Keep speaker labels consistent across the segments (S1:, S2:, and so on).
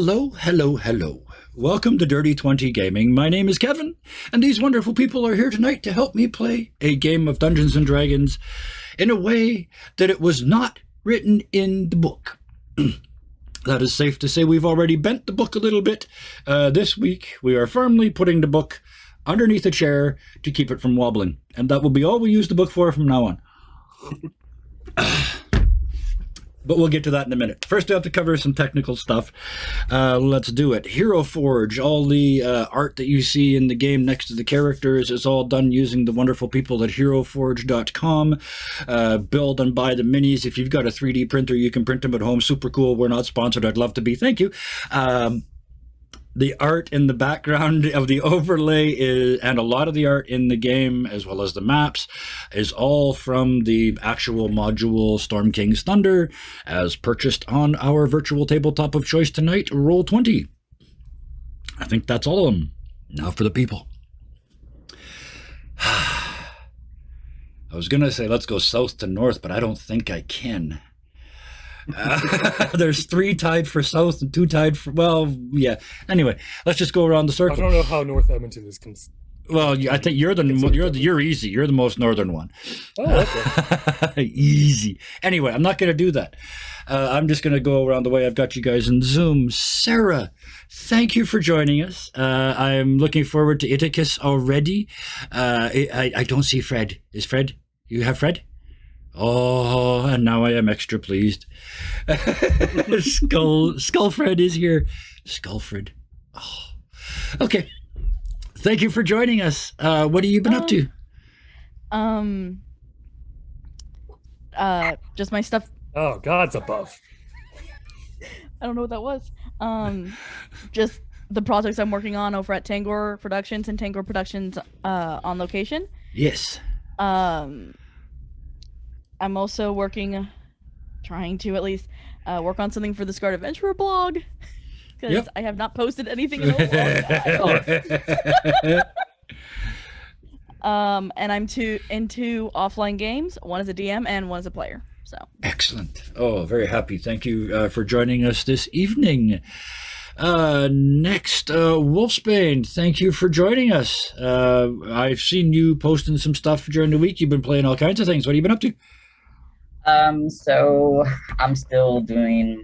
S1: Hello, hello, hello. Welcome to Dirty 20 Gaming. My name is Kevin, and these wonderful people are here tonight to help me play a game of Dungeons & Dragons in a way that it was not written in the book. That is safe to say we've already bent the book a little bit. This week, we are firmly putting the book underneath a chair to keep it from wobbling, and that will be all we use the book for from now on. But we'll get to that in a minute. First, we have to cover some technical stuff. Let's do it. Hero Forge, all the art that you see in the game next to the characters is all done using the wonderful people at HeroForge.com. Build and buy the minis. If you've got a 3D printer, you can print them at home. Super cool. We're not sponsored. I'd love to be. Thank you. The art in the background of the overlay is, and a lot of the art in the game, as well as the maps, is all from the actual module Storm King's Thunder, as purchased on our virtual tabletop of choice tonight, Roll20. I think that's all of them. Now for the people. I was going to say let's go south to north, but I don't think I can. There's 3 tied for south and 2 tied for, well, yeah. Anyway, let's just go around the circle.
S2: I don't know how North Edmonton is.
S1: Well, I think you're easy. You're the most northern one.
S2: Oh, okay.
S1: Easy. Anyway, I'm not going to do that. I'm just going to go around the way I've got you guys in Zoom. Sarah, thank you for joining us. I'm looking forward to Iticus already. I don't see Fred. Is Fred? You have Fred? Oh, and now I am extra pleased. Skullfred is here. Skullfred. Oh. Okay. Thank you for joining us. What have you been up to?
S3: Just my stuff.
S2: Oh, God's above.
S3: I don't know what that was. Just the projects I'm working on over at Tangor Productions and Tangor Productions on location.
S1: Yes.
S3: I'm also trying to at least work on something for the Scarred Adventurer blog, because I have not posted anything in a while. And I'm into offline games. One as a DM and one as a player. So
S1: excellent. Oh, very happy. Thank you for joining us this evening. Next, Wolfsbane, thank you for joining us. I've seen you posting some stuff during the week. You've been playing all kinds of things. What have you been up to?
S4: So I'm still doing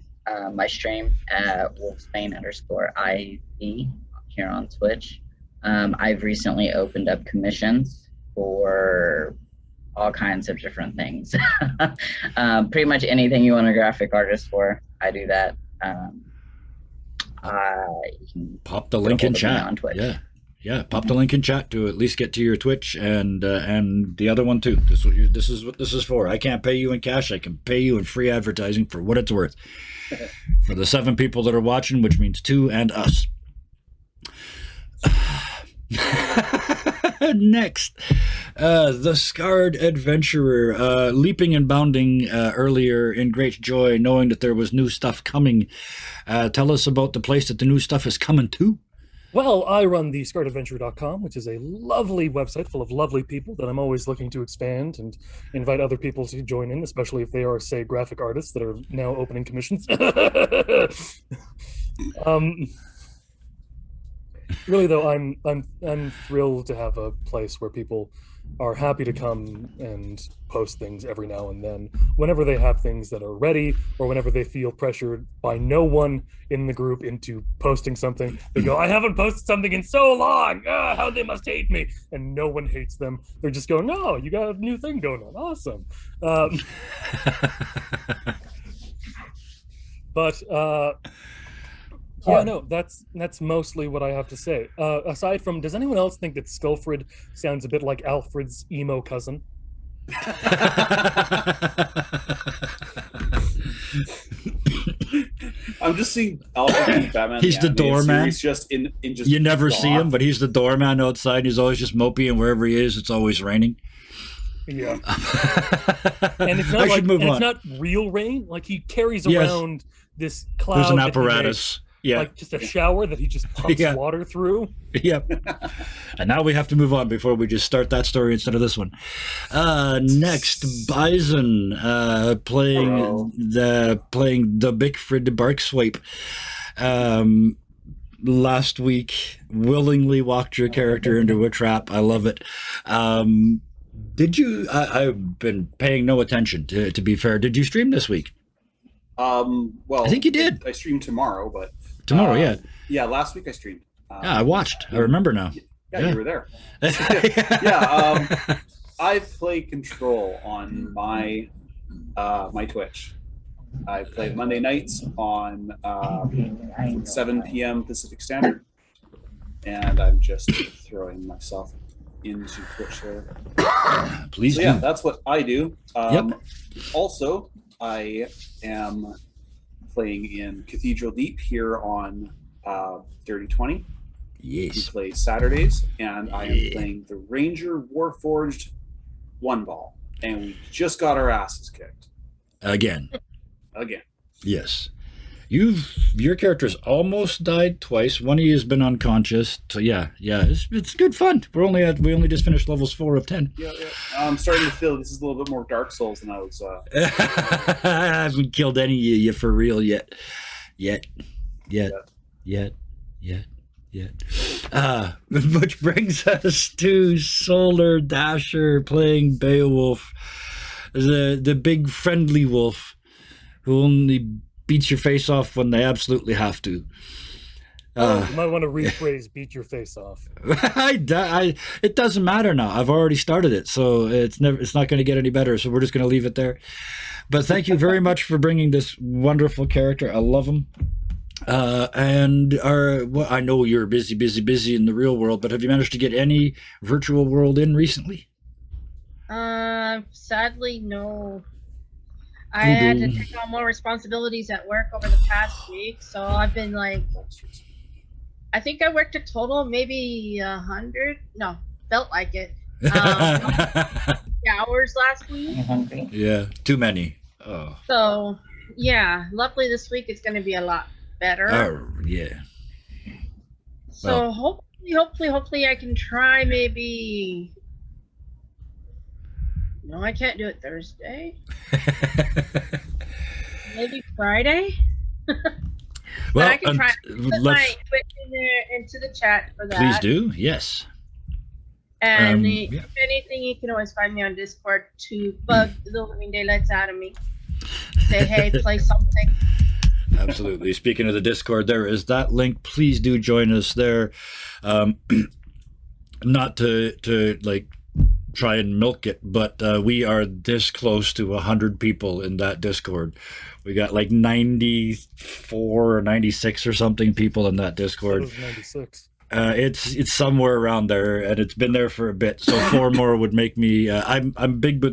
S4: my stream at Wolfsbane_IV here on Twitch. I've recently opened up commissions for all kinds of different things. Pretty much anything you want a graphic artist for, I do that. You can
S1: pop the link in chat
S4: on Twitch.
S1: Yeah, pop the link in chat to at least get to your Twitch and the other one too. This is what this is for. I can't pay you in cash. I can pay you in free advertising for what it's worth. For the 7 people that are watching, which means 2 and us. Next, the Scarred Adventurer, leaping and bounding earlier in great joy, knowing that there was new stuff coming. Tell us about the place that the new stuff is coming to.
S2: Well, I run the ScarredAdventure.com, which is a lovely website full of lovely people that I'm always looking to expand and invite other people to join in, especially if they are, say, graphic artists that are now opening commissions. Really, though, I'm thrilled to have a place where people are happy to come and post things every now and then, whenever they have things that are ready, or whenever they feel pressured by no one in the group into posting something. They go, I haven't posted something in so long. How they must hate me. And no one hates them. They're just going, oh, you got a new thing going on. Awesome. But yeah, no, that's mostly what I have to say. Aside from, does anyone else think that Skullfred sounds a bit like Alfred's emo cousin?
S5: I'm just seeing Alfred in Batman.
S1: He's the doorman.
S5: Just
S1: you never see him, but he's the doorman outside. He's always just mopey, and wherever he is, it's always raining.
S2: Yeah. And it's not it's not real rain. Like, he carries around this cloud.
S1: There's an apparatus. Yeah.
S2: Like just a shower that he just pumps water through.
S1: Yep. And now we have to move on before we just start that story instead of this one. Next, Bison playing the Bigfrid Barkswipe. Last week, willingly walked your character into a trap. I love it. Did you? I've been paying no attention. To be fair, did you stream this week?
S5: Well,
S1: I think you did.
S5: I stream tomorrow, but
S1: Tomorrow, yeah.
S5: Yeah, last week I streamed.
S1: Yeah, I watched. I remember now.
S5: Yeah, you were there. Yeah, I play Control on my my Twitch. I play Monday nights on 7 p.m. Pacific Standard, and I'm just throwing myself into Twitch there.
S1: Please
S5: So
S1: do.
S5: yeah, that's what I do.
S1: Yep.
S5: Also, I am playing in Cathedral Deep here on Dirty 20. We
S1: Yes.
S5: play Saturdays, and I am
S1: Yeah.
S5: playing the Ranger Warforged One Ball, and we just got our asses kicked
S1: Again.
S5: again.
S1: Yes. Your character's almost died twice. One of you has been unconscious. So yeah, it's good fun. We only just finished levels 4 of 10.
S5: Yeah. I'm starting to feel this is a little bit more Dark Souls than I was.
S1: I haven't killed any of you for real yet. Yet. Which brings us to Solar Dasher playing Beowulf, the big friendly wolf who only beats your face off when they absolutely have to.
S2: You might want to rephrase "beat your face off."
S1: It doesn't matter now. I've already started it, so it's not going to get any better. So we're just going to leave it there. But thank you very much for bringing this wonderful character. I love him. I know you're busy in the real world, but have you managed to get any virtual world in recently?
S6: Sadly, no. I had to take on more responsibilities at work over the past week, so I've been like, I think I worked a total of maybe 100. No, felt like it. Hours last week.
S4: hungry.
S1: Yeah, too many. Oh,
S6: So yeah, luckily this week it's going to be a lot better.
S1: Yeah.
S6: So hopefully I can try maybe. No, I can't do it Thursday. Maybe Friday.
S1: Well,
S6: I can try to put my
S1: let's
S6: Twitch in there into the chat for that.
S1: please do. Yes.
S6: And
S1: yeah.
S6: if anything, you can always find me on Discord to bug the living daylights out of me. Say, hey, play something.
S1: Absolutely. Speaking of the Discord, there is that link. Please do join us there. Not to like try and milk it, but we are this close to 100 people in that Discord. We got like 94 or 96 or something people in that
S2: That
S1: Discord.
S2: was 96.
S1: It's somewhere around there, and it's been there for a bit. So 4 more would make me. I'm big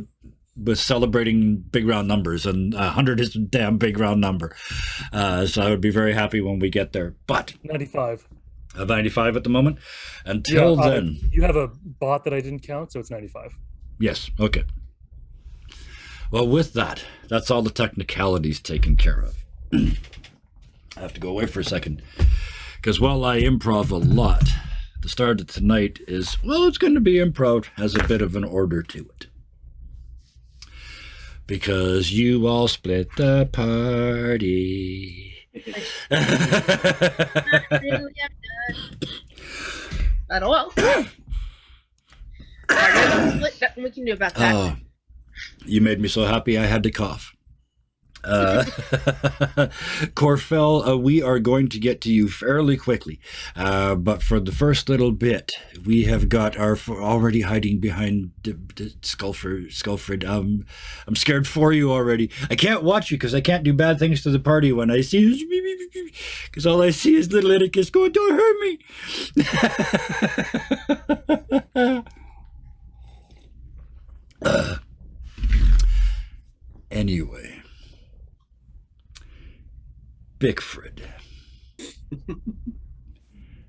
S1: with celebrating big round numbers, and 100 is a damn big round number. So I would be very happy when we get there. But
S2: 95.
S1: 95 at the moment. Until
S2: Yeah,
S1: then,
S2: you have a bot that I didn't count, so it's 95.
S1: yes, okay. Well, with that, that's all the technicalities taken care of. I have to go away for a second, because while I improv a lot, the start of tonight is, well, it's going to be improv, has a bit of an order to it. Because you all split the party.
S6: Not really, I'm done. But well. Nothing we can do about that.
S1: Oh, you made me so happy I had to cough. Corfell, we are going to get to you fairly quickly. But for the first little bit, we have got our already hiding behind Skullford. I'm scared for you already. I can't watch you because I can't do bad things to the party when I see you. Because all I see is little Itikus going, don't hurt me. Anyway. Bickford.
S5: Yeah,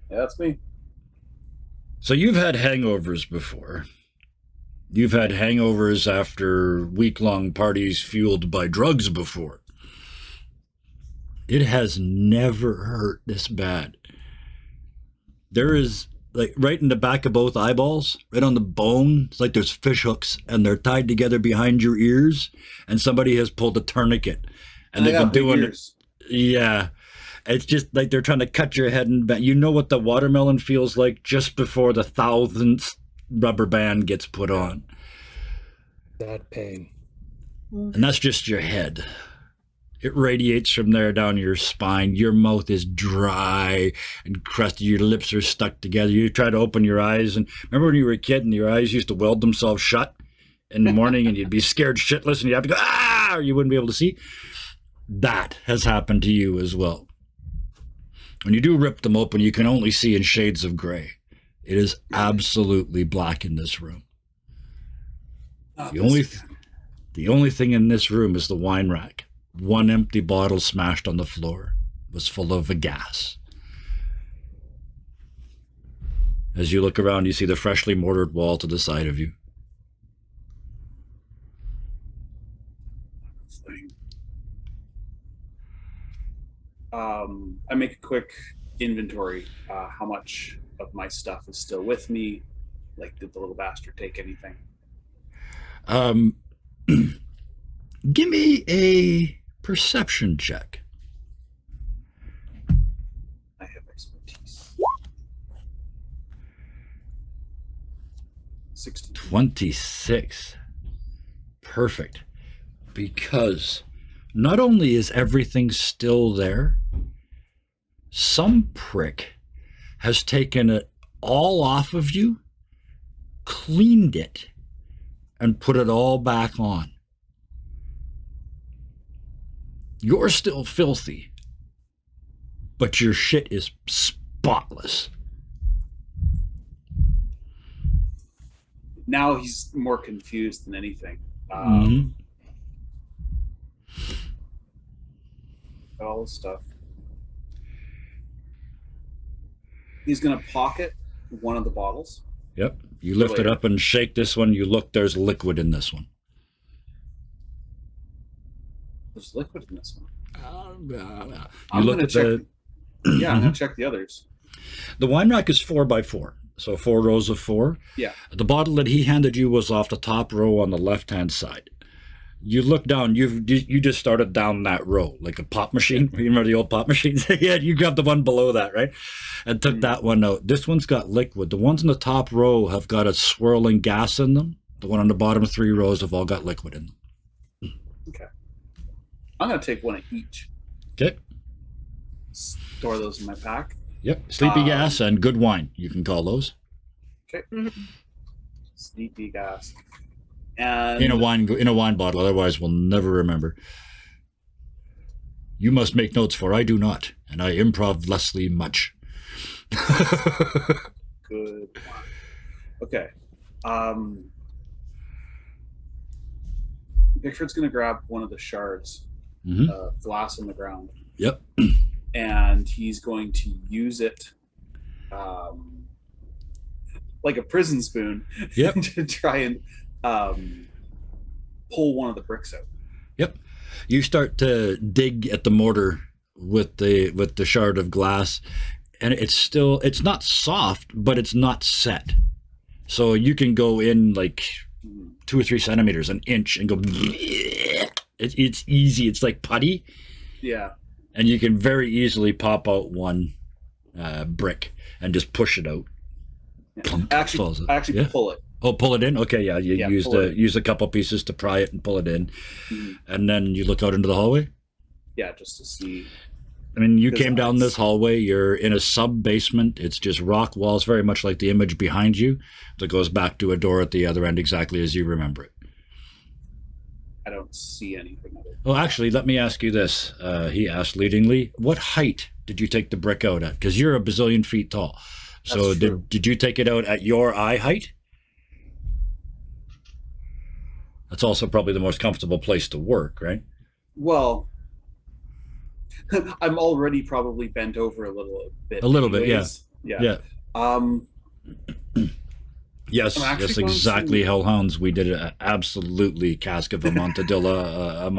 S5: that's me.
S1: So you've had hangovers before. You've had hangovers after week-long parties fueled by drugs before. It has never hurt this bad. There is, like, right in the back of both eyeballs, right on the bone, it's like there's fish hooks, and they're tied together behind your ears, and somebody has pulled a tourniquet. And they've been doing it. Yeah. It's just like they're trying to cut your head and you know what the watermelon feels like just before the 1,000th rubber band gets put on.
S2: That pain.
S1: And that's just your head. It radiates from there down your spine. Your mouth is dry and crusty. Your lips are stuck together. You try to open your eyes. And remember when you were a kid and your eyes used to weld themselves shut in the morning and you'd be scared shitless and you'd have to go, ah, or you wouldn't be able to see? That has happened to you as well. When you do rip them open, you can only see in shades of gray. It is absolutely black in this room. The only thing in this room is the wine rack. One empty bottle smashed on the floor was full of a gas. As you look around, you see the freshly mortared wall to the side of you.
S5: I make a quick inventory. How much of my stuff is still with me? Like, did the little bastard take anything?
S1: Give me a perception check.
S5: I have expertise. 16.
S1: 26. Perfect. Because not only is everything still there, some prick has taken it all off of you, cleaned it, and put it all back on. You're still filthy, but your shit is spotless.
S5: Now he's more confused than anything. All this stuff. He's going to pocket one of the bottles.
S1: Yep. You lift it up and shake this one. You look, there's liquid in this one.
S5: There's liquid in this one.
S1: You look at the...
S5: Yeah, I'm going to check the others.
S1: The wine rack is 4x4, so 4 rows of 4.
S5: Yeah.
S1: The bottle that he handed you was off the top row on the left-hand side. You look down, you just started down that row, like a pop machine. You remember the old pop machines? Yeah, you grabbed the one below that, right? And took that one out. This one's got liquid. The ones in the top row have got a swirling gas in them. The one on the bottom 3 rows have all got liquid in them.
S5: Okay. I'm going to take one of each.
S1: Okay.
S5: Store those in my pack.
S1: Yep. Sleepy gas and good wine, you can call those.
S5: Okay. Sleepy gas. And
S1: In a wine bottle, otherwise we'll never remember. You must make notes, for I do not, and I improv lessly much.
S5: good wine. Okay. Bickford's going to grab one of the shards of glass on the ground.
S1: Yep.
S5: And he's going to use it like a prison spoon to try and pull one of the bricks out.
S1: Yep. You start to dig at the mortar with the shard of glass, and it's not soft, but it's not set. So you can go in like 2 or 3 centimeters, an inch, and go. It's easy. It's like putty.
S5: Yeah.
S1: And you can very easily pop out one brick and just push it out.
S5: Yeah. Actually pull it.
S1: Oh, pull it in? Okay, yeah. You use a couple pieces to pry it and pull it in. And then you look out into the hallway?
S5: Yeah, just to see.
S1: I mean, you came down this hallway. You're in a sub-basement. It's just rock walls, very much like the image behind you that goes back to a door at the other end exactly as you remember it.
S5: I don't see anything of it.
S1: Well, actually, let me ask you this. He asked leadingly, what height did you take the brick out at? Because you're a bazillion feet tall. So did you take it out at your eye height? That's also probably the most comfortable place to work, right?
S5: Well, I'm already probably bent over a little bit.
S1: A little bit, yeah.
S5: Yeah.
S1: Yes, exactly. Hellhounds. We did absolutely cask of Amontillado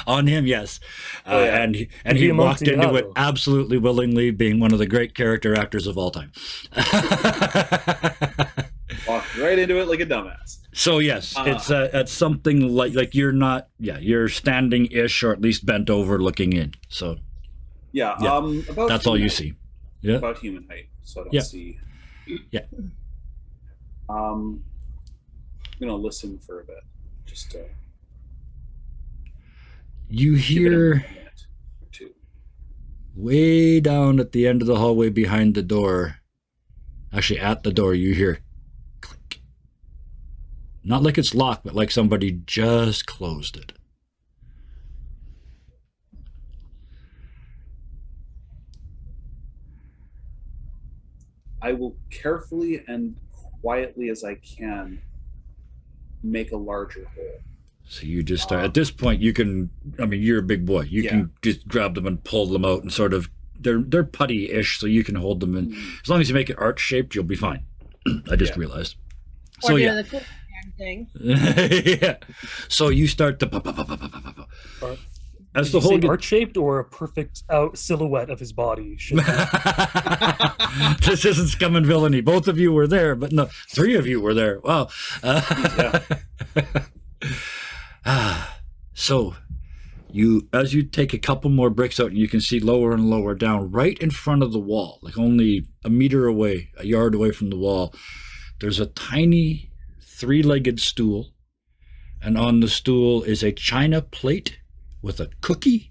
S1: on him. Yes, and he walked into it absolutely willingly, being one of the great character actors of all time.
S5: Walked right into it like a dumbass.
S1: So yes, it's at something like you're not. Yeah, you're standing ish, or at least bent over, looking in. So
S5: Yeah.
S1: Yeah.
S5: About
S1: that's all you
S5: human
S1: see.
S5: height.
S1: Yeah.
S5: About human height. So I don't
S1: Yeah.
S5: see.
S1: Yeah.
S5: I'm gonna listen for a bit. Just to
S1: You
S5: give it a
S1: hear
S5: minute or two.
S1: way down at the end of the hallway behind the door. Actually, at the door, you hear click. Not like it's locked, but like somebody just closed it.
S5: I will carefully and quietly as I can make a larger hole.
S1: So you just start. At this point, you can. I mean, you're a big boy. You
S5: Yeah.
S1: can just grab them and pull them out, and sort of. They're putty-ish, so you can hold them in. As long as you make it arch-shaped, you'll be fine. I just
S5: Yeah.
S1: realized.
S6: Or
S1: So
S6: do
S1: yeah.
S6: the cool hand thing.
S1: Yeah. So you start to
S2: Or-
S1: as
S2: Did
S1: the
S2: you say
S1: hole gets
S2: heart-shaped or a perfect out silhouette of his body?
S1: this isn't scum and villainy. Both of you were there, but no, three of you were there. Wow. So you, as you take a couple more bricks out, and you can see lower and lower down, right in front of the wall, like only a meter away, a yard away from the wall, there's a tiny three-legged stool, and on the stool is a china plate with a cookie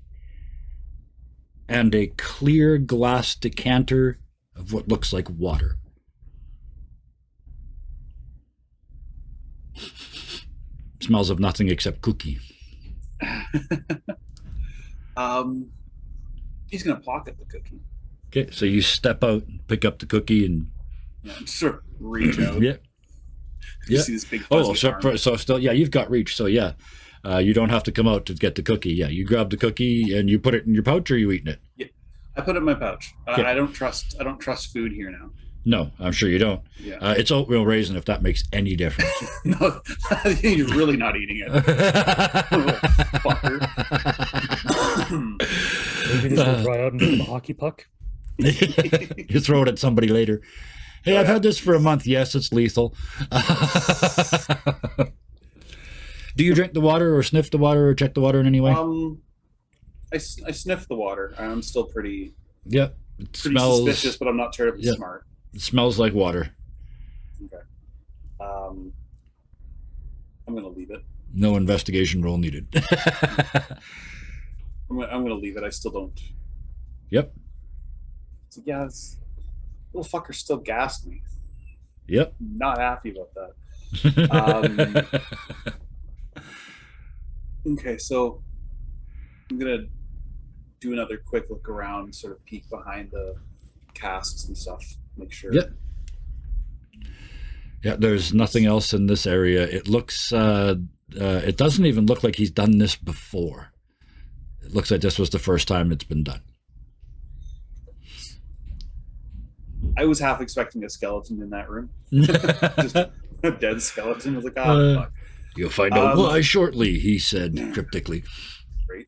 S1: and a clear glass decanter of what looks like water. Smells of nothing except cookie.
S5: He's gonna pocket the cookie.
S1: Okay, so you step out, pick up the cookie, and
S5: Yeah, just sort of reach out.
S1: yeah.
S5: You
S1: Yeah.
S5: see this big
S1: Oh,
S5: fuzzy arm.
S1: so still, yeah, you've got reach. So yeah, you don't have to come out to get the cookie. Yeah, you grab the cookie and you put it in your pouch, or are you eating it?
S5: I put it in my pouch.
S1: Okay.
S5: I don't trust food here now.
S1: No, I'm sure you don't.
S5: Yeah.
S1: It's oatmeal raisin, if that makes any difference.
S5: No, you're really not eating it. Fucker.
S2: Maybe this will dry out and become a hockey puck.
S1: You throw it at somebody later. Hey, I've had this for a month. Yes, it's lethal. Do you drink the water or sniff the water or check the water in any way?
S5: I sniff the water. I'm still pretty
S1: Yep. It
S5: suspicious,
S1: smells.
S5: but I'm not terribly
S1: Yeah.
S5: smart.
S1: It smells like water.
S5: Okay. I'm gonna leave it.
S1: No investigation roll needed.
S5: I'm gonna leave it. I still don't.
S1: Yep.
S5: So yeah, this little fucker still gassed me.
S1: Yep.
S5: Not happy about that. Okay, so I'm gonna do another quick look around, sort of peek behind the casks and stuff, make sure.
S1: Yep. Yeah, there's nothing else in this area. It looks, it doesn't even look like he's done this before. It looks like this was the first time it's been done.
S5: I was half expecting a skeleton in that room. Just a dead skeleton. I was like, oh, fuck.
S1: You'll find out why shortly, he said cryptically.
S5: Great.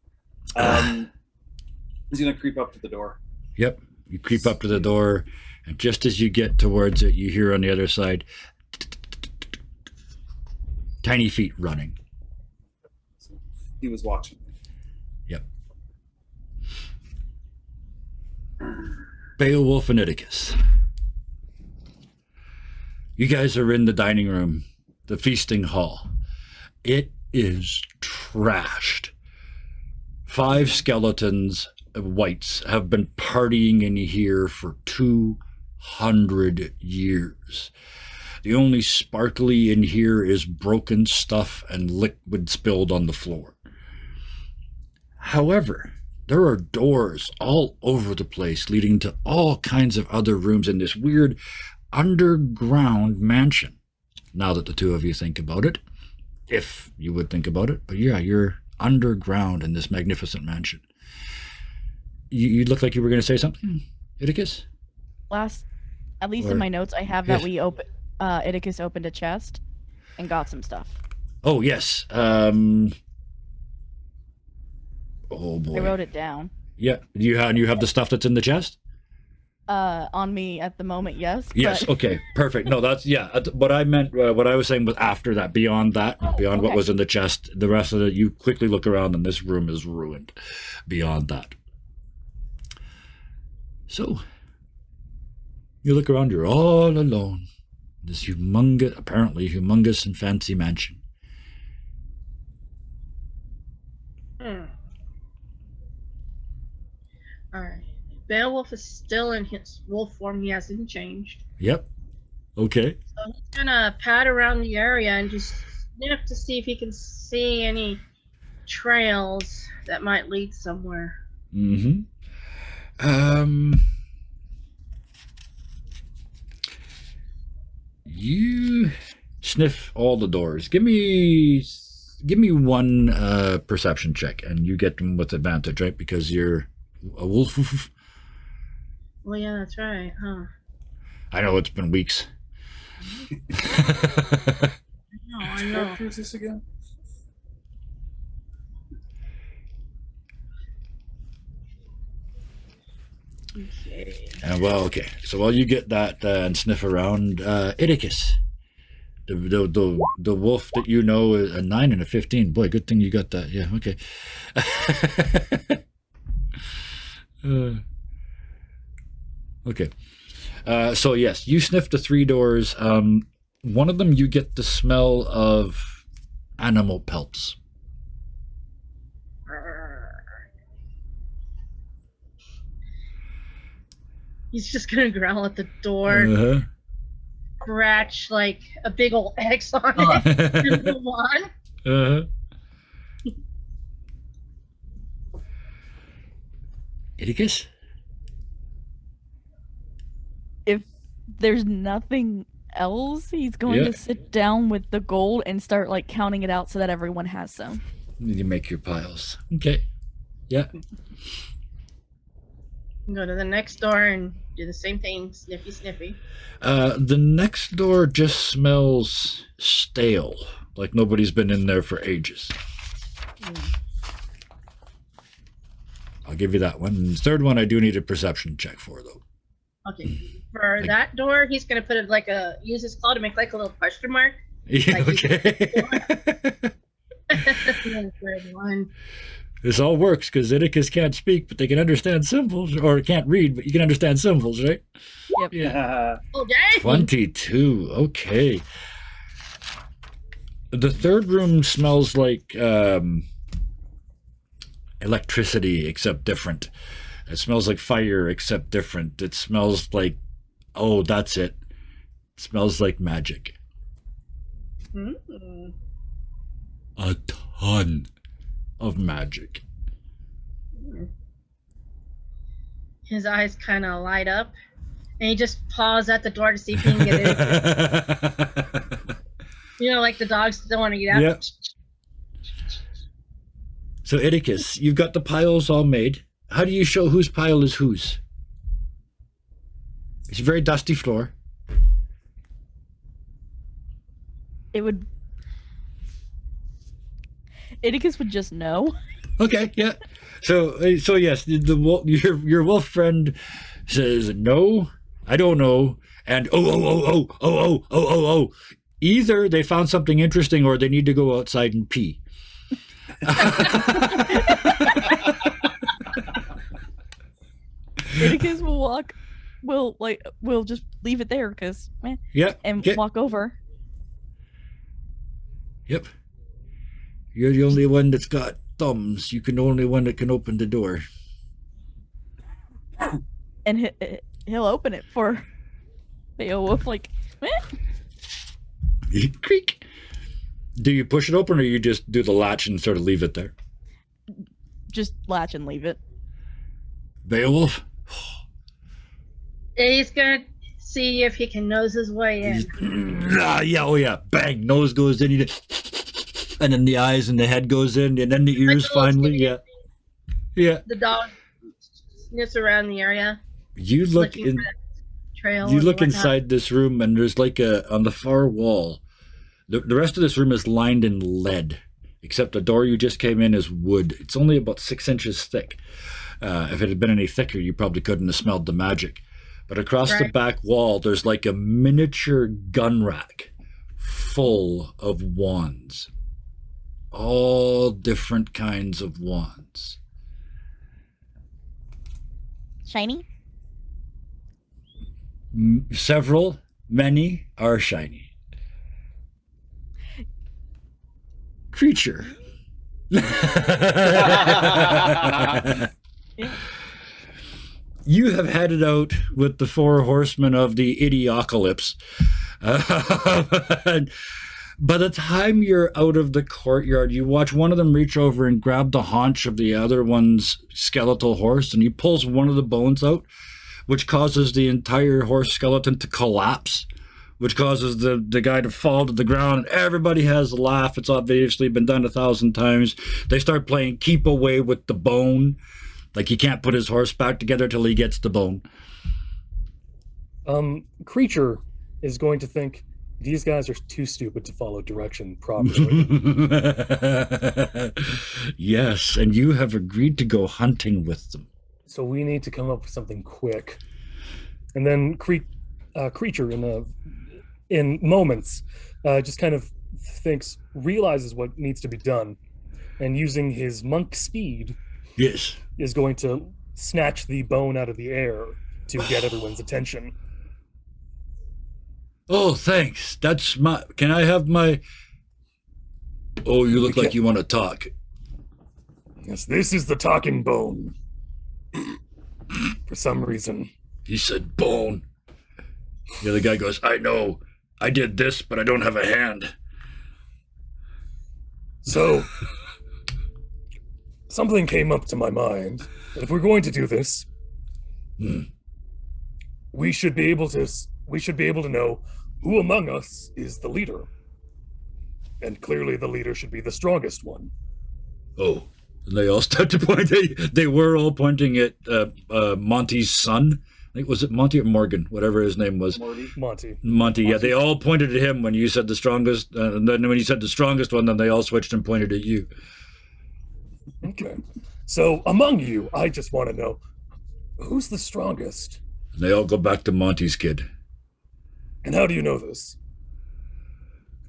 S5: He's gonna creep up to the door.
S1: Yep. You creep up to the door, and just as you get towards it, you hear on the other side tiny feet running.
S5: So he was watching me.
S1: Yep. Beowulf and Iticus. You guys are in the dining room, the feasting hall. It is trashed. 5 skeletons, whites, have been partying in here for 200 years. The only sparkly in here is broken stuff and liquid spilled on the floor. However, there are doors all over the place leading to all kinds of other rooms in this weird underground mansion. Now that the two of you think about it, if you would think about it, but yeah, you're underground in this magnificent mansion. You look like you were going to say something, Iticus?
S3: At least
S1: Or-
S3: in my notes, I have that
S1: Yes.
S3: Iticus opened a chest and got some stuff.
S1: Oh, yes. Oh, boy.
S3: I wrote it down.
S1: Yeah, you have the stuff that's in the chest?
S3: on me at the moment, yes.
S1: Yes.
S3: but-
S1: Okay. Perfect. No, that's what I meant. What I was saying was after that, beyond what
S3: okay.
S1: was in the chest, the rest of it, you quickly look around, and this room is ruined. Beyond that, so you look around. You're all alone. This apparently humongous and fancy mansion.
S6: Hmm. All right. Beowulf is still in his wolf form. He hasn't changed.
S1: Yep. Okay.
S6: So he's gonna pat around the area and just sniff to see if he can see any trails that might lead somewhere.
S1: Mm-hmm. You sniff all the doors. Give me one perception check, and you get them with advantage, right? Because you're a wolf.
S6: Well, yeah, that's right, huh?
S1: I know it's been weeks.
S6: No, I know.
S5: Character is this again?
S6: Okay.
S1: Okay. So while you get that and sniff around, Idicus, the wolf that you know is a 9 and a 15. Boy, good thing you got that. Yeah. Okay. Okay. So yes, you sniff the 3 doors. One of them you get the smell of animal pelts.
S6: He's just gonna growl at the door,
S1: Uh-huh.
S6: scratch like a big old X on it, and move on.
S1: Uh-huh. Idicus?
S3: If there's nothing else, he's going
S1: Yeah.
S3: to sit down with the gold and start like counting it out so that everyone has some.
S1: You make your piles. Okay. Yeah.
S6: Go to the next door and do the same thing, sniffy, sniffy.
S1: The next door just smells stale, like nobody's been in there for ages. I'll give you that one. The third one I do need a perception check for, though.
S6: Okay. For that door, he's gonna put it like use his claw to make like a little question mark.
S1: Yeah,
S6: Like
S1: okay.
S6: And the third one.
S1: This all works because Idicus can't speak, but they can understand symbols, or can't read, but you can understand symbols, right?
S3: Yep.
S1: Yeah.
S6: Oh, dang!
S1: 22. Okay. The third room smells like electricity, except different. It smells like fire, except different. It smells like, oh, that's it. It smells like magic.
S6: Mm.
S1: A ton of magic.
S6: His eyes kind of light up, and he just paws at the door to see if he can get in. You know, like the dogs don't want to get out.
S1: Yep. So, Idicus, you've got the piles all made. How do you show whose pile is whose? It's a very dusty floor.
S3: It would. Idicus would just know.
S1: Okay, yeah. So yes, your wolf friend says no, I don't know, and oh. Either they found something interesting, or they need to go outside and pee.
S3: Idicus will just leave it there because
S1: Yeah.
S3: and
S1: Okay.
S3: walk over.
S1: Yep. You're the only one that's got thumbs. You can the only one that can open the door.
S3: And he'll open it for Beowulf, like,
S1: Creak. Do you push it open, or you just do the latch and sort of leave it there?
S3: just latch and leave it.
S1: Beowulf?
S6: He's gonna see if he can nose his way in.
S1: Yeah, oh yeah. Bang, nose goes in, and then the eyes and the head goes in, and then the ears
S6: Like a little
S1: finally.
S6: skinny-
S1: Yeah.
S6: The dog sniffs around the area,
S1: You look
S6: looking
S1: in.
S6: for that trail.
S1: You
S6: and
S1: look
S6: whatnot.
S1: inside this room, and there's like on the far wall. The rest of this room is lined in lead, except the door you just came in is wood. It's only about 6 inches thick. If it had been any thicker, you probably couldn't have smelled the magic. But across the
S6: Right.
S1: back wall, there's like a miniature gun rack full of wands. All different kinds of wands.
S3: Shiny?
S1: Several, many are shiny. Creature. You have had it out with the four horsemen of the Idiocalypse. By the time you're out of the courtyard, you watch one of them reach over and grab the haunch of the other one's skeletal horse, and he pulls one of the bones out, which causes the entire horse skeleton to collapse, which causes the guy to fall to the ground. And everybody has a laugh. It's obviously been done 1,000 times. They start playing keep away with the bone. Like he can't put his horse back together till he gets the bone.
S2: Creature is going to think these guys are too stupid to follow direction properly.
S1: Yes, and you have agreed to go hunting with them.
S2: So we need to come up with something quick. And then Creature in moments just kind of realizes what needs to be done, and using his monk speed
S1: Yes.
S2: is going to snatch the bone out of the air to get everyone's attention.
S1: Oh, thanks. That's my... Can I have my... Oh, you look
S2: You
S1: like
S2: can't-
S1: you want to talk.
S2: Yes, this is the talking bone. For some reason.
S1: He said bone. The other guy goes, I know. I did this, but I don't have a hand.
S2: So, something came up to my mind. If we're going to do this, we should be able to know who among us is the leader. And clearly the leader should be the strongest one.
S1: Oh. And they all start to point. They were all pointing at Monty's son. I think, was it Monty or Morgan? Whatever his name was.
S2: Monty.
S1: Monty, yeah. They all pointed at him when you said the strongest. And then when you said the strongest one, then they all switched and pointed at you.
S2: Okay. So among you, I just want to know, who's the strongest?
S1: And they all go back to Monty's kid.
S2: And how do you know this?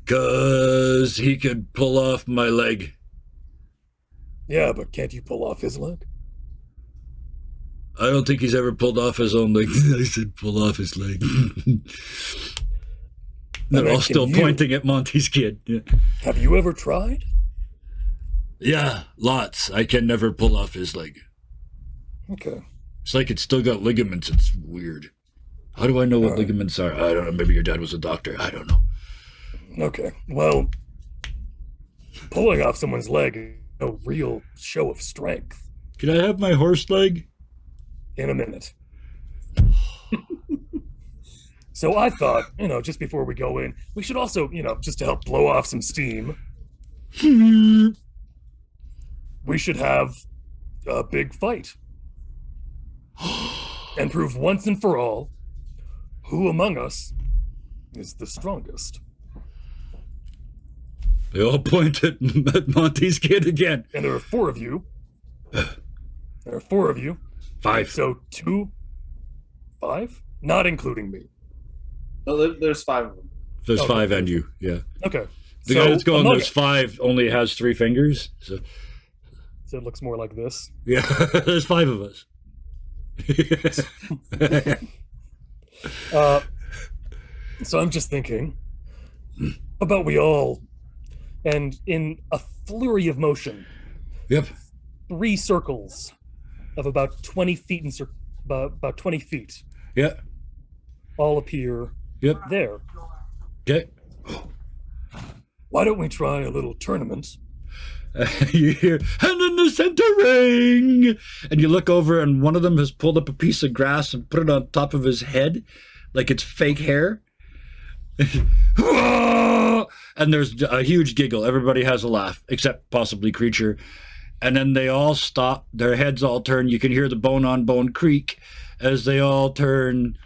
S1: 'Cause he could pull off my leg.
S2: Yeah, but can't you pull off his leg?
S1: I don't think he's ever pulled off his own leg. I said pull off his leg. They're all still pointing at Monty's kid. Yeah.
S2: Have you ever tried?
S1: Yeah, lots. I can never pull off his leg.
S2: Okay.
S1: It's like it's still got ligaments. It's weird. How do I know what ligaments are? I don't know. Maybe your dad was a doctor. I don't know.
S2: Okay. Well, pulling off someone's leg is a real show of strength.
S1: Can I have my horse leg?
S2: In a minute. So I thought, just before we go in, we should also, just to help blow off some steam, we should have a big fight. And prove once and for all who among us is the strongest.
S1: They all point at Monty's kid again.
S2: And there are 4 of you. There are 4 of you.
S1: 5.
S2: So 2, 5? Not including me.
S5: No, there's 5 of them.
S1: There's
S2: Oh,
S1: 5 and you. Yeah.
S2: Okay.
S1: The guy that's going, there's 5, only has 3 fingers. So
S2: it looks more like this.
S1: yeah, there's 5 of us.
S2: So I'm just thinking about we all, and in a flurry of motion,
S1: Yep.
S2: 3 circles of about 20 feet about 20 feet
S1: Yeah.
S2: all appear
S1: Yep.
S2: there.
S1: Okay.
S2: Why don't we try a little tournament?
S1: You hear, and in the center ring, and you look over, and one of them has pulled up a piece of grass and put it on top of his head, like it's fake hair. And there's a huge giggle. Everybody has a laugh, except possibly Creature. And then they all stop. Their heads all turn. You can hear the bone-on-bone creak as they all turn.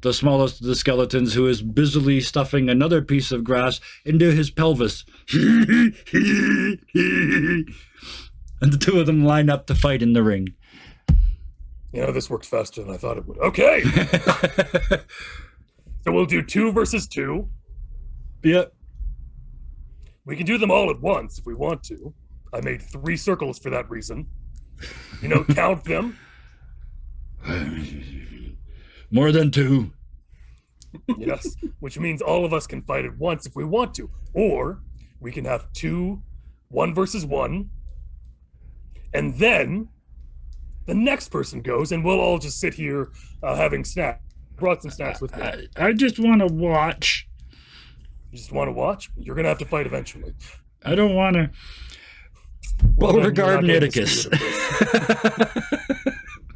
S1: The smallest of the skeletons, who is busily stuffing another piece of grass into his pelvis. And the 2 of them line up to fight in the ring.
S2: This worked faster than I thought it would. Okay, so we'll do 2 versus 2.
S1: Yep.
S2: We can do them all at once if we want to. I made 3 circles for that reason. Count them.
S1: More than 2.
S2: Yes, which means all of us can fight at once if we want to. Or we can have 2, 1 versus 1. And then the next person goes, and we'll all just sit here having snacks. Brought some snacks with me.
S1: I just want to watch.
S2: You just want to watch? You're going to have to fight eventually.
S1: I don't want to.
S2: Well, then
S1: Beauregard and
S2: you're not getting
S1: Atticus.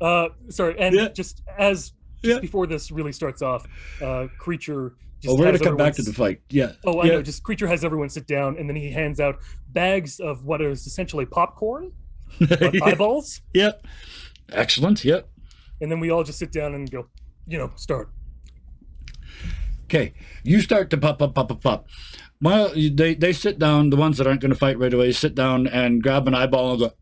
S2: the Sorry, and
S1: Yeah.
S2: just
S1: Yeah.
S2: before this really starts off, Creature just
S1: Oh, we're going
S2: has
S1: to come back to
S2: everyone
S1: the fight. Yeah.
S2: Oh, I
S1: Yeah.
S2: know. Just Creature has everyone sit down, and then he hands out bags of what is essentially popcorn, eyeballs,
S1: Yep. Excellent. Yep.
S2: and then we all just sit down and go, start.
S1: Okay. You start to pop. Well, they sit down. The ones that aren't going to fight right away sit down and grab an eyeball and go,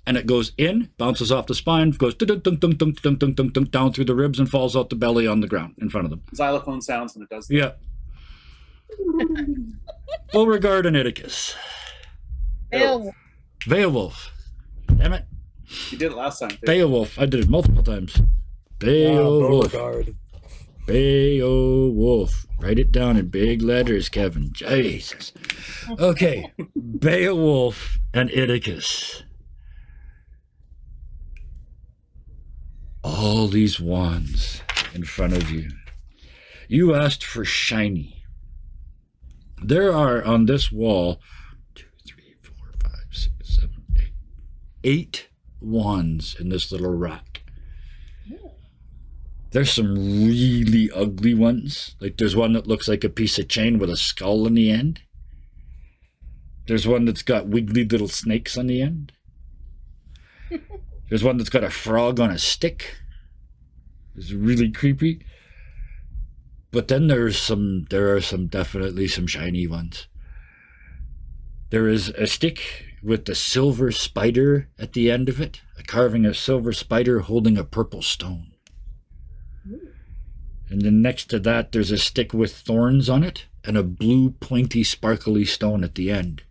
S1: and it goes in, bounces off the spine, goes dunk, dunk, dunk, dunk, dunk, dunk, dunk, dunk, down through the ribs and falls out the belly on the ground in front of them.
S5: Xylophone sounds when it does that.
S1: Yeah. Beauregard and Atticus.
S6: Beowulf.
S1: Beowulf. Damn it.
S5: You did it last time. Too.
S1: Beowulf. I did it multiple times. Beowulf.
S2: Beauregard.
S1: Beowulf. Write it down in big letters, Kevin. Jesus. Okay. Beowulf and Atticus. All these wands in front of you. You asked for shiny. There are on this wall 2, 3, 4, 5, 6, 7, 8 wands in this little rack. There's some really ugly ones. Like there's one that looks like a piece of chain with a skull on the end. There's one that's got wiggly little snakes on the end. There's one that's got a frog on a stick. It's really creepy. But then there are some definitely some shiny ones. There is a stick with the silver spider at the end of it, a carving a silver spider holding a purple stone. And then next to that, there's a stick with thorns on it and a blue, pointy, sparkly stone at the end.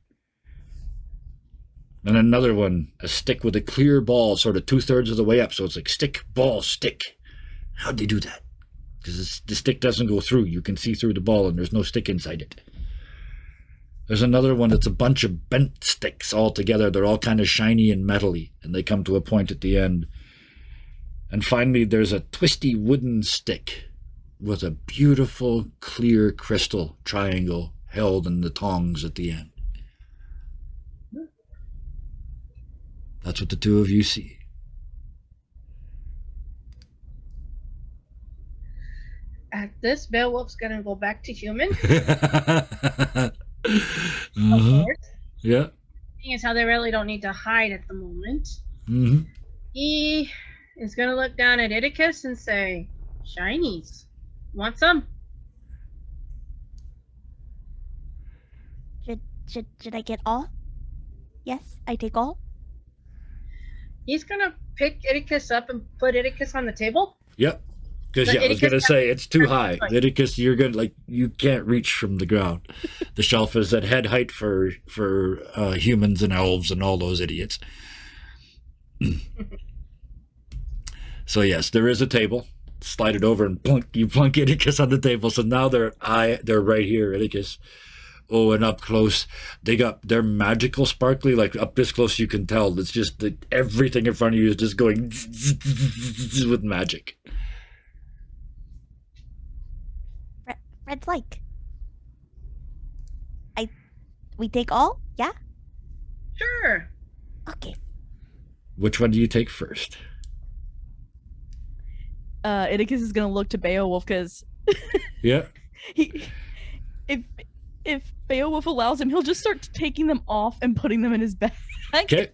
S1: And another one, a stick with a clear ball, sort of 2/3 of the way up. So it's like stick, ball, stick. How'd they do that? Because the stick doesn't go through. You can see through the ball and there's no stick inside it. There's another one that's a bunch of bent sticks all together. They're all kind of shiny and metally, and they come to a point at the end. And finally, there's a twisty wooden stick with a beautiful, clear crystal triangle held in the tongs at the end. That's what the two of you see.
S6: At this, Beowulf's gonna go back to human.
S1: Uh-huh.
S6: Of course.
S1: Yeah.
S6: Seeing as how they really don't need to hide at the moment.
S1: Mm-hmm.
S6: He is gonna look down at Atticus and say, "Shinies, want some?"
S3: Should I get all? Yes, I take all.
S6: He's gonna pick Atticus up and put Atticus on the table.
S1: Yep. Because
S6: But
S1: yeah, I was
S6: Atticus
S1: gonna say it's too
S6: has-
S1: high. Atticus, you're gonna you can't reach from the ground. The shelf is at head height for humans and elves and all those idiots. So yes, there is a table. Slide it over and plunk Atticus on the table. So now they're right here, Atticus. Oh, and up close, they're magical sparkly, like up this close you can tell. It's just that everything in front of you is just going with magic.
S3: Fred's like. We take all? Yeah?
S6: Sure.
S3: Okay.
S1: Which one do you take first?
S3: Atticus is gonna look to Beowulf because
S1: Yeah.
S3: if Beowulf allows him, he'll just start taking them off and putting them in his bag.
S1: Okay.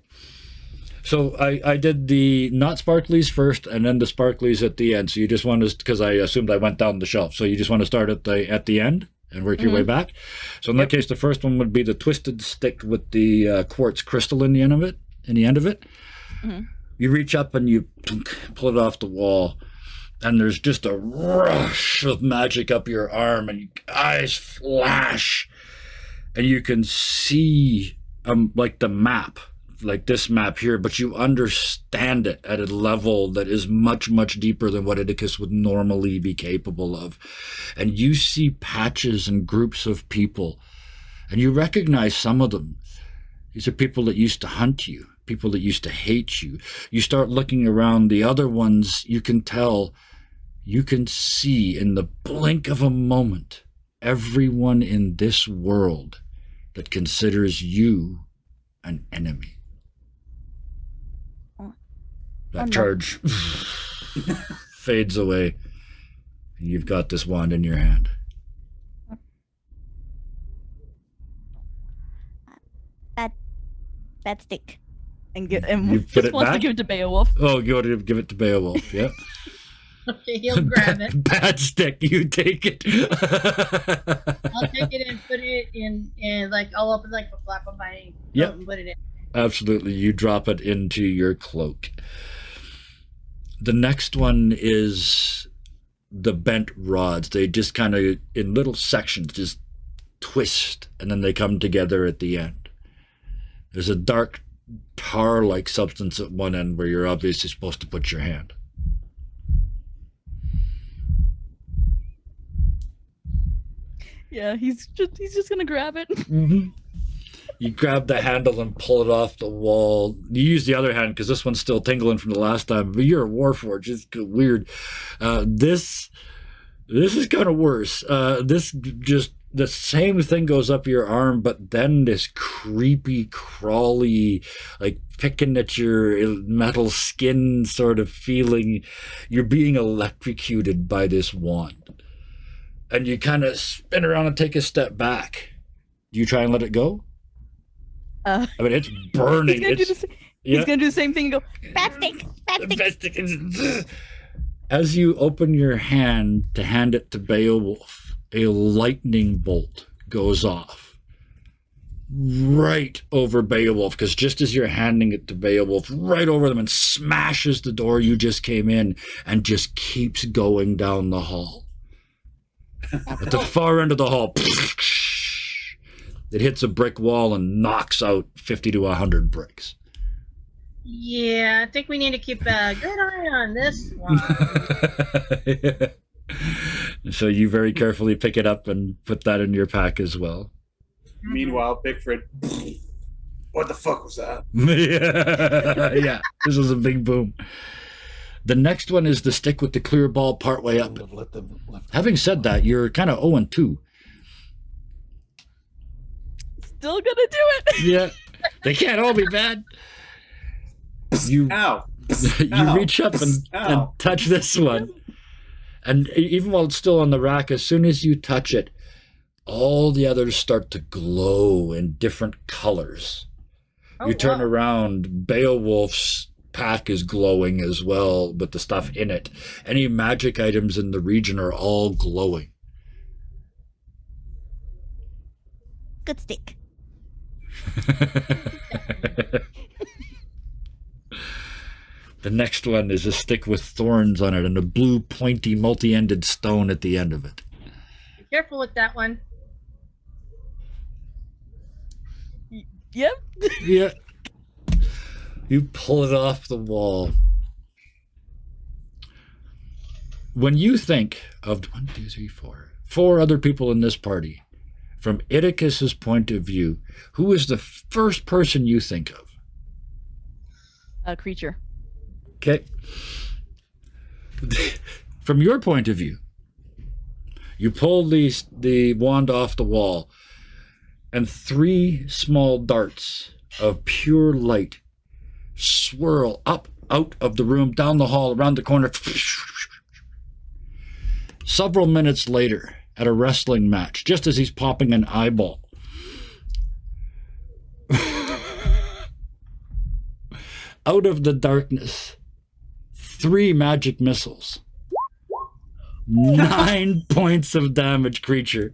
S1: So I did the not sparklies first and then the sparklies at the end. So you just want to, because I assumed I went down the shelf. So you just want to start at the end and work your way back. So in that case, the first one would be the twisted stick with the quartz crystal in the end of it.
S3: Mhm.
S1: You reach up and you pull it off the wall, and there's just a rush of magic up your arm, and your eyes flash, and you can see like the map, like this map here, but you understand it at a level that is much, much deeper than what Idicus would normally be capable of. And you see patches and groups of people, and you recognize some of them. These are people that used to hunt you, people that used to hate you. You start looking around, the other ones, you can tell, you can see in the blink of a moment, everyone in this world that considers you an enemy. That charge fades away, and you've got this wand in your hand.
S3: Bad stick. And
S1: You put
S3: just
S1: it
S3: wants to
S1: back?
S3: give it to Beowulf.
S1: Oh, you want to give it to Beowulf, yeah?
S6: Okay, he'll grab it.
S1: Bad stick, you take it.
S6: I'll take it and put it in, and like I'll open like a flap of my coat
S1: Yep.
S6: and put it in.
S1: Absolutely, you drop it into your cloak. The next one is the bent rods. They just kind of, in little sections, just twist, and then they come together at the end. There's a dark tar-like substance at one end where you're obviously supposed to put your hand.
S3: Yeah, he's just gonna grab it.
S1: Mm-hmm. You grab the handle and pull it off the wall. You use the other hand because this one's still tingling from the last time. But you're a Warforged. It's weird. This is kind of worse. This just the same thing goes up your arm, but then this creepy, crawly, like picking at your metal skin sort of feeling. You're being electrocuted by this wand. And you kind of spin around and take a step back. Do you try and let it go? I mean, it's burning.
S3: He's gonna do the same thing and go, bad stick, bad stick.
S1: As you open your hand to hand it to Beowulf, a lightning bolt goes off right over Beowulf, because just as you're handing it to Beowulf, right over them, and smashes the door you just came in and just keeps going down the hall. At the far end of the hall, it hits a brick wall and knocks out 50 to 100 bricks.
S6: Yeah, I think we need to keep a good eye on this one.
S1: So you very carefully pick it up and put that in your pack as well.
S5: Meanwhile, Bickford, what the fuck was that?
S1: Yeah, this was a big boom. The next one is the stick with the clear ball partway up. Having said that, you're kind of 0-2.
S3: Still gonna do it.
S1: Yeah, they can't all be bad. You
S5: Ow.
S1: you reach up and touch this one. And even while it's still on the rack, as soon as you touch it, all the others start to glow in different colors.
S6: Oh,
S1: You turn
S6: wow.
S1: around, Beowulf's pack is glowing as well with the stuff in it. Any magic items in the region are all glowing.
S3: Good stick.
S1: The next one is a stick with thorns on it and a blue pointy multi-ended stone at the end of it.
S6: Be careful with that one.
S3: Yep.
S1: Yeah. You pull it off the wall. When you think of 1, 2, 3, 4 other people in this party, from Idicus's point of view, who is the first person you think of?
S3: A creature.
S1: Okay. From your point of view, you pull the wand off the wall, and 3 small darts of pure light swirl up out of the room, down the hall, around the corner. Several minutes later, at a wrestling match, just as he's popping an eyeball, out of the darkness, 3 magic missiles. 9 points of damage, creature.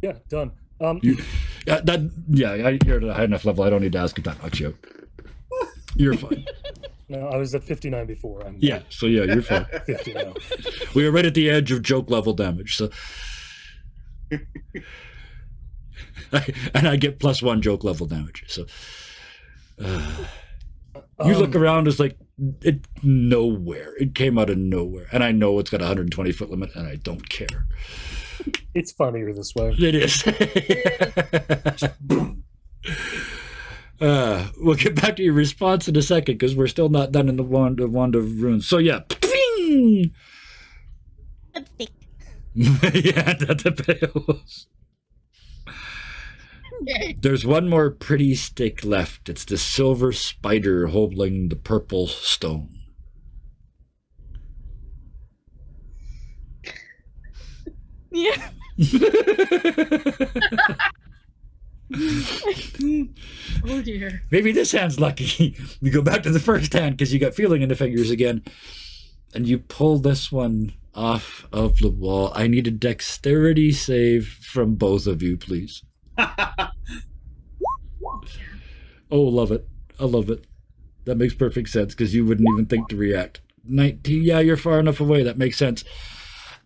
S2: Yeah, done.
S1: You're at a high enough level. I don't need to ask if that knocks you out. You're fine.
S2: No, I was at 59 before. I'm
S1: Yeah, so yeah, you're fine.
S2: 50 now.
S1: We were right at the edge of joke level damage, so. And I get +1 joke level damage, so. You look around, it's like nowhere. It came out of nowhere, and I know it's got a 120-foot limit, and I don't care.
S2: It's funnier this way.
S1: It is. We'll get back to your response in a second because we're still not done in the wand of runes. So yeah, Ping! Yeah, that's a pails. There's one more pretty stick left. It's the silver spider holding the purple stone.
S3: Yeah.
S6: Oh dear.
S1: Maybe this hand's lucky. You go back to the first hand because you got feeling in the fingers again. And you pull this one off of the wall. I need a dexterity save from both of you, please. Oh, love it. I love it. That makes perfect sense because you wouldn't even think to react. 19, yeah, you're far enough away. That makes sense.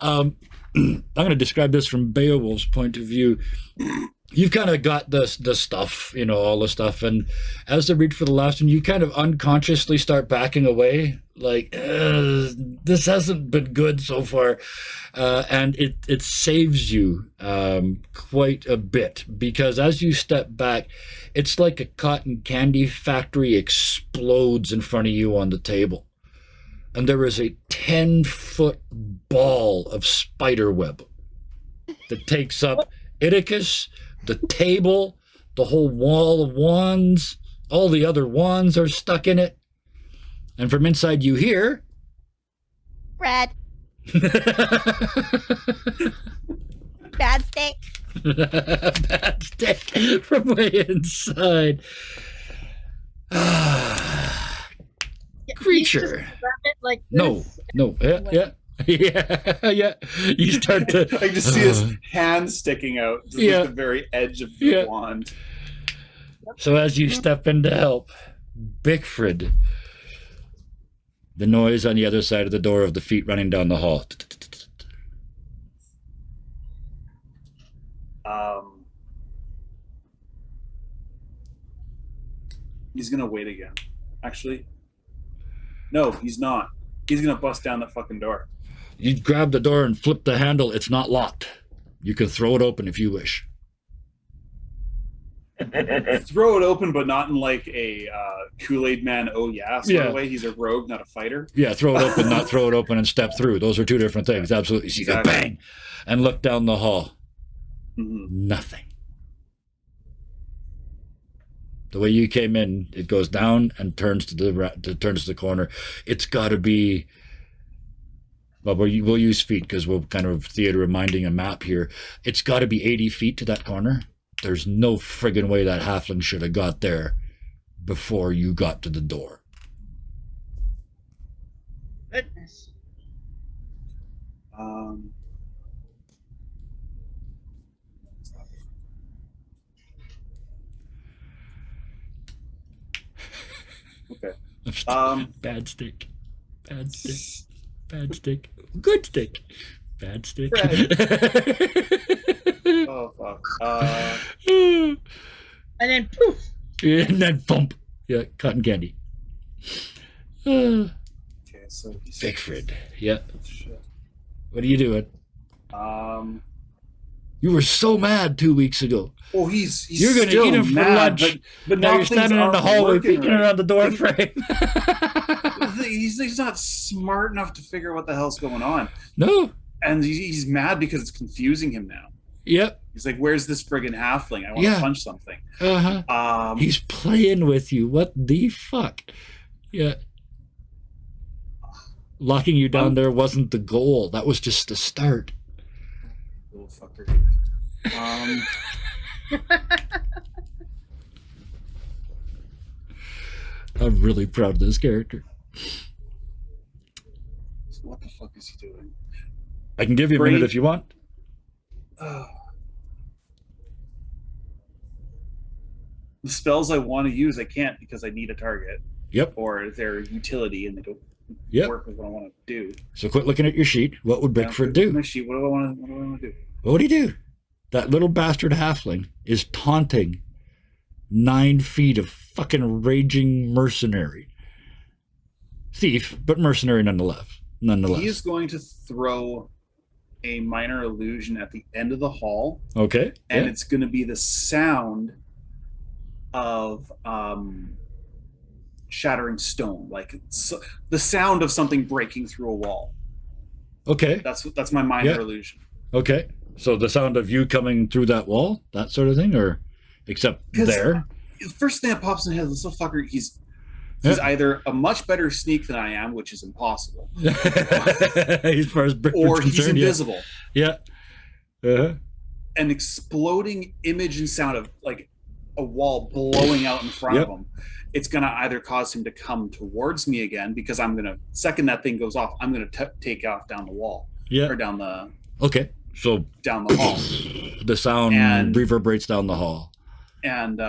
S1: I'm going to describe this from Beowulf's point of view. You've kind of got the stuff, you know, all the stuff. And as they read for the last one, you kind of unconsciously start backing away. Like, this hasn't been good so far. And it saves you quite a bit. Because as you step back, it's like a cotton candy factory explodes in front of you on the table. And there is a 10-foot ball of spider web that takes up Iticus, the table, the whole wall of wands. All the other wands are stuck in it. And from inside you hear...
S3: Brad. Bad stick.
S1: Bad stick from way inside. Creature.
S6: Grab it like
S1: No,
S6: this.
S1: no, yeah. Yeah. You start to.
S5: I just see his hand sticking out, just
S1: Yeah.
S5: like the very edge of the
S1: Yeah.
S5: wand.
S1: So as you step in to help, Bickford, the noise on the other side of the door of the feet running down the hall.
S5: He's gonna wait again. Actually, no, he's not. He's gonna bust down the fucking door.
S1: You grab the door and flip the handle. It's not locked. You can throw it open if you wish.
S5: Throw it open, but not in like a Kool-Aid Man, oh yeah, sort
S1: Yeah.
S5: of way. He's a rogue, not a fighter.
S1: Yeah, throw it open, not throw it open and step through. Those are two different things. Absolutely. So you go
S5: Exactly.
S1: bang and look down the hall.
S5: Mhm.
S1: Nothing. The way you came in, it goes down and turns to the corner. It's got to be. Well, we'll use feet because we'll kind of theater reminding a map here. It's got to be 80 feet to that corner. There's no friggin' way that halfling should have got there before you got to the door.
S6: Goodness.
S5: Okay.
S1: Bad stick. Bad stick. Bad stick. Good stick. Bad stick.
S5: Oh fuck.
S6: And then poof.
S1: And then thump. Yeah, cotton candy.
S5: Okay, so he's
S1: Bickford. Yeah.
S5: Shit.
S1: What are you doing? You were so mad 2 weeks ago.
S5: Oh, he's
S1: You're gonna
S5: still
S1: eat him for
S5: mad,
S1: lunch.
S5: But
S1: Now you're
S5: things
S1: standing in the
S5: aren't
S1: hallway
S5: working
S1: peeking
S5: right.
S1: around the door frame.
S5: He's not smart enough to figure out what the hell's going on,
S1: No.
S5: and he's mad because it's confusing him now.
S1: Yep.
S5: He's like, "Where's this friggin' halfling? I want to
S1: Yeah.
S5: punch something."
S1: Uh-huh. He's playing with you. What the fuck? Yeah. Locking you down there wasn't the goal. That was just the start.
S5: Little fucker.
S1: I'm really proud of this character.
S5: So what the fuck is he doing?
S1: I can give you a minute if you want.
S5: the spells I want to use, I can't because I need a target
S1: Yep.
S5: or their utility, and they don't
S1: Yep.
S5: work with what I want to do.
S1: So quit looking at your sheet. What would Bickford do?
S5: My sheet, what do I want to do?
S1: What would he do? That little bastard halfling is taunting 9 feet of fucking raging mercenary. Thief, but mercenary nonetheless.
S5: He is going to throw a minor illusion at the end of the hall,
S1: Okay.
S5: and
S1: Yeah.
S5: it's going to be the sound of shattering stone, like the sound of something breaking through a wall.
S1: Okay.
S5: That's my minor
S1: Yeah.
S5: illusion.
S1: Okay. So the sound of you coming through that wall, that sort of thing, or except
S5: 'Cause
S1: there.
S5: The first thing that pops in my head, this little fucker, he's
S1: Yeah.
S5: either a much better sneak than I am, which is impossible,
S1: As far as Bickford's
S5: or he's
S1: concerned,
S5: invisible.
S1: Yeah. Uh-huh.
S5: An exploding image and sound of like a wall blowing out in front
S1: Yep.
S5: of him. It's going to either cause him to come towards me again, because I'm going to, second that thing goes off, I'm going to take off down the wall
S1: Yeah.
S5: or down the
S1: Okay. So
S5: hall.
S1: the sound
S5: And-
S1: reverberates down the hall.
S5: And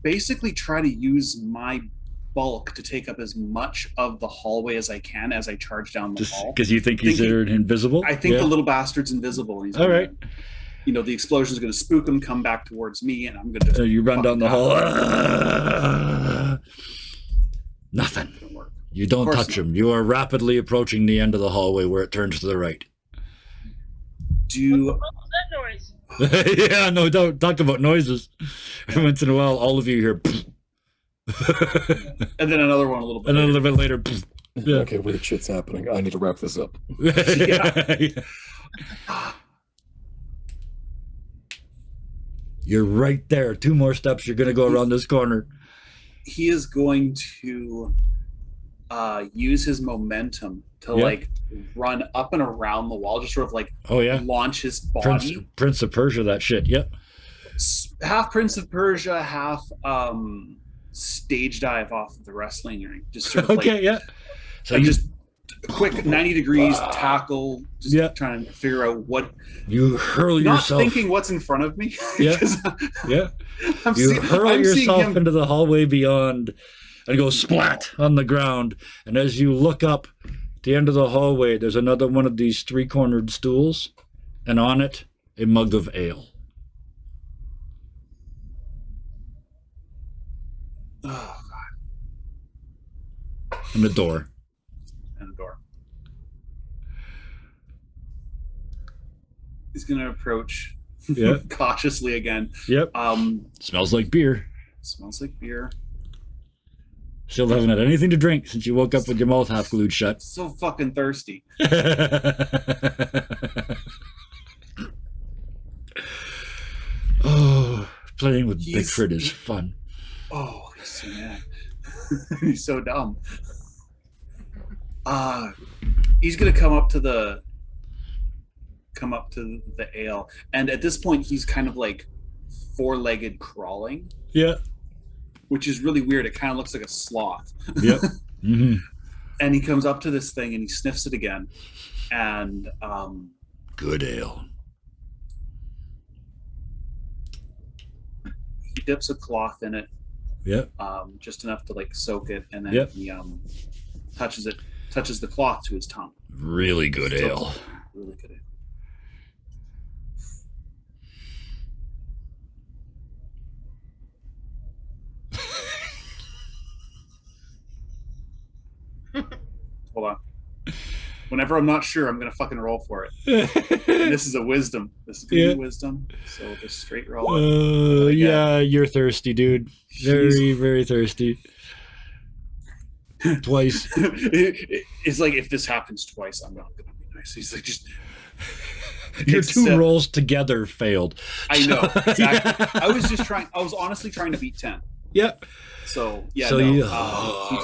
S5: basically try to use my bulk to take up as much of the hallway as I can as I charge down the
S1: Just
S5: hall.
S1: because you think he's
S5: Thinking-
S1: invisible?
S5: I think
S1: Yeah.
S5: the little bastard's invisible. And he's
S1: All
S5: gonna,
S1: right.
S5: the explosion's going to spook him, come back towards me, and I'm going to.
S1: You run down the hall. Nothing.
S5: Doesn't work.
S1: You don't
S5: Of course
S1: touch
S5: not.
S1: him. You are rapidly approaching the end of the hallway where it turns to the right.
S5: Do
S6: What was that noise?
S1: Yeah, no, don't talk about noises. Every once in a while, all of you hear,
S5: and then another one a little bit.
S1: and a
S5: later.
S1: little bit later. Yeah.
S2: Okay, weird shit's happening. I need to wrap this up.
S1: Yeah. You're right there. 2 more steps. You're going to go around this corner.
S5: He is going to use his momentum to
S1: Yeah.
S5: like run up and around the wall, just sort of like
S1: Oh, yeah.
S5: launch his body.
S1: Prince of Persia, that shit. Yep.
S5: Half Prince of Persia, half stage dive off of the wrestling ring. Just sort of
S1: Okay,
S5: like
S1: yeah. So
S5: like
S1: you,
S5: just a quick 90 degrees tackle, just
S1: Yeah.
S5: trying to figure out what,
S1: you hurl
S5: not
S1: yourself.
S5: thinking what's in front of me.
S1: Yeah.
S5: 'Cause
S1: Yeah.
S5: I'm
S1: You
S5: seeing,
S1: hurl
S5: I'm seeing
S1: yourself
S5: him.
S1: into the hallway beyond and go splat on the ground. And as you look up at the end of the hallway, there's another one of these 3-cornered stools, and on it, a mug of ale.
S5: Oh,
S1: And the door.
S5: and the door. He's gonna approach
S1: Yeah.
S5: cautiously again.
S1: Yep. Smells like beer.
S5: Smells like beer.
S1: Still haven't had anything to drink since you woke up with your mouth half glued shut.
S5: So fucking thirsty.
S1: Oh, playing with
S5: He's-
S1: Bickford is fun.
S5: Oh, he's so mad. He's so dumb. He's gonna come up to the ale, and at this point he's kind of like 4-legged crawling,
S1: Yeah.
S5: which is really weird. It kind of looks like a sloth.
S1: Yep. Hmm.
S5: And he comes up to this thing and he sniffs it again, and
S1: Good ale.
S5: he dips a cloth in it,
S1: Yep.
S5: just enough to like soak it, and then
S1: Yep.
S5: he touches the cloth to his tongue.
S1: Really good
S5: Still
S1: ale.
S5: really good ale. Hold on. Whenever I'm not sure, I'm gonna fucking roll for it. And this is a wisdom. This is gonna
S1: Yeah.
S5: be wisdom. So just straight roll.
S1: Yeah, you're thirsty, dude. Very, very thirsty. Twice.
S5: It's like, if this happens twice, I'm not gonna be nice. He's like, just
S1: Your
S5: It's,
S1: 2
S5: uh,
S1: rolls together failed.
S5: I know
S1: So-
S5: exactly. I was honestly trying to beat 10.
S1: Yep.
S5: So yeah,
S1: So
S5: no.
S1: you-
S5: He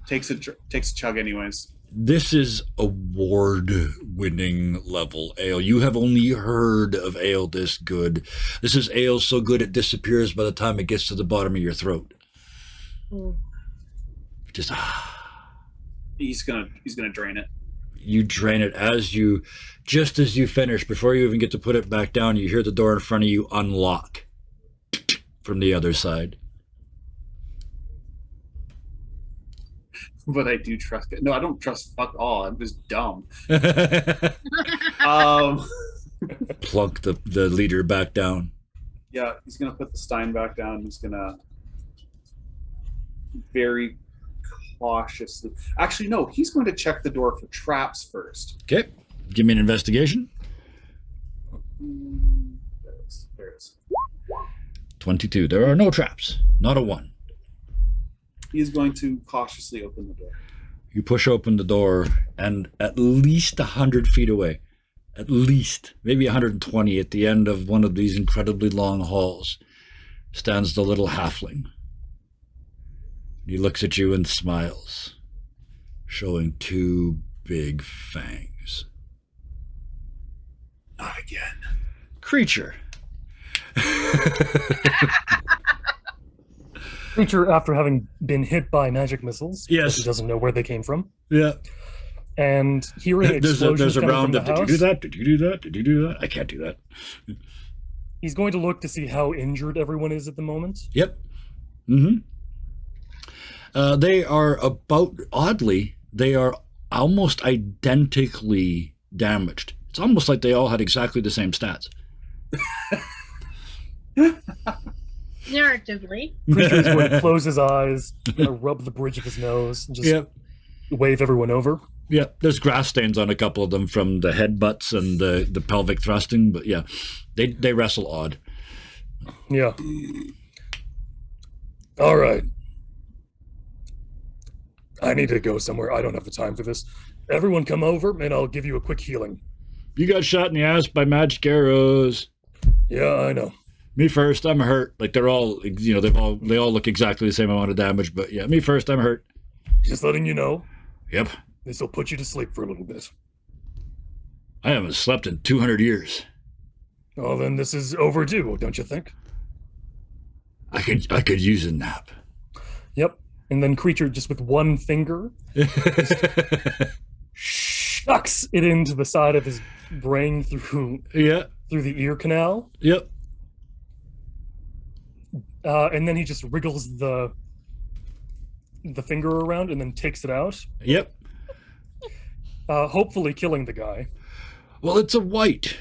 S5: takes a chug anyways.
S1: This is award-winning level ale. You have only heard of ale this good. This is ale so good it disappears by the time it gets to the bottom of your throat. Just
S5: He's gonna drain it.
S1: you drain it just as you finish, before you even get to put it back down, you hear the door in front of you unlock from the other side.
S5: But I do trust it. No, I don't trust fuck all. I'm just dumb.
S1: Plunk the leader back down.
S5: Yeah, he's gonna put the Stein back down. He's gonna very cautiously. Actually, no. He's going to check the door for traps first.
S1: Okay, give me an investigation.
S5: There it is. There it is.
S1: 22. There are no traps. Not a one.
S5: He is going to cautiously open the door.
S1: You push open the door, and at least 100 feet away, at least, maybe 120 at the end of one of these incredibly long halls, stands the little halfling. He looks at you and smiles, showing 2 big fangs.
S5: Not again.
S1: Creature.
S2: Creature, after having been hit by magic missiles,
S1: Yes.
S2: he doesn't know where they came from,
S1: Yeah.
S2: and hearing explosions
S1: There's a
S2: coming
S1: round
S2: from
S1: of,
S2: the
S1: did you
S2: house,
S1: do that? Did you do that? Did you do that? I can't do that.
S2: he's going to look to see how injured everyone is at the moment.
S1: Yep. Mm-hmm. They are oddly, they are almost identically damaged. It's almost like they all had exactly the same stats.
S6: Narratively.
S2: Creature is going to close his eyes, going to rub the bridge of his nose, and just
S1: Yep.
S2: wave everyone over.
S1: Yeah, there's grass stains on a couple of them from the headbutts and the pelvic thrusting, but yeah, they wrestle odd.
S2: Yeah. All right. I need to go somewhere. I don't have the time for this. Everyone come over, and I'll give you a quick healing.
S1: You got shot in the ass by magic arrows.
S2: Yeah, I know.
S1: Me first, I'm hurt. Like they're all, they all look exactly the same amount of damage, but yeah, me first, I'm hurt.
S2: Just letting you know,
S1: Yep.
S2: this will put you to sleep for a little bit.
S1: I haven't slept in 200 years.
S2: Oh, then this is overdue, don't you think?
S1: I could use a nap.
S2: Yep. And then creature, just with one finger, shucks it into the side of his brain through
S1: Yeah.
S2: the ear canal,
S1: Yep.
S2: and then he just wriggles the finger around and then takes it out,
S1: Yep.
S2: hopefully killing the guy.
S1: Well, it's a white.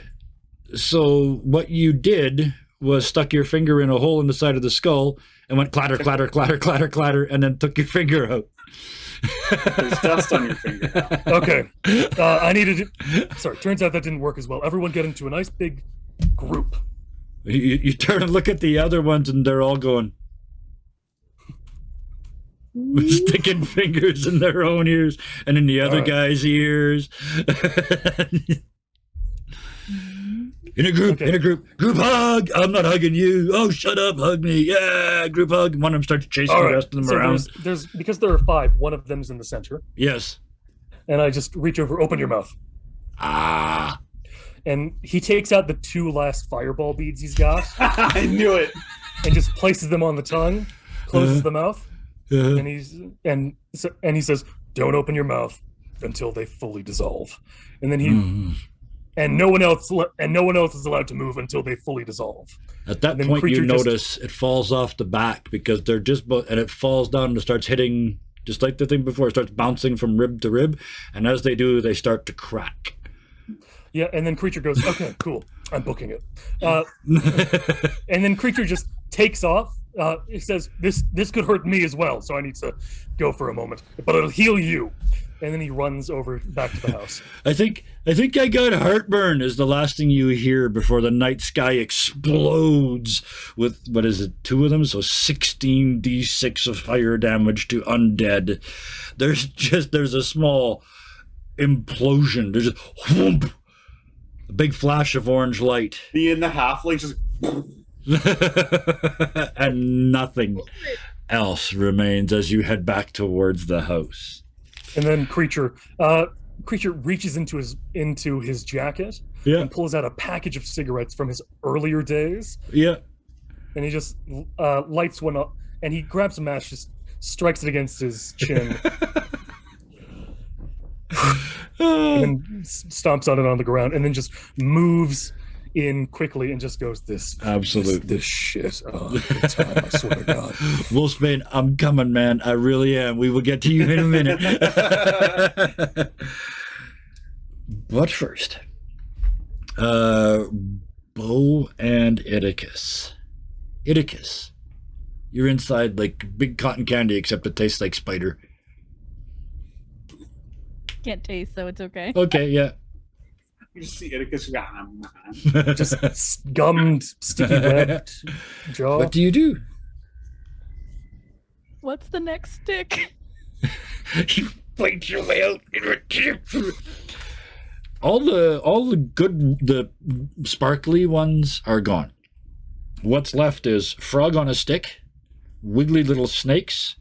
S1: So what you did was stuck your finger in a hole in the side of the skull and went clatter, clatter, clatter, clatter, clatter, and then took your finger out.
S5: There's dust on your finger now.
S2: Okay. I needed it. Sorry, turns out that didn't work as well. Everyone get into a nice big group.
S1: You turn and look at the other ones, and they're all going, sticking fingers in their own ears and in the other
S2: All right.
S1: guy's ears. In a group,
S2: Okay.
S1: group hug. I'm not hugging you. Oh, shut up, hug me. Yeah, group hug. One of them starts chasing
S2: All
S1: the
S2: right.
S1: rest of them
S2: So
S1: around.
S2: there's because there are 5. One of them's in the center,
S1: Yes.
S2: and I just reach over, open your mouth,
S1: Ah.
S2: and he takes out the 2 last fireball beads he's got
S5: I knew it.
S2: and just places them on the tongue, closes the mouth,
S1: Uh,
S2: and he says, "Don't open your mouth until they fully dissolve." And then he
S1: mhm.
S2: and no one else is allowed to move until they fully dissolve.
S1: At that
S2: And then
S1: point, you
S2: creature just-
S1: notice it falls off the back because they're and it falls down and starts hitting, just like the thing before, it starts bouncing from rib to rib. And as they do, they start to crack.
S2: Yeah, and then creature goes, "Okay, cool, I'm booking it." And then creature just takes off. He says, "This could hurt me as well, so I need to go for a moment, but it'll heal you." And then he runs over back to the house.
S1: I think I got heartburn is the last thing you hear before the night sky explodes with, what is it, 2 of them? So 16d6 of fire damage to undead. There's a small implosion. There's just whoomp, a big flash of orange light.
S5: Me and the halfling just.
S1: And nothing else remains as you head back towards the house.
S2: And then creature reaches into his jacket
S1: Yeah,
S2: and pulls out a package of cigarettes from his earlier days,
S1: yeah.
S2: and he just lights one up, and he grabs a match, just strikes it against his chin. and then stomps on it on the ground, and then just moves in quickly and just goes, this shit. Oh, good time, I swear to God.
S1: Wolfsbane, I'm coming, man. I really am. We will get to you in a minute. But first, Bo and Iticus. Iticus, you're inside like big cotton candy, except it tastes like spider.
S3: Can't taste, so it's okay.
S1: Okay, yeah.
S5: You just see Iticus.
S2: Just gummed, sticky webbed jaw.
S1: What do you do?
S3: What's the next stick?
S1: You fight your way out. All the good, the sparkly ones are gone. What's left is frog on a stick, wiggly little snakes,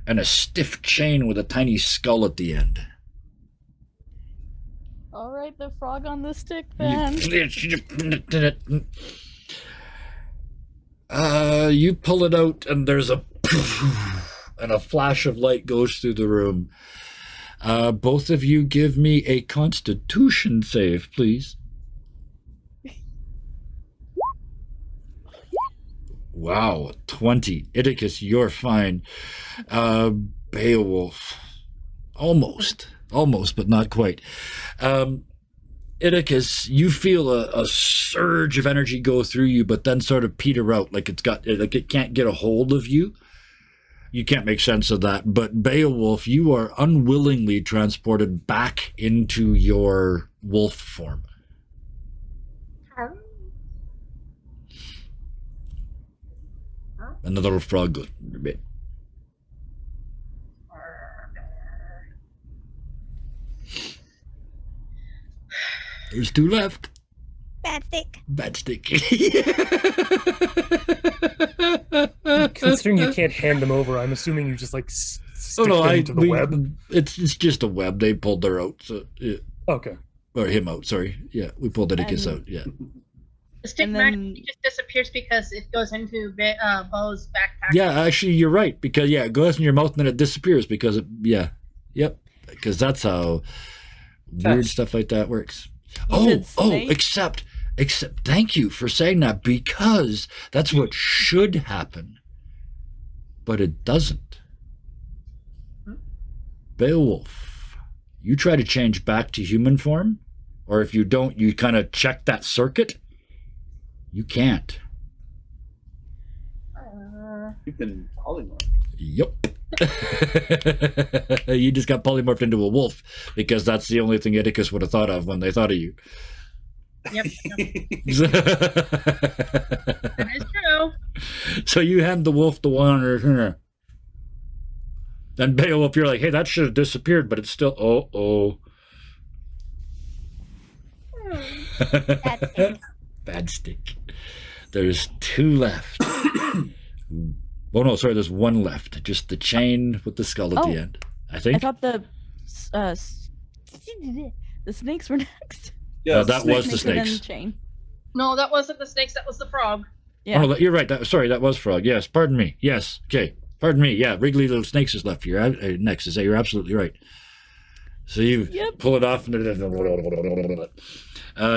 S1: and a stiff chain with a tiny skull at the end.
S3: All right, the frog on the stick then.
S1: You pull it out, and there's a and a flash of light goes through the room. Both of you give me a Constitution save, please. Wow, 20. Iticus, you're fine. Beowulf, almost, but not quite. Iticus, you feel a surge of energy go through you, but then sort of peter out, like it can't get a hold of you. You can't make sense of that. But Beowulf, you are unwillingly transported back into your wolf form. And the little frog goes a bit. There's 2 left.
S7: Bad stick.
S1: Bad stick.
S2: Considering you can't hand them over, I'm assuming you just like stick
S1: Oh no,
S2: them to the web.
S1: It's just a web. They pulled her out, so yeah.
S2: Okay.
S1: Or him out. Sorry, yeah, we pulled Iticus out. Yeah.
S6: The stick
S3: And then-
S6: magically just disappears because it goes into Bo's backpack.
S1: Yeah, actually, you're right, because yeah, it goes in your mouth and then it disappears because yep, because that's how weird
S2: Test.
S1: stuff like that works.
S3: Did
S1: Oh,
S3: snake-
S1: except thank you for saying that, because that's what should happen, but it doesn't. Beowulf, you try to change back to human form, or if you don't, you kind of check that circuit. You can't.
S5: You've been polymorphed.
S1: Yep. You just got polymorphed into a wolf because that's the only thing Iticus would have thought of when they thought of you.
S6: Yep. That is true.
S1: So you hand the wolf the one, and Beowulf, you're like, hey, that should have disappeared, but it's still, oh.
S7: Bad stick.
S1: Bad stick. There's 2 left. Oh no, sorry, there's 1 left. Just the chain with the skull at the
S3: Oh.
S1: end. I think.
S3: I thought the snakes were next.
S5: Yeah,
S1: that was the
S3: Snakes and then
S1: snakes.
S3: chain.
S6: No, that wasn't the snakes. That was the frog.
S3: Yeah.
S1: Oh, you're right. Sorry, that was frog. Yes, pardon me. Yes, okay. Pardon me. Yeah, wriggly little snakes is left here. Next, is that you're absolutely right. So you
S3: Yep.
S1: pull it off.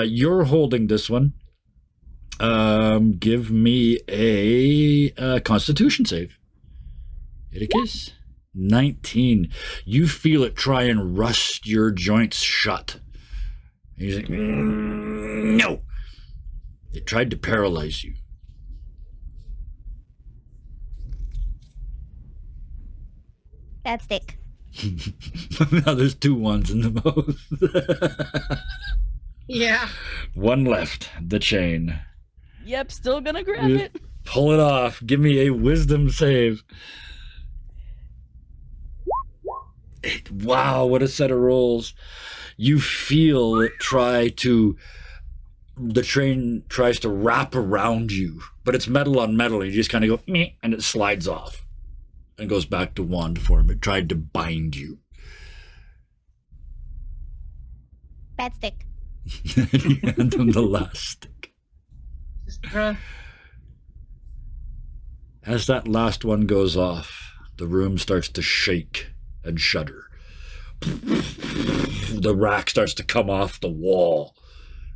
S1: You're holding this one. Give me a Constitution save. Iticus, 19. You feel it try and rust your joints shut. And he's like, no. It tried to paralyze you.
S7: Bad stick.
S1: Now there's 2 ones in the mouth.
S6: Yeah.
S1: 1 left. The chain.
S3: Yep, still gonna grab
S1: Yeah.
S3: it.
S1: Pull it off. Give me a wisdom save. Wow, what a set of rolls. You feel it the train tries to wrap around you, but it's metal on metal. You just kind of go, meh, and it slides off and goes back to wand form. It tried to bind you.
S7: Bad stick.
S1: You hand them the last stick.
S6: Just,
S1: As that last one goes off, the room starts to shake and shudder. The rack starts to come off the wall.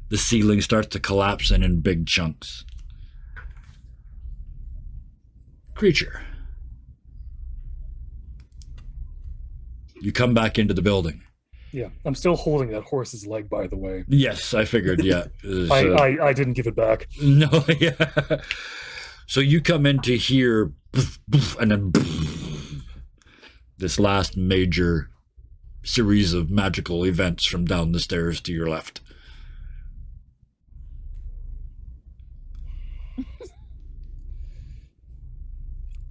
S1: The ceiling starts to collapse in big chunks. Creature. You come back into the building.
S2: Yeah, I'm still holding that horse's leg, by the way.
S1: Yes, I figured, yeah.
S2: I didn't give it back.
S1: No, yeah. So you come in to hear, and then this last major series of magical events from down the stairs to your left.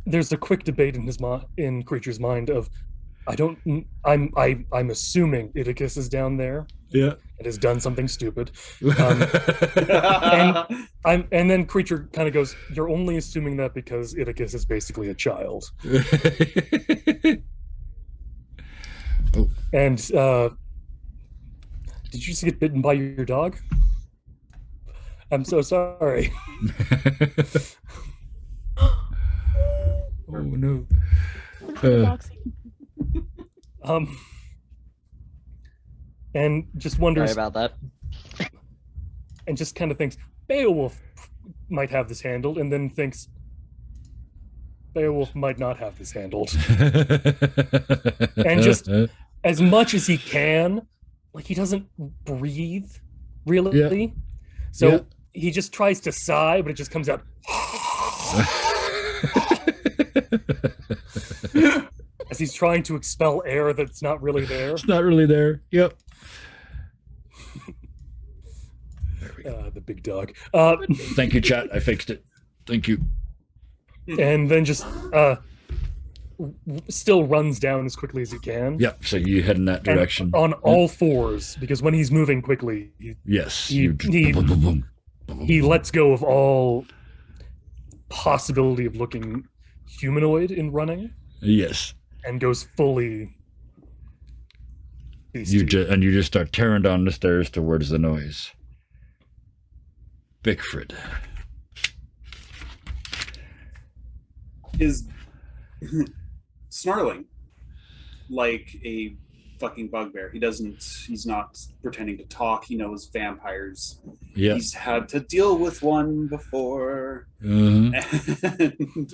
S2: There's a quick debate in Creature's mind of, I'm assuming Idicus is down there
S1: Yeah.
S2: and has done something stupid. And then Creature kind of goes, "You're only assuming that because Idicus is basically a child." And did you just get bitten by your dog? I'm so sorry.
S1: Oh no.
S2: And just
S8: Sorry
S2: wonders,
S8: about that.
S2: and just kind of thinks Beowulf might have this handled, and then thinks Beowulf might not have this handled. And just as much as he can, like, he doesn't breathe really.
S1: Yeah.
S2: So
S1: Yeah.
S2: he just tries to sigh, but it just comes out. As he's trying to expel air that's not really there.
S1: It's not really there. Yep.
S2: The big dog.
S1: Thank you, chat. I fixed it. Thank you.
S2: And then just still runs down as quickly as he can.
S1: Yep. So you head in that
S2: And
S1: direction.
S2: on all fours, because when he's moving quickly,
S1: Yes.
S2: he-
S1: you
S2: he-
S1: boom, boom, boom.
S2: he lets go of all possibility of looking humanoid in running
S1: Yes.
S2: and goes fully beastie.
S1: You just start tearing down the stairs towards the noise. Bickford.
S5: Is snarling like a fucking bugbear. He's not pretending to talk. He knows vampires.
S1: Yeah.
S5: He's had to deal with one before.
S1: Mhm.
S5: And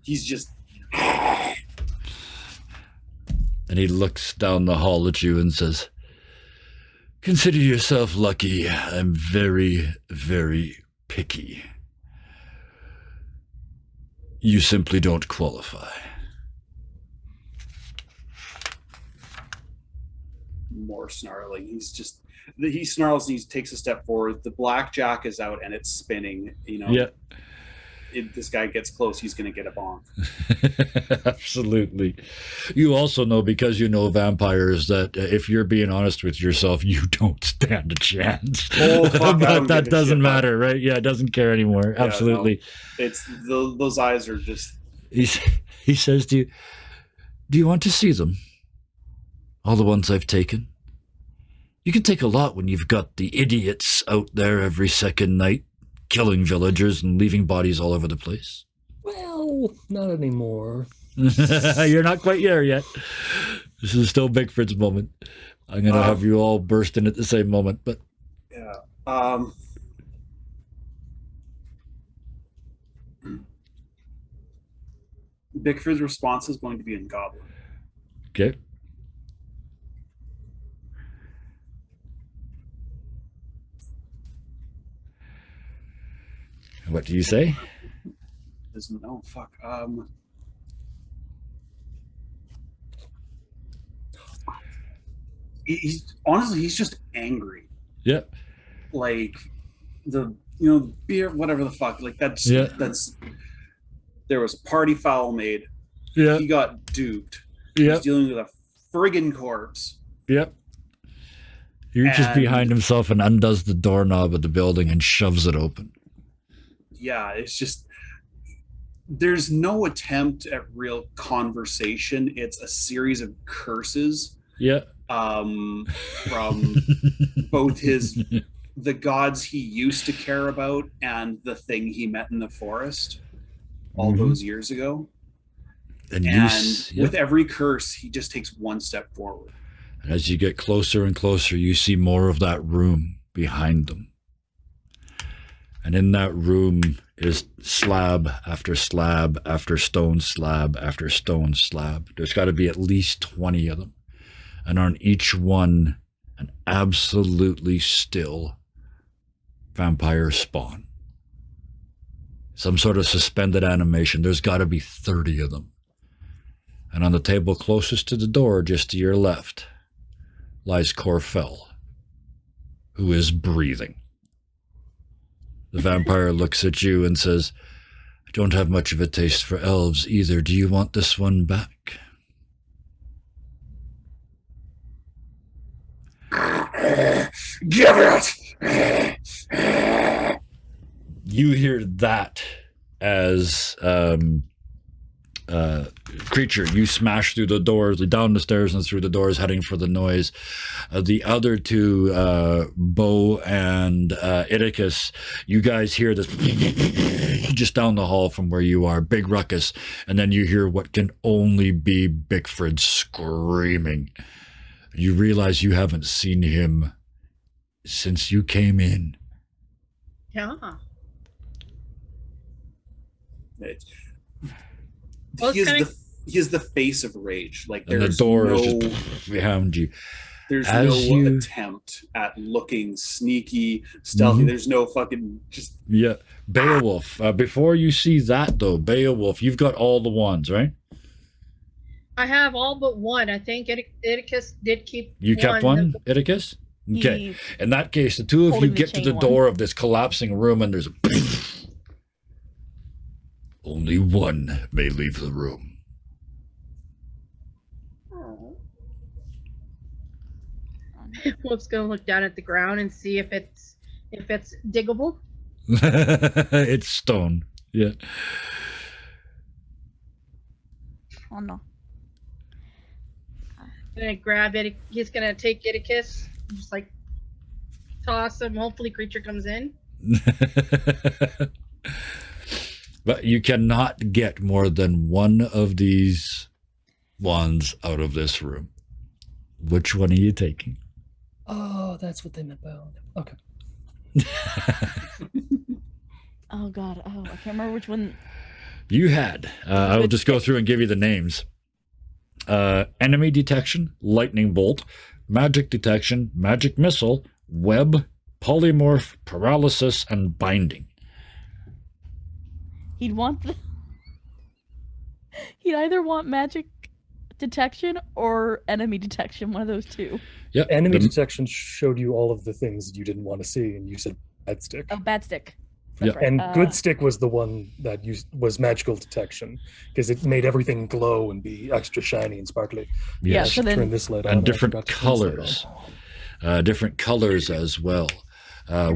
S5: he's just
S1: And he looks down the hall at you and says, "Consider yourself lucky. I'm very, very picky. You simply don't qualify."
S5: more snarling. He snarls and he takes a step forward. The blackjack is out and it's spinning.
S1: Yeah.
S5: If this guy gets close, he's going to get a bonk.
S1: Absolutely. You also know, because you know vampires, that if you're being honest with yourself, you don't stand a chance.
S5: Oh, fuck, I
S1: But
S5: don't
S1: that
S5: give a
S1: doesn't
S5: shit,
S1: matter, right? Yeah, it doesn't care anymore.
S5: Yeah,
S1: Absolutely.
S5: no. It's those eyes are just.
S1: He says to you, "Do you want to see them? All the ones I've taken? You can take a lot when you've got the idiots out there every second night, killing villagers and leaving bodies all over the place."
S2: Well, not anymore.
S1: You're not quite there yet. This is still Bickford's moment. I'm going to have you all burst in at the same moment, but
S5: Yeah. Bickford's response is going to be in Goblin.
S1: okay. What do you say?
S5: Isn't fuck. He's honestly he's just angry.
S1: Yeah.
S5: Like the beer, whatever the fuck. Like that's there was a party foul made.
S1: Yeah.
S5: He got duped.
S1: Yeah.
S5: He's dealing with a friggin' corpse.
S1: Yep. He reaches
S5: And-
S1: behind himself and undoes the doorknob of the building and shoves it open.
S5: Yeah, it's just there's no attempt at real conversation. It's a series of curses
S1: Yeah.
S5: from both the gods he used to care about and the thing he met in the forest all
S1: Mhm.
S5: those years ago.
S1: And
S5: And
S1: yep.
S5: with every curse, he just takes one step forward.
S1: And as you get closer and closer, you see more of that room behind them. And in that room is slab after slab after stone slab after stone slab. There's got to be at least 20 of them. And on each one, an absolutely still vampire spawn. Some sort of suspended animation. There's got to be 30 of them. And on the table closest to the door, just to your left, lies Corfell, who is breathing. The vampire looks at you and says, I don't have much of a taste for elves either. Do you want this one back?
S5: Give it!
S1: You hear that as creature. You smash through the doors, down the stairs and through the doors, heading for the noise. The other two, Bo and Iticus, you guys hear this just down the hall from where you are, big ruckus, and then you hear what can only be Bickford screaming. You realize you haven't seen him since you came in.
S6: Yeah.
S5: He is the face of rage. Like
S1: And the
S5: there's
S1: door
S5: no,
S1: is just behind you.
S5: there's
S1: as
S5: no
S1: you-
S5: attempt at looking sneaky, stealthy.
S1: Mhm.
S5: There's no fucking just.
S1: Yeah, Beowulf. Before you see that, though, Beowulf, you've got all the wands, right?
S6: I have all but one. I think Iticus did keep
S1: You kept one, Iticus? Okay.
S3: He-
S1: In that case, the two of you
S3: Holding the
S1: get to
S3: chain
S1: the
S3: one.
S1: door of this collapsing room, and there's a. Only one may leave the room.
S6: Wolf's gonna look down at the ground and see if it's diggable.
S1: It's stone. Yeah.
S3: Oh no.
S6: Gonna grab it. He's gonna take Iticus, and just like toss him. Hopefully, creature comes in.
S1: But you cannot get more than one of these wands out of this room. Which one are you taking?
S2: Oh, that's what they meant by all. Okay.
S3: Oh god. Oh, I can't remember which one.
S1: You had. I will just go through and give you the names. Enemy detection, lightning bolt, magic detection, magic missile, web, polymorph, paralysis, and binding.
S3: He'd want the. He'd either want magic detection or enemy detection. One of those two.
S1: Yep.
S2: Enemy
S1: the-
S2: detection showed you all of the things you didn't want to see, and you said bad stick.
S3: Oh, bad stick.
S1: Yeah.
S2: And good stick was the one that was magical detection because it made everything glow and be extra shiny and sparkly.
S3: Yeah,
S1: yes.
S3: so then-
S2: Turn this light on.
S1: And
S2: I
S1: different
S2: forgot to turn this light
S1: colors.
S2: on.
S1: Different colors as well.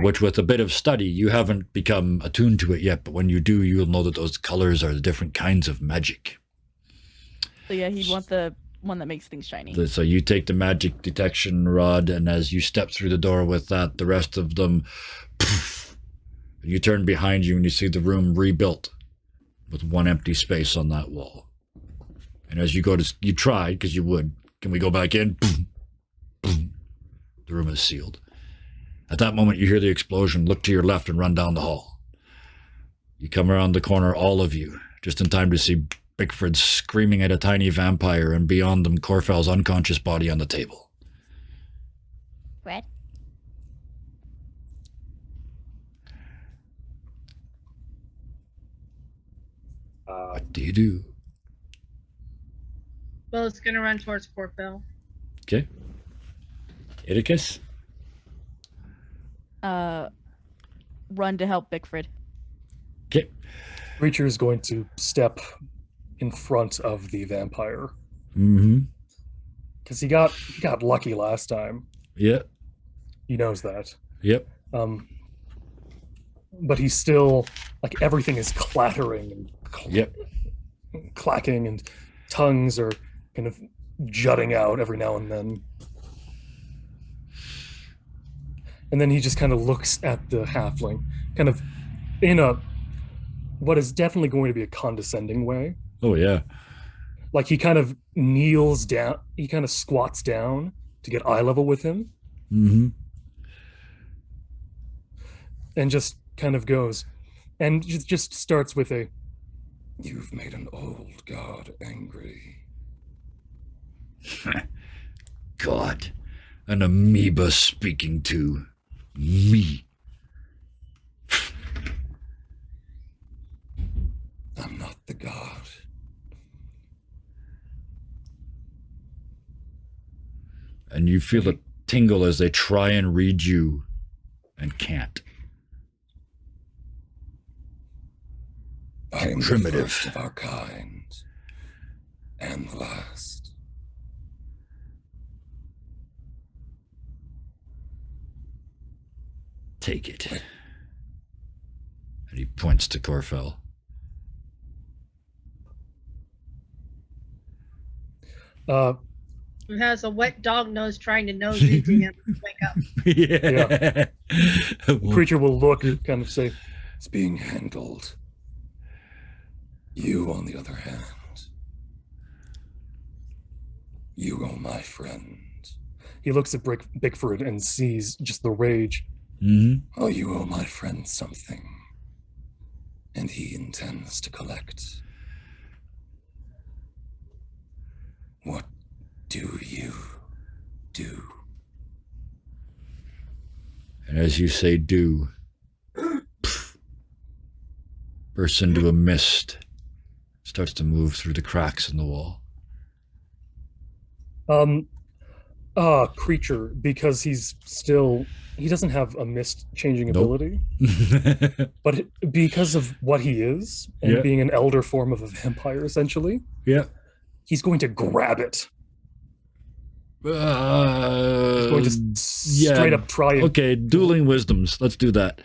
S1: Which, with a bit of study, you haven't become attuned to it yet, but when you do, you'll know that those colors are the different kinds of magic.
S3: So yeah, he'd want the one that makes things shiny.
S1: So you take the magic detection rod, and as you step through the door with that, the rest of them, poof, you turn behind you and you see the room rebuilt with one empty space on that wall. And as you go to, you tried, because you would, can we go back in? Boom, boom. The room is sealed. At that moment, you hear the explosion, look to your left and run down the hall. You come around the corner, all of you, just in time to see Bickford screaming at a tiny vampire, and beyond them, Corfell's unconscious body on the table.
S7: Red.
S1: What do you do?
S6: Well, it's gonna run towards Corfell.
S1: Okay. Iticus?
S3: Run to help Bickford.
S1: Okay.
S2: Creature is going to step in front of the vampire
S1: Mm-hmm.
S2: because he got lucky last time.
S1: Yep.
S2: He knows that.
S1: Yep.
S2: But he's still like everything is clattering and
S1: Yep.
S2: clacking, and tongues are kind of jutting out every now and then. And then he just kind of looks at the halfling, kind of in a what is definitely going to be a condescending way.
S1: Oh, yeah.
S2: like he kind of kneels down, he kind of squats down to get eye level with him,
S1: Mm-hmm.
S2: and just kind of goes, and just starts with a, "You've made an old god angry."
S1: God, an amoeba speaking to me.
S2: I'm not the god.
S1: And you feel it tingle as they try and read you and can't.
S2: I am
S1: Primitive.
S2: the first of our kind, and the last.
S1: Take it. And he points to Corfell.
S6: Who has a wet dog nose trying to nose read to him to wake up.
S1: Yeah.
S2: Creature will look, kind of say, "It's being handled." You, on the other hand, you are my friend. He looks at Bickford and sees just the rage.
S1: Mm-hmm.
S2: Oh, you owe my friend something, and he intends to collect. What do you do?
S1: And as you say do, bursts into a mist, starts to move through the cracks in the wall.
S2: Creature, because he doesn't have a mist changing
S1: Nope.
S2: ability, but because of what he is, and
S1: Yeah.
S2: being an elder form of a vampire, essentially,
S1: Yeah.
S2: he's going to grab it. He's
S1: Uh,
S2: going to straight up try and
S1: Okay, dueling wisdoms. Let's do that.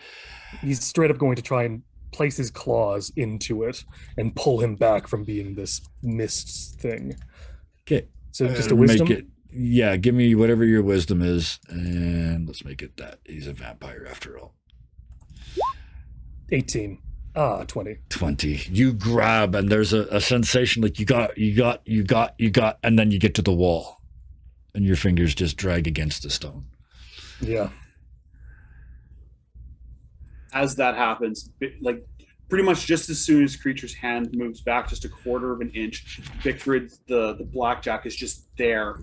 S2: he's straight up going to try and place his claws into it and pull him back from being this mist thing.
S1: Okay.
S2: So just a wisdom.
S1: Make it, yeah, give me whatever your wisdom is, and let's make it that. He's a vampire after all.
S2: 18. 20.
S1: 20. You grab, and there's a sensation like you got, and then you get to the wall, and your fingers just drag against the stone.
S2: Yeah.
S5: As that happens, like pretty much just as soon as Creature's hand moves back just a quarter of an inch, Bickford, the blackjack, is just there.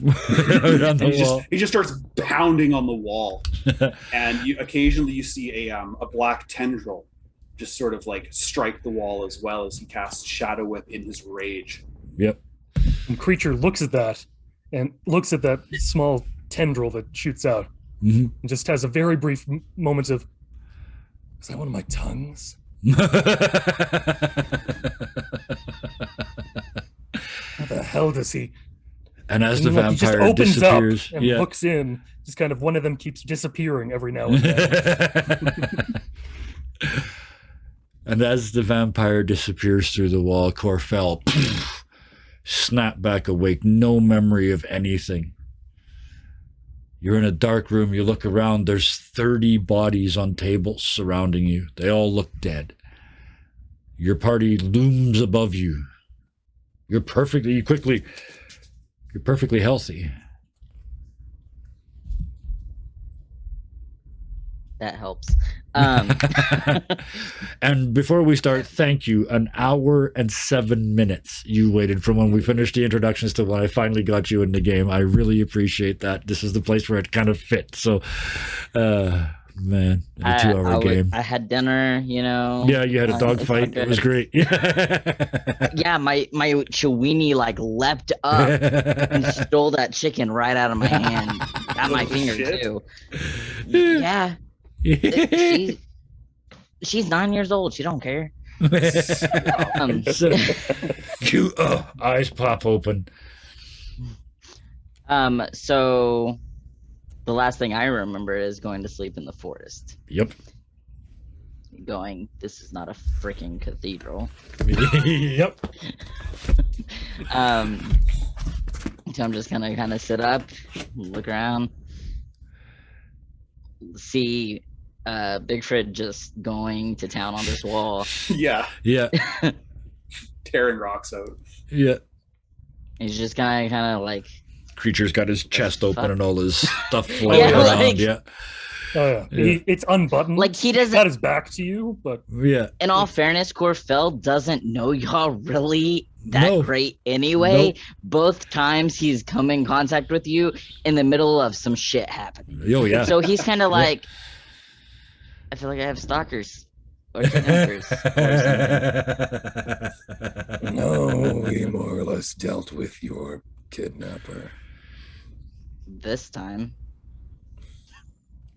S1: On the wall.
S5: He just starts pounding on the wall, and occasionally you see a black tendril just sort of like strike the wall as well as he casts Shadow Whip in his rage.
S1: Yep.
S2: And Creature looks at that and looks at that small tendril that shoots out
S1: Mm-hmm.
S2: and just has a very brief moment of, is that one of my tongues? How the hell does he?
S1: And as the
S2: And, like, he just
S1: vampire
S2: opens
S1: disappears,
S2: up and
S1: yeah.
S2: hooks in. Just kind of one of them keeps disappearing every now and then.
S1: And as the vampire disappears through the wall, Corfell snap back awake, no memory of anything. You're in a dark room, you look around, there's 30 bodies on tables surrounding you. They all look dead. Your party looms above you. You're perfectly healthy.
S4: That helps.
S1: And before we start, thank you. 1 hour and 7 minutes you waited from when we finished the introductions to when I finally got you in the game. I really appreciate that. This is the place where it kind of fits. So, man, a 2-hour game.
S4: I had dinner, you know.
S1: Yeah, you had a dog
S4: it's
S1: fight.
S4: all
S1: It was
S4: good.
S1: great.
S4: Yeah, my Chiweenie like leapt up and stole that chicken right out of my hand. Got my
S5: Oh,
S4: finger
S5: shit.
S4: too. Yeah, she's 9 years old. She don't care.
S1: So, eyes pop open.
S4: So the last thing I remember is going to sleep in the forest.
S1: Yep.
S4: This is not a freaking cathedral.
S1: Yep.
S4: So I'm just gonna kind of sit up, look around, see Bigford just going to town on this wall.
S5: Yeah,
S1: Yeah.
S5: tearing rocks out.
S1: Yeah.
S8: He's just kind of like,
S1: Creature's got his chest open
S8: Fuck.
S1: and all his stuff floating
S8: Yeah,
S1: around.
S8: like-
S1: Yeah,
S2: Oh yeah,
S1: Yeah.
S2: It's unbuttoned.
S8: like he
S2: He's
S8: doesn't.
S2: got his back to you, but
S1: yeah.
S8: In all fairness, Corfell doesn't know y'all really that
S1: No.
S8: great anyway.
S1: Nope.
S8: Both times he's come in contact with you in the middle of some shit happening.
S1: Oh yeah.
S8: So he's kind of
S1: Yeah.
S8: like, I feel like I have stalkers or kidnappers. or something.
S9: No, we more or less dealt with your kidnapper.
S8: This time,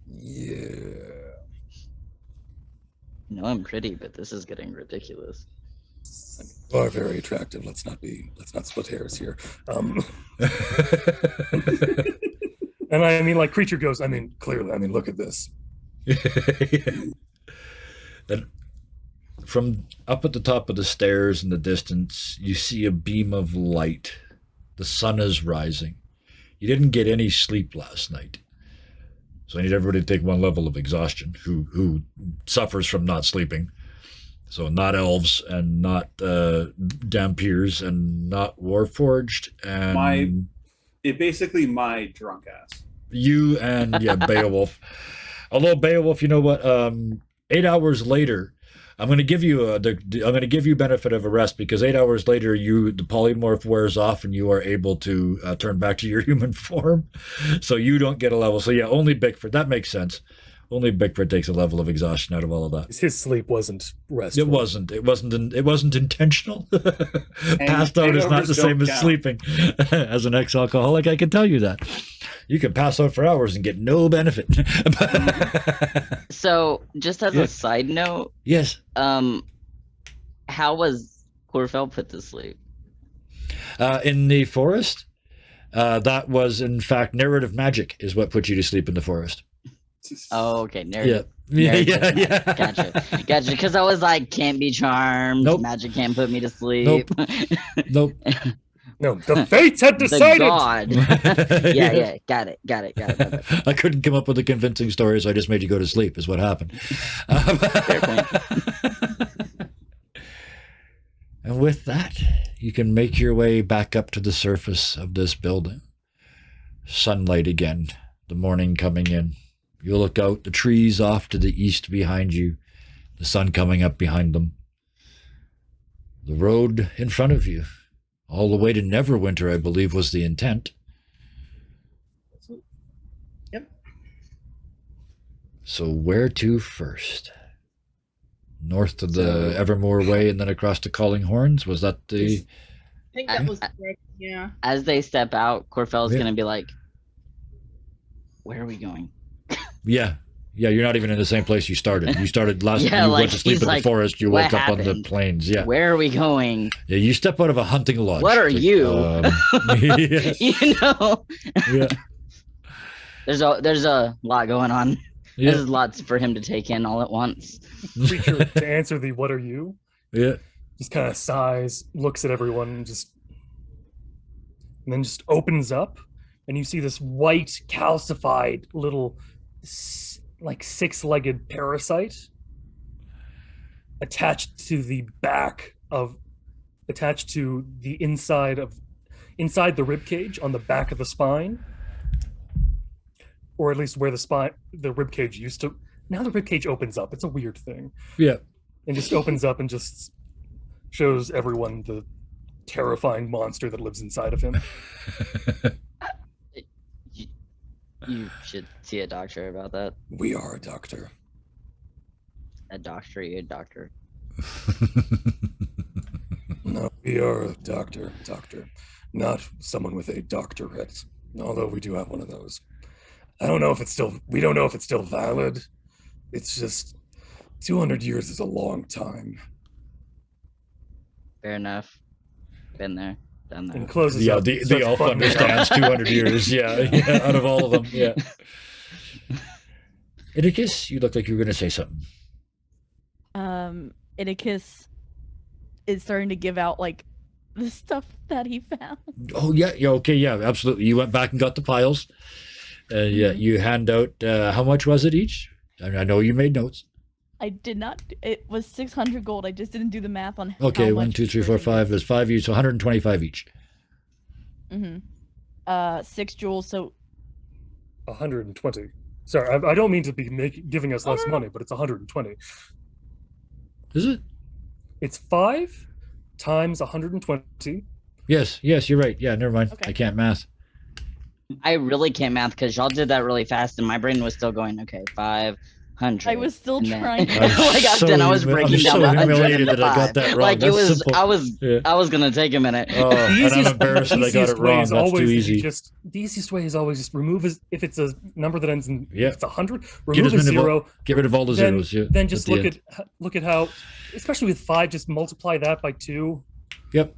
S9: Yeah.
S8: I know I'm pretty, but this is getting ridiculous.
S9: You are very attractive. Let's not split hairs here.
S2: and I mean, like Creature goes. I mean, clearly. I mean, look at this.
S1: And from up at the top of the stairs in the distance, you see a beam of light. The sun is rising. You didn't get any sleep last night. So I need everybody to take one level of exhaustion who suffers from not sleeping. So not elves and not Dampiers and not Warforged and
S5: Basically my drunk ass.
S1: you and Beowulf. Although Beowulf, you know what? 8 hours later, I'm going to give you benefit of a rest because 8 hours later, the polymorph wears off and you are able to turn back to your human form. So you don't get a level. So yeah, only Bickford. That makes sense. Only Bickford takes a level of exhaustion out of all of that.
S2: His sleep wasn't restful.
S1: It wasn't intentional. Passed out is not
S5: hangovers
S1: the same
S5: don't
S1: as
S5: count.
S1: sleeping. As an ex-alcoholic, I can tell you that. You can pass out for hours and get no benefit.
S8: So, just as
S1: Yeah.
S8: a side note,
S1: Yes.
S8: how was Corfell put to sleep?
S1: In the forest, that was in fact narrative magic is what put you to sleep in the forest.
S8: Oh, okay,
S1: Yeah.
S8: narrative.
S1: Yeah.
S8: Narrative
S1: Yeah.
S8: magic. Gotcha. Because I was like, can't be charmed.
S1: Nope.
S8: Magic can't put me to sleep.
S1: Nope.
S2: No, the fates had
S8: The
S2: decided.
S8: god. yeah. Got it. My bad.
S1: I couldn't come up with a convincing story, so I just made you go to sleep. Is what happened.
S8: Fair
S1: And with that, you can make your way back up to the surface of this building. Sunlight again, the morning coming in. You look out, the trees off to the east behind you, the sun coming up behind them. The road in front of you, all the way to Neverwinter, I believe was the intent.
S5: Yep.
S1: So where to first? North of the
S8: So-
S1: Evermore Way and then across to Calling Horns? Was that the...
S6: I think that was it. Yeah.
S8: As they step out, Corfell's
S1: Yeah.
S8: gonna be like, where are we going?
S1: Yeah. Yeah, you're not even in the same place you started. You started last
S8: Yeah,
S1: you
S8: like,
S1: went to sleep
S8: he's
S1: in the
S8: like,
S1: forest, you
S8: "What
S1: woke up on the
S8: happened?
S1: plains. Yeah.
S8: Where are we going?
S1: Yeah, you step out of a hunting lodge.
S8: What are
S1: It's like,
S8: you?
S1: yeah.
S8: You know,
S1: Yeah.
S8: there's a lot going on.
S1: Yeah.
S8: There's lots for him to take in all at once.
S2: Creature to answer the "What are you?"
S1: Yeah.
S2: just kind of sighs, looks at everyone, and then just opens up, and you see this white, calcified little, like six-legged parasite attached to the inside the rib cage on the back of the spine, or at least where the rib cage used to. Now the rib cage opens up. It's a weird thing.
S1: Yeah.
S2: And just opens up and just shows everyone the terrifying monster that lives inside of him.
S8: You should see a doctor about that.
S9: We are a doctor.
S8: A doctor.
S9: No, we are a doctor. Not someone with a doctorate. Although we do have one of those. We don't know if it's still valid. It's just 200 years is a long time.
S8: Fair enough. Been there, done
S2: And
S8: that.
S2: closes
S1: Yeah,
S2: up.
S1: the
S2: starts
S1: elf
S2: buttoning up.
S1: understands 200 years. Yeah, out of all of them. Yeah. Idicus, you look like you were going to say something.
S3: Idicus is starting to give out like the stuff that he found.
S1: Oh, yeah. Yeah. Okay. Yeah, absolutely. You went back and got the piles. Yeah, you hand out, how much was it each? I know you made notes.
S3: I did not. It was 600 gold. I just didn't do the math on.
S1: Okay,
S3: how
S1: 1,
S3: much
S1: 2, 3,
S3: each
S1: 4,
S3: person
S1: 5. There's 5 each, so 125 each.
S3: Mm-hmm. 6 jewels. So
S2: 120. Sorry, I don't mean to be giving us less
S3: no.
S2: money, but it's 120.
S1: Is it?
S2: It's 5 times 120.
S1: Yes, you're right. Yeah, never mind.
S3: Okay.
S1: I can't math.
S8: I really can't math because y'all did that really fast, and my brain was still going. Okay, 500.
S3: I was still
S8: and then-
S3: trying.
S8: like Austin, I was breaking down the 100
S1: humiliated
S8: into
S1: that I got
S8: 5.
S1: that wrong.
S8: Like it
S1: That's
S8: was,
S1: simple.
S8: I was gonna take a minute.
S1: Oh, and I'm embarrassed that I got it
S2: way
S1: wrong.
S2: is
S1: That's too
S2: always
S1: easy.
S2: the easiest way is always just remove if it's a number that ends in
S1: Yeah.
S2: if it's 100,
S1: Get
S2: remove
S1: as
S2: a
S1: many vo-
S2: zero.
S1: Get rid of all the
S2: Then,
S1: zeros. Yeah,
S2: then just
S1: the
S2: look
S1: end.
S2: at how, especially with 5, just multiply that by 2.
S1: Yep.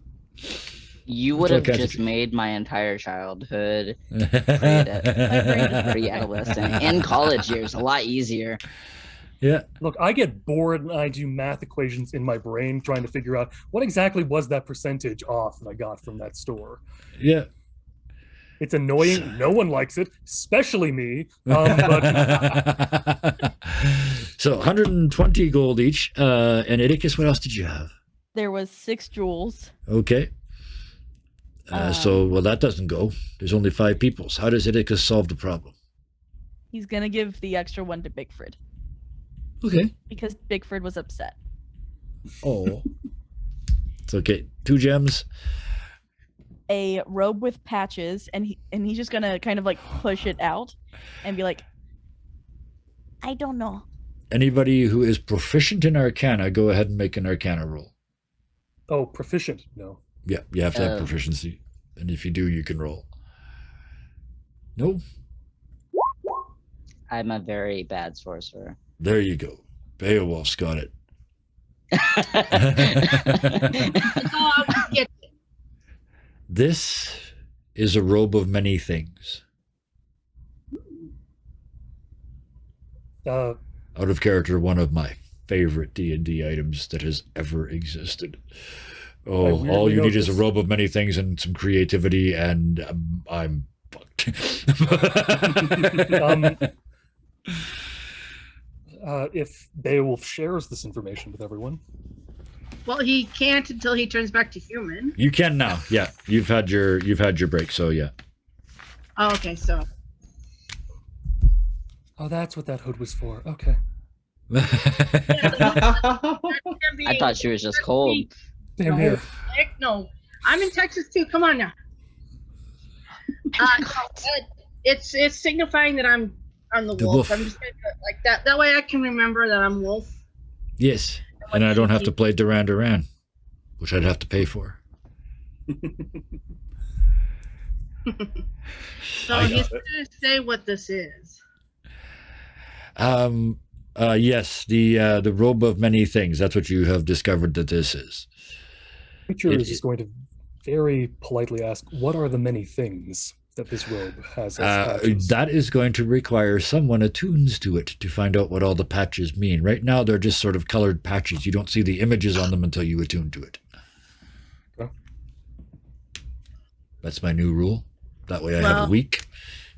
S8: You would
S1: all
S8: have
S1: kinds of
S8: just made my entire childhood,
S1: yeah.
S8: pre-adolescent, and college years a lot easier.
S2: Look, I get bored and I do math equations in my brain trying to figure out what exactly was that percentage off that I got from that store.
S1: Yeah.
S2: It's annoying. No one likes it, especially me. But
S1: So 120 gold each. And Idicus, what else did you have?
S3: There was 6 jewels.
S1: Okay. So that doesn't go. There's only 5 people. So how does Idicus solve the problem?
S3: He's gonna give the extra one to Bigford
S1: Okay.
S3: because Bigford was upset.
S1: Oh. It's okay. 2 gems.
S3: A robe with patches, and he's just gonna kind of like push it out and be like,
S7: I don't know.
S1: Anybody who is proficient in Arcana, go ahead and make an Arcana roll.
S2: oh, proficient. No.
S1: Yeah, you have to have
S8: Oh.
S1: proficiency. And if you do, you can roll. No?
S8: I'm a very bad sorcerer.
S1: There you go. Beowulf's got it.
S6: That's all I was getting.
S1: This is a robe of many things.
S2: Uh,
S1: Out of character, one of my favorite D&D items that has ever existed. Oh,
S2: weirdly
S1: all you need is a
S2: noticed.
S1: robe of many things and some creativity, and I'm fucked.
S2: If Beowulf shares this information with everyone,
S6: Well, he can't until he turns back to human.
S1: You can now. Yeah, you've had your break, so yeah.
S6: Oh, okay, so
S2: oh, that's what that hood was for. Okay.
S8: I thought she was just cold.
S2: Damn
S6: No.
S2: here.
S6: Heck no. I'm in Texas too. Come on now. It's signifying that I'm the
S1: The
S6: wolf.
S1: wolf.
S6: I'm just gonna do it like that. That way I can remember that I'm wolf.
S1: Yes, and I don't have to play Duran Duran, which I'd have to pay for.
S6: So
S1: I
S6: he's
S5: got it.
S6: gonna say what this is.
S1: Yes, the robe of many things. That's what you have discovered that this is.
S2: Creature
S1: It-
S2: is just going to very politely ask, "What are the many things that this robe has?" As patches?"
S1: That is going to require someone attunes to it to find out what all the patches mean. Right now, they're just sort of colored patches. You don't see the images on them until you attune to it.
S2: Okay.
S1: That's my new rule. That way I have
S6: Well-
S1: a week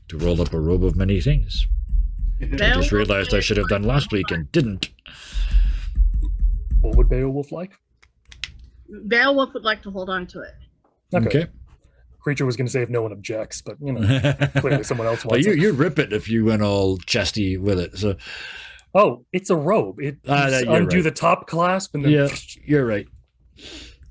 S1: to roll up a robe of many things. I just realized I should have done last week and didn't.
S2: What would Beowulf like?
S6: Beowulf would like to hold on to it.
S1: Okay.
S2: Creature was going to say if no one objects, but clearly someone else
S1: Well,
S2: wants it.
S1: you rip it if you went all chesty with it. So
S2: Oh, it's a robe. It you
S1: you're
S2: undo
S1: right.
S2: the top clasp and then
S1: yeah, you're right.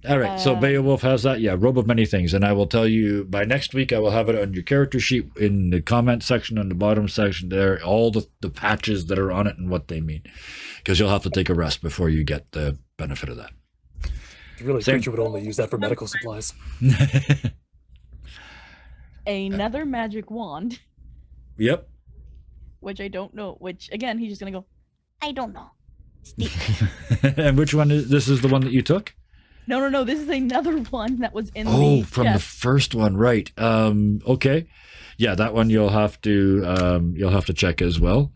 S1: All right, so
S3: Uh,
S1: Beowulf has that. Yeah, robe of many things, and I will tell you by next week. I will have it on your character sheet in the comment section on the bottom section there. All the patches that are on it and what they mean, because you'll have to take a rest before you get the benefit of that.
S2: really
S1: Same.
S2: Creature would only use that for medical supplies.
S3: another magic wand,
S1: Yep.
S3: which I don't know. Which again, he's just gonna go.
S7: I don't know.
S1: And which one is this? Is the one that you took?
S3: No. This is another one that was in
S1: Oh,
S3: the
S1: from the
S3: chest.
S1: first one, right? Okay, yeah, that one you'll have to check as well.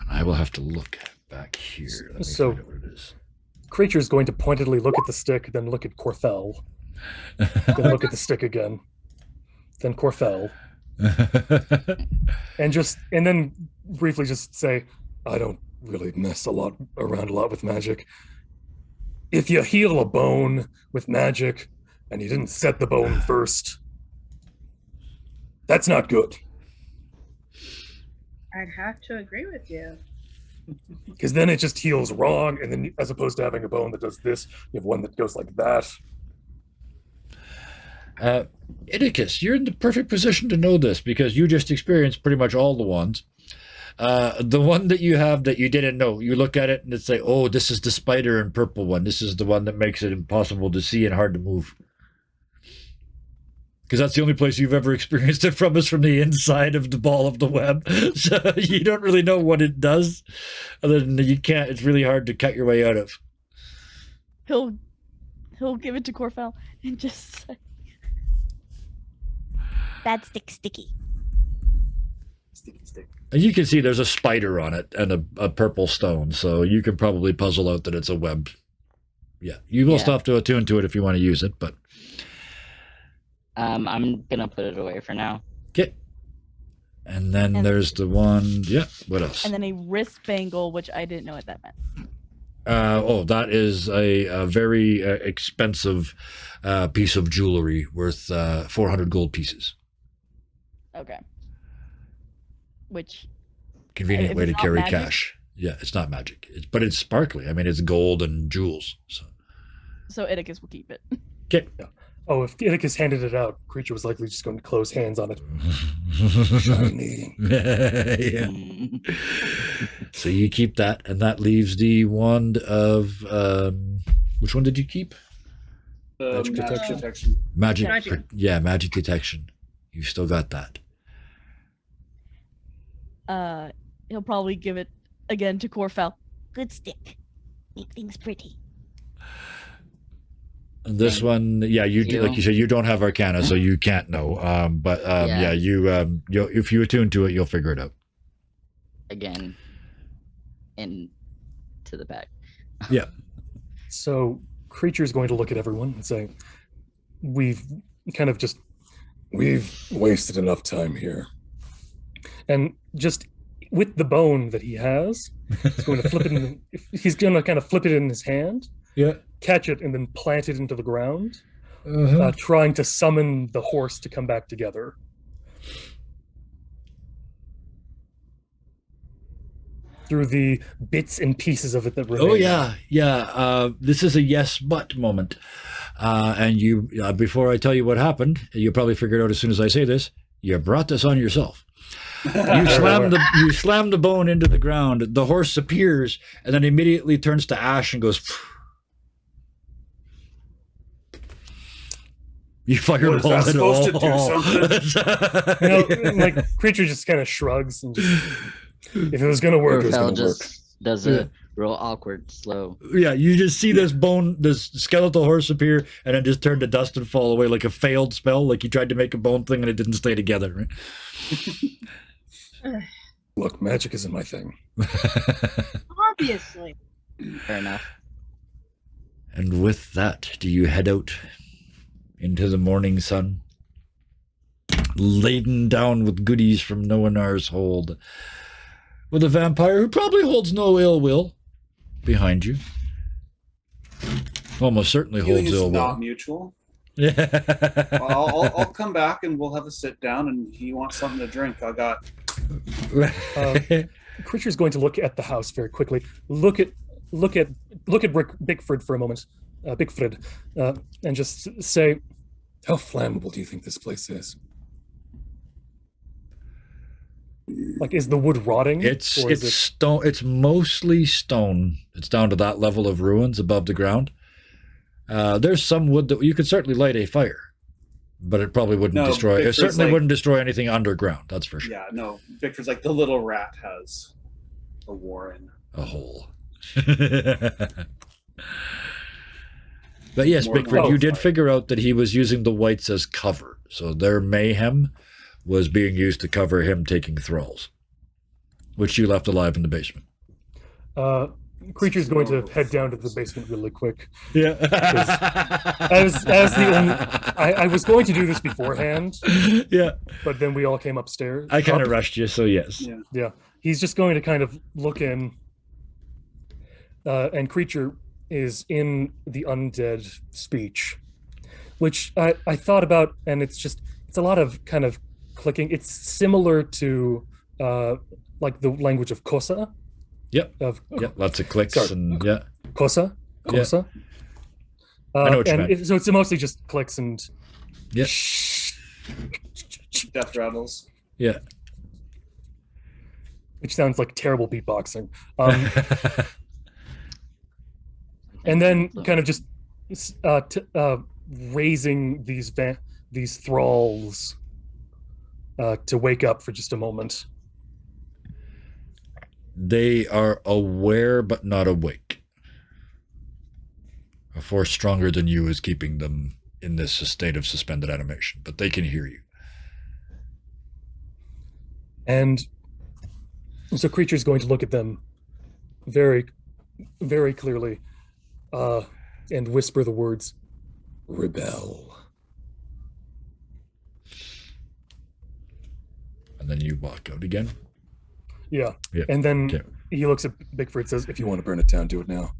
S1: I will have to look back here. Let me
S2: So-
S1: find out what it is.
S2: Creature is going to pointedly look at the stick, then look at Corthel, then look at the stick again, then Corthel, and then briefly just say, "I don't really mess around a lot with magic. If you heal a bone with magic,
S9: and you didn't set the bone first, that's not good.
S6: I'd have to agree with you.
S9: Because then it just heals wrong, and then as opposed to having a bone that does this, you have one that goes like that.
S1: Idicus, you're in the perfect position to know this because you just experienced pretty much all the ones. The one that you have that you didn't know, you look at it and it's like, oh, this is the spider and purple one. This is the one that makes it impossible to see and hard to move. Because that's the only place you've ever experienced it from is from the inside of the ball of the web. So you don't really know what it does. Other than you can't, it's really hard to cut your way out of.
S3: He'll give it to Corfel and just say,
S7: That stick's sticky.
S5: Stick.
S1: And you can see there's a spider on it and a purple stone, so you can probably puzzle out that it's a web. Yeah, you will still have to attune to it if you want to use it, but...
S8: I'm gonna put it away for now.
S1: Okay. And then there's the one... Yeah, what else?
S3: and then a wrist bangle, which I didn't know what that meant.
S1: That is a very expensive piece of jewelry worth 400 gold pieces.
S3: Okay. Which
S1: Convenient
S3: if
S1: way to
S3: it's not
S1: carry
S3: magic?
S1: cash. Yeah, it's not magic, but it's sparkly. I mean, it's gold and jewels.
S3: so Idicus will keep it.
S1: Okay.
S2: Oh, if Idicus handed it out, Creature was likely just going to close hands on it.
S9: Shiny.
S1: Yeah. So you keep that, and that leaves the wand of which one did you keep?
S2: Magic
S5: Detection.
S1: Magic.
S6: Magic.
S1: Yeah, magic detection. You still got that.
S3: He'll probably give it again to Corfel.
S7: Good stick. Make things pretty.
S1: And this one, yeah, you do, like you said, you don't have Arcana, so you can't know. Yeah, you'll, if you attune to it, you'll figure it out.
S8: Again, into the back.
S1: Yeah.
S2: So Creature's going to look at everyone and say, we've
S9: wasted enough time here.
S2: and just with the bone that he has, he's going to flip it in, he's going to kind of flip it in his hand,
S1: Yeah.
S2: catch it, and then plant it into the ground,
S1: Uh-huh.
S2: trying to summon the horse to come back together. Through the bits and pieces of it that remain.
S1: Oh yeah. This is a yes but moment, and you before I tell you what happened, you probably figured out as soon as I say this. You brought this on yourself. You slam the bone into the ground. The horse appears and then immediately turns to ash and goes. You fireball
S5: Was that
S1: it all.
S5: supposed to do something?
S2: Like Creature just kind of shrugs and just, if it was going to work, it was
S8: Corfel
S2: going to work.
S8: just does a real awkward, slow.
S1: Yeah, you just see this skeletal horse appear and then just turn to dust and fall away like a failed spell, like you tried to make a bone thing and it didn't stay together. Right?
S9: Look, magic isn't my thing.
S6: Obviously.
S8: Fair enough.
S1: And with that, do you head out into the morning sun, laden down with goodies from Noanar's hold, with a vampire who probably holds no ill will behind you? Almost certainly
S5: Feeling
S1: holds
S5: is
S1: ill
S5: not
S1: will.
S5: mutual.
S1: Yeah.
S5: I'll come back and we'll have a sit down. And he wants something to drink. I got.
S2: Creature's going to look at the house very quickly. Look at Bigford for a moment, Bigford, and just say,
S9: How flammable do you think this place is?
S2: like, is the wood rotting?
S1: It's
S2: or is
S1: stone. It's mostly stone. It's down to that level of ruins above the ground. There's some wood that you could certainly light a fire, but it probably wouldn't
S5: No,
S1: destroy. It
S5: Bigford's
S1: certainly
S5: like-
S1: wouldn't destroy anything underground. That's for sure.
S5: Yeah, no. Victor's like the little rat has a warren.
S1: A hole. But yes,
S5: More
S1: Bickford, you did
S5: qualified.
S1: figure out that he was using the whites as cover. So their mayhem was being used to cover him taking thralls, which you left alive in the basement.
S2: Creature's going to head down to the basement really quick.
S1: Yeah.
S2: As the only, I was going to do this beforehand,
S1: Yeah.
S2: but then we all came upstairs.
S1: I kind of
S2: up.
S1: rushed you, so yes.
S5: Yeah.
S2: Yeah, he's just going to kind of look in, and Creature is in the undead speech, which I thought about, and it's a lot of kind of clicking. It's similar to like the language of Kosa.
S1: Yep.
S2: Of
S1: Yep. Lots of clicks
S2: Sorry.
S1: and yeah.
S2: Kosa.
S1: Yeah.
S2: Kosa.
S1: I know what you
S2: and
S1: meant.
S2: so it's mostly just clicks and
S1: Yeah.
S5: Death rattles.
S1: Yeah.
S2: which sounds like terrible beatboxing. And then kind of just raising these thralls to wake up for just a moment.
S1: They are aware but not awake. A force stronger than you is keeping them in this state of suspended animation, but they can hear you.
S2: And so Creature's going to look at them very, very clearly and whisper the words, "Rebel."
S1: And then you walk out again.
S2: Yeah.
S1: Yeah.
S2: And then
S1: Okay.
S2: he looks at Bigford and says,
S9: If you want to burn it down, do it now.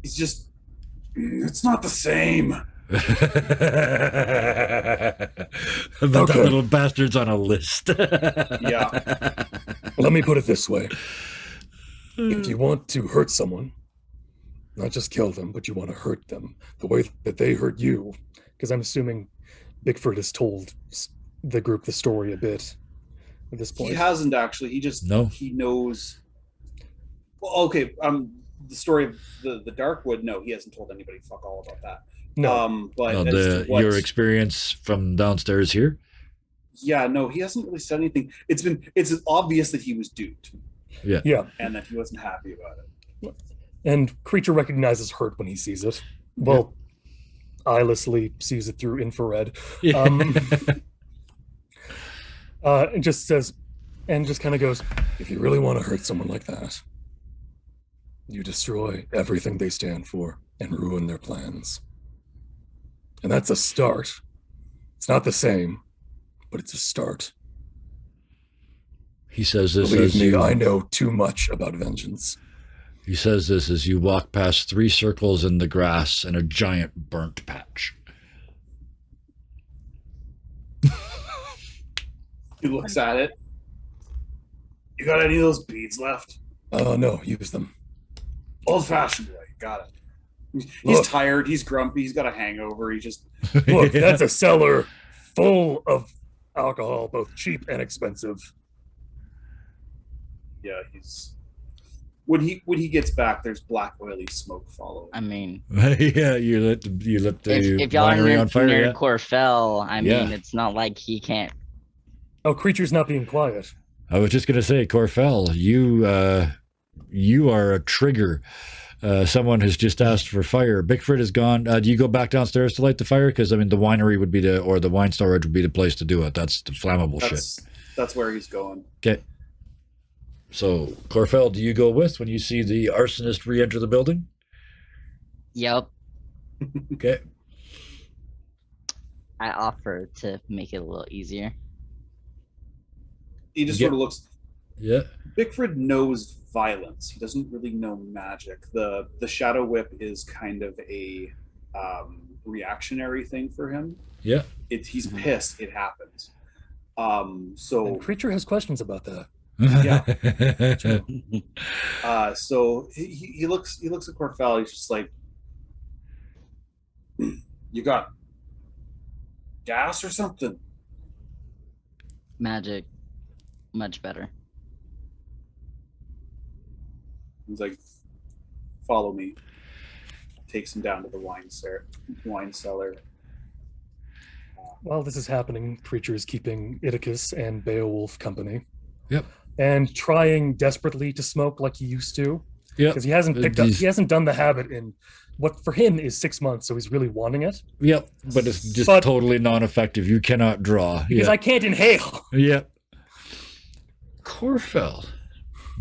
S5: He's just. It's not the same.
S1: About
S9: Okay.
S1: the little bastards on a list.
S5: Yeah.
S9: Let me put it this way. If you want to hurt someone, not just kill them, but you want to hurt them the way that they hurt you,
S2: because I'm assuming Bigford has told the group the story a bit at this point.
S5: He hasn't actually. He just
S1: No.
S5: He knows. Well, okay. The story of the Darkwood. No, he hasn't told anybody. Fuck all about that.
S2: No.
S5: But
S1: No,
S5: as to what-
S1: your experience from downstairs here?
S5: Yeah, no, he hasn't really said anything. It's obvious that he was duped
S2: Yeah.
S5: and that he wasn't happy about it.
S2: And Creature recognizes hurt when he sees it. Well, eyelessly sees it through infrared. And just says, and just kind of goes,
S9: if you really want to hurt someone like that, you destroy everything they stand for and ruin their plans. And that's a start. It's not the same, but it's a start.
S1: He says this
S9: Believe
S1: as
S9: me,
S1: you,
S9: I know too much about vengeance.
S1: He says this as you walk past 3 circles in the grass and a giant burnt patch.
S5: He looks at it. You got any of those beads left?
S9: Oh, no, use them.
S5: Old fashioned way. Got it. He's
S9: Look.
S5: tired. He's grumpy. He's got a hangover. He just.
S2: look, that's a cellar full of alcohol, both cheap and expensive.
S5: Yeah, he's. When he gets back, there's black oily smoke following.
S8: I mean,
S1: Yeah, you lit the
S8: if y'all are
S1: winery on fire.
S8: near
S1: Yeah.
S8: Corfell, I
S1: Yeah.
S8: mean, it's not like he can't.
S2: Oh, Creature's not being quiet.
S1: I was just gonna say, Corfell, you are a trigger. Someone has just asked for fire. Bigford is gone. Do you go back downstairs to light the fire? Because I mean, the winery would be or the wine storage would be the place to do it. That's the flammable shit.
S5: That's where he's going.
S1: Okay. So, Corfell, do you go with when you see the arsonist re-enter the building?
S8: Yep,
S1: Okay.
S8: I offer to make it a little easier.
S5: He just
S1: Yeah.
S5: sort of looks.
S1: Yeah.
S5: Bickford knows violence. He doesn't really know magic. The shadow whip is kind of a reactionary thing for him.
S1: Yeah.
S5: He's pissed. It happened. So
S2: And Creature has questions about that.
S5: so he looks at Corfell. He's just like, you got gas or something?
S8: Magic, much better.
S5: He's like, follow me. Takes him down to the wine cellar.
S2: While this is happening, Creature is keeping Iticus and Beowulf company.
S1: Yep.
S2: And trying desperately to smoke like he used to.
S1: Yep.
S2: Because he hasn't done the habit in what for him is 6 months, so he's really wanting it.
S1: Yep. But it's just
S2: But-
S1: totally non-effective. You cannot draw.
S2: Because
S1: Yeah.
S2: I can't inhale.
S1: Yep. Corfell.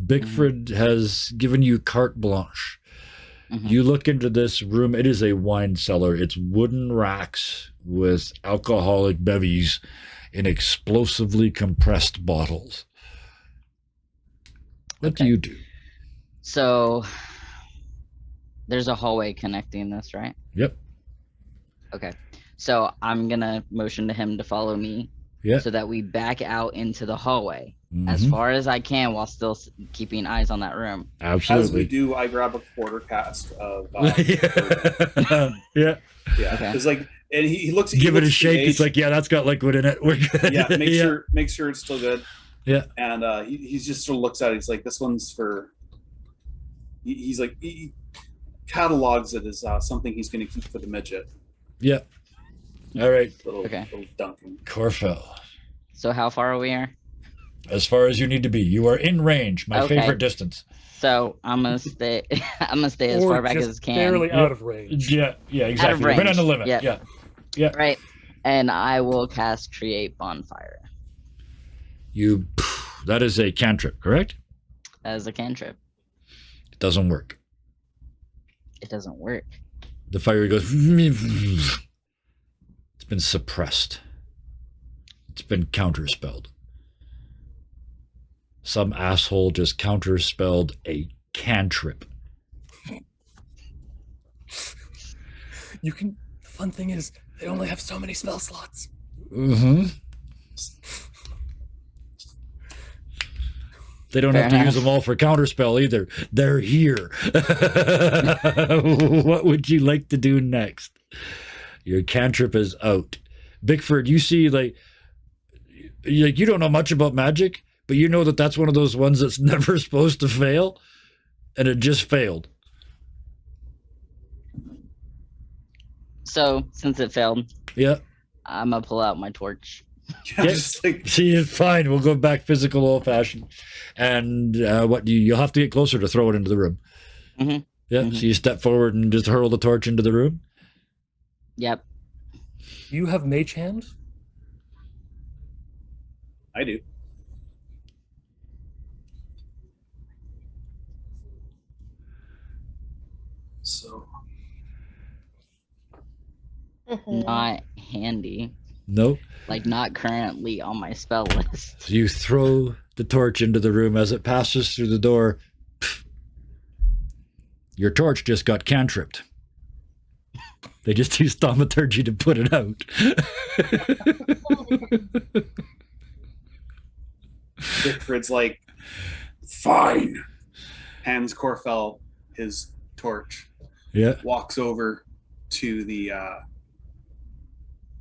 S1: Bigford has given you carte blanche.
S8: Mhm.
S1: You look into this room. It is a wine cellar. It's wooden racks with alcoholic bevies in explosively compressed bottles. What do
S8: Okay.
S1: you do?
S8: So There's a hallway connecting this, right?
S1: Yep.
S8: Okay. So I'm gonna motion to him to follow me.
S1: Yeah.
S8: So that we back out into the hallway as
S1: Mhm.
S8: far as I can while still keeping eyes on that room.
S5: As we
S1: Absolutely.
S5: do, I grab a quarter cast of.
S1: yeah. Yeah.
S5: Yeah,
S8: Okay.
S5: because like, and he looks.
S1: Give it a
S5: looks
S1: shake.
S5: the
S1: It's
S5: age.
S1: like, yeah, that's got liquid in it. We're good.
S5: Yeah, make sure it's still good.
S1: Yeah.
S5: And he just sort of looks at it. He's like, this one's for. He's like he catalogs it as something he's going to keep for the midget.
S1: Yeah. All right,
S5: Little
S8: Okay.
S5: Duncan.
S1: Corfell.
S8: So how far are we here?
S1: As far as you need to be, you are in range. My
S8: Okay.
S1: favorite distance.
S8: So I'm gonna stay. I'm gonna stay as
S2: Or
S8: far back
S2: just
S8: as I can.
S2: barely out of range.
S1: Yeah. Yeah. Exactly. Right on
S8: range.
S1: the limit.
S8: Yeah.
S1: Yeah.
S8: Right. And I will cast Create Bonfire
S1: You. That is a cantrip, correct?
S8: as a cantrip.
S1: It doesn't work.
S8: It doesn't work.
S1: The fire goes. It's been suppressed. It's been counterspelled. Some asshole just counterspelled a cantrip.
S9: You can. The fun thing is, they only have so many spell slots.
S1: Mm-hmm. They don't
S8: Fair
S1: have to use
S8: enough.
S1: them all for counterspell either. They're here. What would you like to do next? Your cantrip is out. Bickford, you see, like you don't know much about magic, but you know that that's one of those ones that's never supposed to fail, and it just failed.
S8: So since it failed,
S1: Yeah.
S8: I'm gonna pull out my torch.
S5: Yeah,
S1: Yeah.
S5: just like
S1: See, it's fine. We'll go back physical old-fashioned. And what you'll have to get closer to throw it into the room.
S8: Mhm.
S1: Yeah,
S8: Mhm.
S1: so you step forward and just hurl the torch into the room.
S8: Yep.
S2: You have mage hand?
S5: I do. So
S8: Not handy.
S1: No.
S8: Like not currently on my spell list.
S1: So you throw the torch into the room as it passes through the door. Pff. Your torch just got cantripped. They just used thaumaturgy to put it out.
S5: Bickford's like, fine. Hands Corfell his torch.
S1: Yeah.
S5: Walks over to the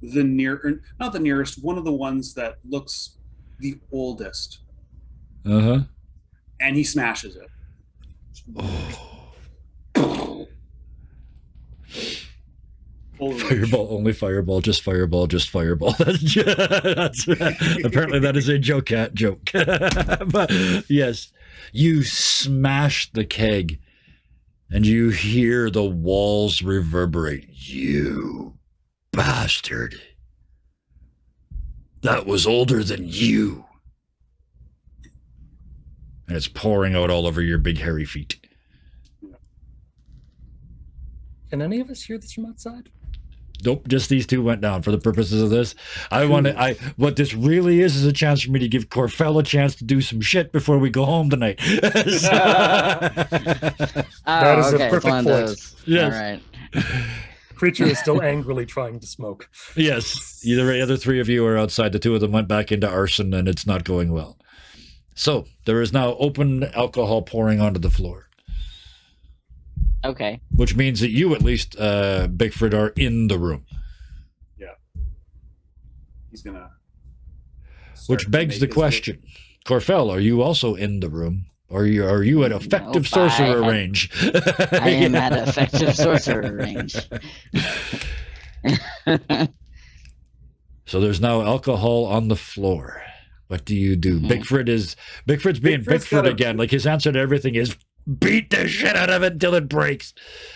S5: not the nearest, one of the ones that looks the oldest,
S1: Uh-huh.
S5: and he smashes it. Holy
S1: Fireball, only fireball, just fireball, just fireball. That's apparently that is a joke cat joke. But yes, you smash the keg and you hear the walls reverberate. You bastard. That was older than you. And it's pouring out all over your big hairy feet.
S2: Can any of us hear this from outside?
S1: Nope, just these two went down for the purposes of this. What this really is a chance for me to give Corfell a chance to do some shit before we go home tonight.
S8: Oh,
S2: That is a
S8: okay, it's
S2: perfect
S8: one of
S2: point.
S8: those.
S1: Yes.
S8: All right.
S2: Creature is still angrily trying to smoke.
S1: Yes, the other three of you are outside. The two of them went back into arson, and it's not going well. So there is now open alcohol pouring onto the floor,
S8: Okay.
S1: which means that you, at least, Bickford, are in the room.
S5: He's gonna.
S1: Which
S5: start to
S1: begs
S5: make
S1: the
S5: his
S1: question: Corfell, are you also in the room? Or are you at effective
S8: Nope,
S1: sorcerer
S8: I-
S1: range?
S8: I am at effective sorcerer range.
S1: So there's now alcohol on the floor. What do you do?
S8: Mhm.
S1: Bickford's being
S5: Bickford's
S1: Bickford
S5: got a-
S1: again. Like his answer to everything is beat the shit out of it until it breaks.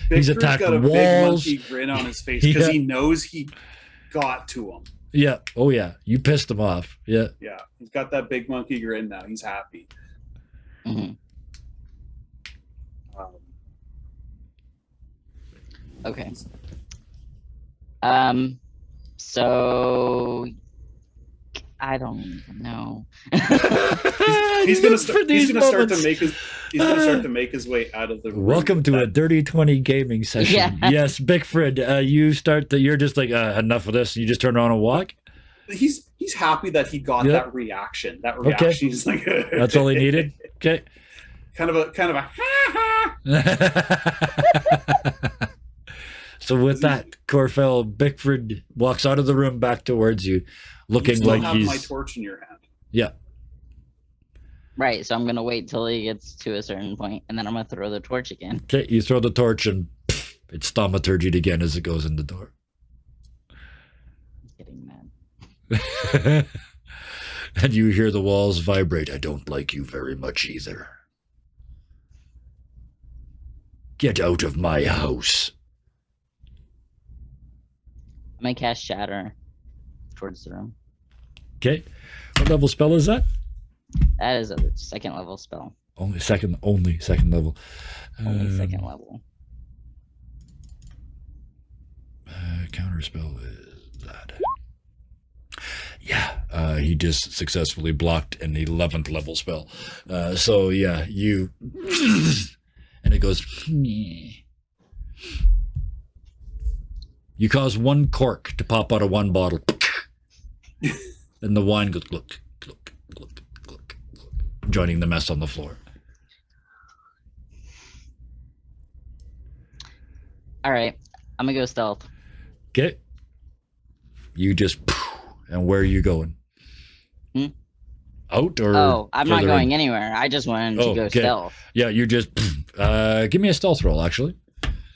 S1: He's
S5: Bickford's
S1: attacked
S5: got a
S1: walls.
S5: big monkey grin on his face because
S1: Yeah.
S5: he knows he got to him.
S1: Yeah. Oh yeah. You pissed him off. Yeah.
S5: Yeah, he's got that big monkey grin now. He's happy.
S8: Mhm.
S5: Um,
S8: Okay. So I don't even know.
S5: he's gonna
S1: For
S5: start. He's
S1: these
S5: gonna start to
S1: moments.
S5: make his. He's gonna start to make his way out of the room.
S1: Welcome
S5: with
S1: to a
S5: that.
S1: Dirty 20 gaming session.
S8: Yeah.
S1: Yes, Bigford, you're just like, enough of this, and you just turn around and walk?
S5: He's happy that he got
S1: Yep.
S5: that reaction. That reaction is like
S1: That's all he needed? Okay.
S5: kind of a ha ha.
S1: So with that, Corfell, Bickford walks out of the room back towards you,
S5: You
S1: looking
S5: still
S1: like
S5: have
S1: he's...
S5: my torch in your hand.
S1: Yeah.
S8: Right, so I'm gonna wait till he gets to a certain point, and then I'm gonna throw the torch again.
S1: Okay, you throw the torch and it's thaumaturgied again as it goes in the door.
S8: I'm getting mad.
S1: And you hear the walls vibrate. I don't like you very much either. Get out of my house.
S8: I'm gonna cast Shatter towards the room.
S1: Okay. What level spell is that?
S8: That is a second level spell.
S1: Only second level.
S8: Only second level.
S1: Counter spell is that. Yeah, he just successfully blocked an 11th level spell. So yeah, you and it goes. You cause one cork to pop out of one bottle, and the wine goes gluk, gluk, gluk, gluk, gluk, joining the mess on the floor.
S8: All right, I'm gonna go stealth.
S1: Okay. You just, and where are you going?
S8: Hmm?
S1: Out or?
S8: Oh, I'm not
S1: further
S8: going
S1: in?
S8: anywhere. I just wanted to
S1: Oh,
S8: go
S1: okay.
S8: stealth.
S1: Yeah, you just, give me a stealth roll, actually.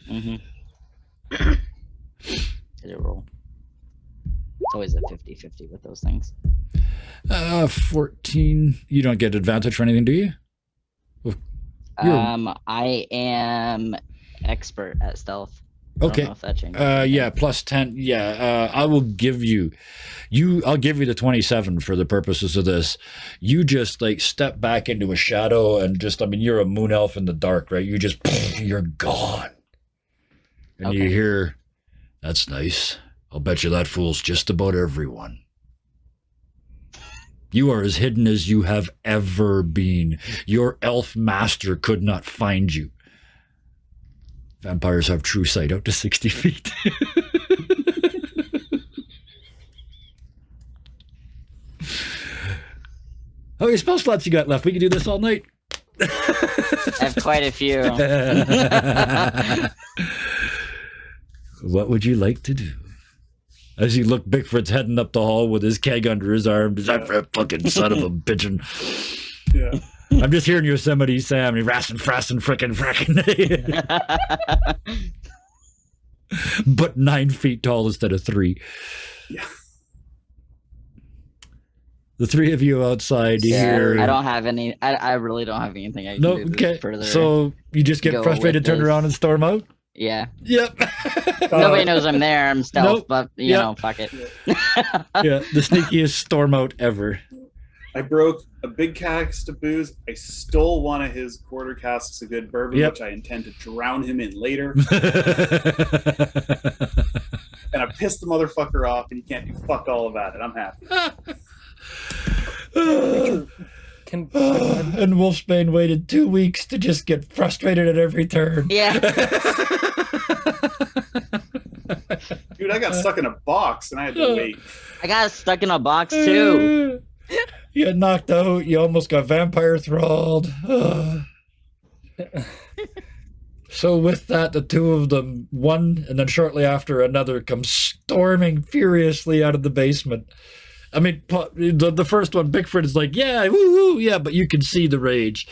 S8: Mm-hmm. Did it roll? It's always a 50-50 with those things.
S1: 14. You don't get advantage for anything, do you? You're-
S8: I am expert at stealth. I don't
S1: Okay.
S8: know if that changes.
S1: Yeah, plus 10. Yeah, I will give you, I'll give you the 27 for the purposes of this. You just like step back into a shadow and just, I mean, you're a moon elf in the dark, right? You just, you're gone. And you
S8: Okay.
S1: hear, that's nice. I'll bet you that fools just about everyone. You are as hidden as you have ever been. Your elf master could not find you. Vampires have true sight out to 60 feet. How many spell slots you got left? We can do this all night.
S8: I have quite a few.
S1: What would you like to do? As you look, Bigfoot's heading up the hall with his keg under his arm. That fucking son of a bitchin'.
S5: Yeah.
S1: I'm just hearing Yosemite Sam. Rassin', frassin', frickin', frickin'. But 9 feet tall instead of 3.
S5: Yeah.
S1: The three of you outside here.
S8: I don't have any. I really don't have anything I can
S1: No,
S8: do to
S1: okay.
S8: further.
S1: So you just get
S8: go
S1: frustrated,
S8: with
S1: turn
S8: this.
S1: around, and storm out?
S8: Yeah.
S1: Yep.
S8: Nobody knows I'm there. I'm stealth,
S1: Nope.
S8: but you
S1: Yep.
S8: know, fuck it.
S1: Yeah, the sneakiest storm out ever.
S5: I broke a big cask of booze. I stole one of his quarter casks of good bourbon,
S1: Yep.
S5: which I intend to drown him in later. And I pissed the motherfucker off, and he can't do fuck all about it. I'm happy.
S2: Can
S1: And Wolfsbane waited 2 weeks to just get frustrated at every turn.
S8: Yeah.
S5: Dude, I got stuck in a box, and I had to wait.
S8: I got stuck in a box too.
S1: You got knocked out. You almost got vampire thralled. So with that, the two of them, one and then shortly after another, comes storming furiously out of the basement. I mean, the first one, Bigford is like, yeah, woo, woo, yeah, but you can see the rage.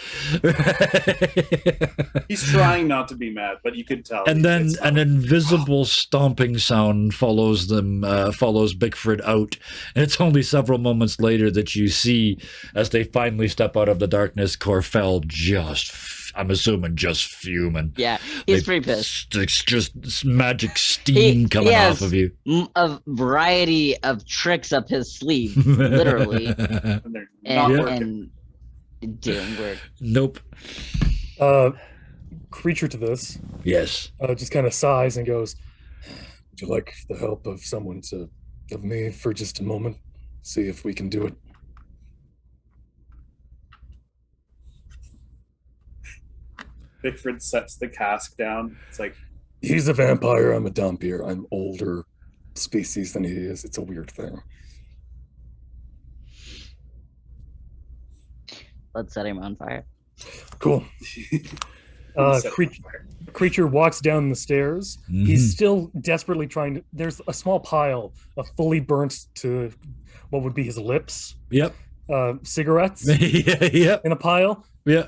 S5: He's trying not to be mad, but you could tell.
S1: And then
S5: It's
S1: an invisible stomping sound follows them, follows Bigford out. And it's only several moments later that you see, as they finally step out of the darkness, Corfell I'm assuming just fuming.
S8: Yeah, he's
S1: Like,
S8: pretty pissed.
S1: It's just magic steam coming
S8: has
S1: off of you.
S8: A variety of tricks up his sleeve, literally,
S5: and they're not
S8: and,
S5: working.
S8: and didn't work.
S1: Nope.
S2: creature to this
S1: Yes.
S2: just kind of sighs and goes, "Would you like the help of me for just a moment? See if we can do it."
S5: Bickford sets the cask down. It's like,
S9: He's a vampire. I'm a Dhampir. I'm older species than he is. It's a weird thing.
S8: Let's set him on fire.
S9: Cool.
S5: set
S9: Creature,
S5: on fire.
S9: creature walks down the stairs. He's still desperately trying to. There's a small pile of fully burnt to what would be his lips
S1: Yep.
S9: cigarettes
S1: Yep.
S9: in a pile.
S1: Yeah.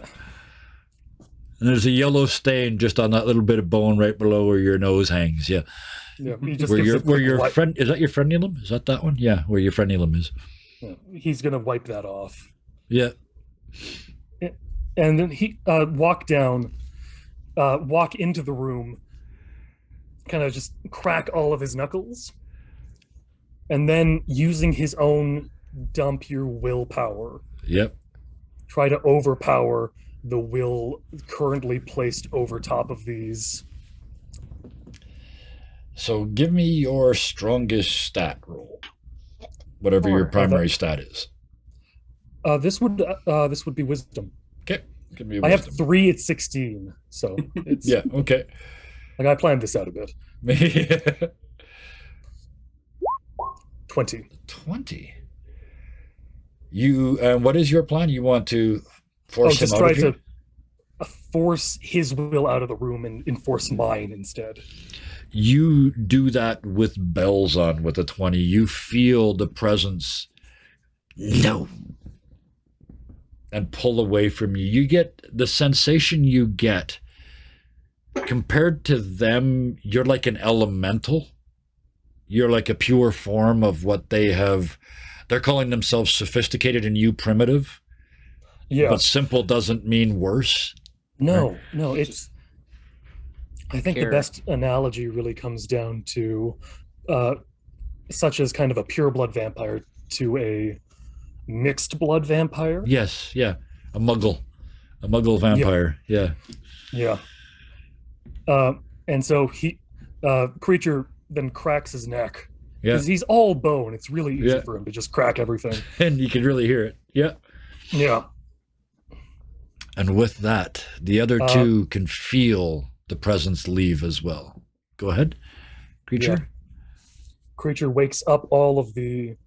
S1: And there's a yellow stain just on that little bit of bone right below where your nose hangs. Yeah.
S9: Yeah, he just
S1: Where
S9: gives
S1: your
S9: it a quick wipe.
S1: friend is that your frenulum? Is that one? Yeah, where your frenulum is.
S9: Yeah, he's gonna wipe that off,
S1: Yeah.
S9: and then he walk into the room, kind of just crack all of his knuckles, and then using his own Dhampir willpower,
S1: Yep.
S9: try to overpower the will currently placed over top of these.
S1: So give me your strongest stat roll. Whatever your
S9: Sure.
S1: primary stat is.
S9: This would be wisdom.
S1: Okay. Give me
S9: I have
S1: wisdom.
S9: 3 at 16, so it's
S1: Yeah, okay.
S9: like I planned this out a bit. 20.
S1: 20. You what is your plan? You want to force him
S9: just
S1: out
S9: try
S1: of here?
S9: to force his will out of the room and enforce mine instead.
S1: You do that with bells on with a 20. You feel the presence no and pull away from you. You get the sensation you get compared to them, you're like an elemental. You're like a pure form of what they have. They're calling themselves sophisticated and you primitive.
S9: Yeah.
S1: But simple doesn't mean worse.
S9: No, it's. I think the
S8: Pure.
S9: best analogy really comes down to, such as kind of a pure blood vampire to a mixed blood vampire.
S1: Yes, yeah. A muggle vampire. Yeah.
S9: Yeah. And so creature then cracks his neck
S1: Yeah.
S9: because he's all bone. It's really easy
S1: Yeah.
S9: for him to just crack everything.
S1: And you can really hear it. Yeah.
S9: Yeah.
S1: And with that, the other two can feel the presence leave as well. Go ahead, creature.
S9: Creature wakes up all of them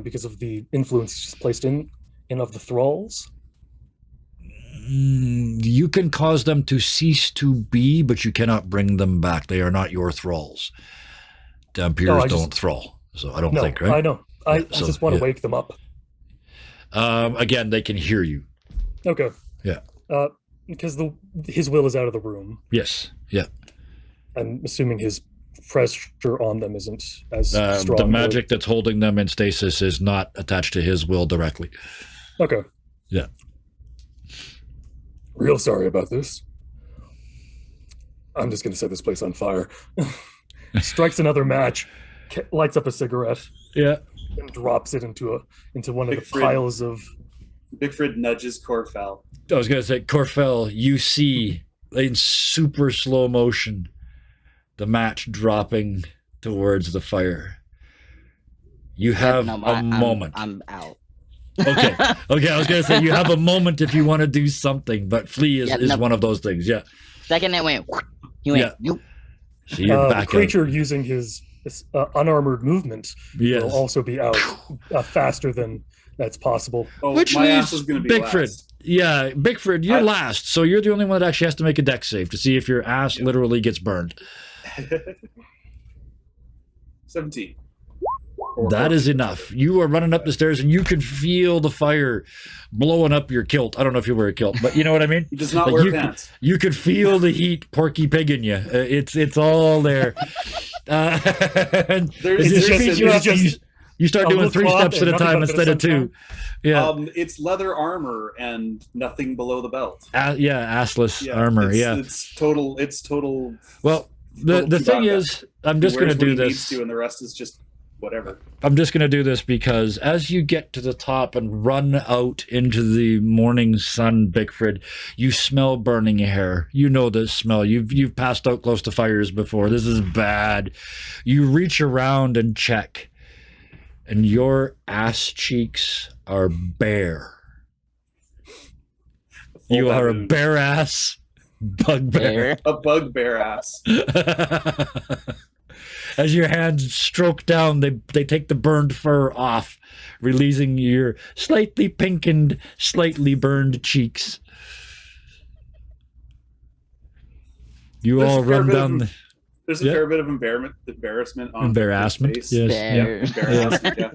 S9: because of the influence she's placed in of the thralls.
S1: You can cause them to cease to be, but you cannot bring them back. They are not your thralls. Dhampirs don't thrall, so I don't
S9: No,
S1: think, right?
S9: I know. I
S1: so,
S9: just want to
S1: yeah.
S9: wake them up.
S1: Again, they can hear you.
S9: Okay.
S1: Yeah.
S9: Because his will is out of the room.
S1: Yes. Yeah.
S9: I'm assuming his pressure on them isn't as strong.
S1: The
S9: or-
S1: magic that's holding them in stasis is not attached to his will directly.
S9: Okay.
S1: Yeah.
S9: Real sorry about this. I'm just going to set this place on fire. Strikes another match, lights up a cigarette,
S1: Yeah.
S9: and drops it into one of the
S5: Bigfrid.
S9: piles of.
S5: Bickford nudges Corfell.
S1: I was going to say, Corfell, you see in super slow motion the match dropping towards the fire. You have a moment.
S8: I'm out.
S1: Okay. Okay. I was going to say, you have a moment if you want to do something, but flee is,
S8: Yeah,
S1: is
S8: no.
S1: one of those things. Yeah.
S8: Second it went. He went.
S1: Yeah.
S8: "Yoop."
S1: So you're
S9: The
S1: back out.
S9: creature using his unarmored movement
S1: Yes.
S9: will also be out faster than that's possible.
S5: Oh,
S1: Which
S5: my ass
S1: leaves
S5: is going to be
S1: Bickford.
S5: last.
S1: Yeah, Bickford, you're
S5: I-
S1: last, so you're the only one that actually has to make a deck save to see if your ass literally gets burned.
S5: 17.
S1: That is enough. You are running up the stairs and you can feel the fire blowing up your kilt. I don't know if you wear a kilt, but you know what I mean?
S5: He does not
S1: Like,
S5: wear
S1: you,
S5: pants.
S1: You could feel the heat, Porky Pig in you. It's all there. And
S5: There's-
S1: it just
S5: there's-
S1: speeds you
S5: there's
S1: up and
S9: just
S1: you start
S9: a
S1: doing
S9: little
S1: 3
S9: cloth
S1: steps at
S9: and
S1: a
S9: nothing
S1: time
S9: but
S1: instead of
S9: the
S1: 2. Yeah.
S5: It's leather armor and nothing below the belt.
S1: Assless armor.
S5: it's,
S1: Yeah.
S5: It's total. It's total.
S1: Well, the
S5: total
S1: thing
S5: Chewbacca.
S1: is, I'm just
S5: He
S1: going to
S5: wears what
S1: do
S5: he
S1: this.
S5: needs to, and the rest is just whatever.
S1: I'm just going to do this because as you get to the top and run out into the morning sun, Bickford, you smell burning hair. You know this smell. You've passed out close to fires before. This is bad. You reach around and check, and your ass cheeks are bare. You are a
S5: baboon.
S1: bare ass bugbear.
S8: Bear.
S5: A bugbear ass.
S1: As your hands stroke down, they take the burned fur off, releasing your slightly pinkened, slightly burned cheeks. You
S5: There's
S1: all
S5: a fair
S1: run
S5: bit of
S1: down. The,
S5: There's a
S1: Yeah.
S5: fair bit of embarrassment on
S1: Embarrassment,
S5: his face.
S1: yes.
S8: Bear.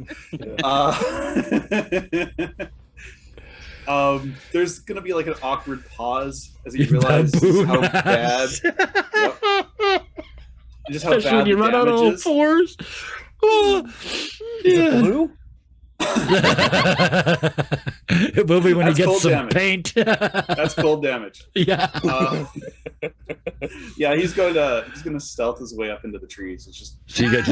S5: Yeah. There's gonna be like an awkward pause as he
S1: You
S5: realizes
S1: baboon
S5: how bad,
S1: ass.
S5: just how
S1: Especially
S5: bad
S1: when you
S5: the
S1: run out
S5: damage
S1: all
S5: is.
S1: fours. Oh, yeah.
S2: Blue?
S1: It will be when
S5: That's
S1: he gets
S5: cold
S1: some
S5: damage.
S1: paint.
S5: That's cold damage.
S1: Yeah.
S5: Yeah, he's gonna stealth his way up into the trees. It's just
S1: So you get,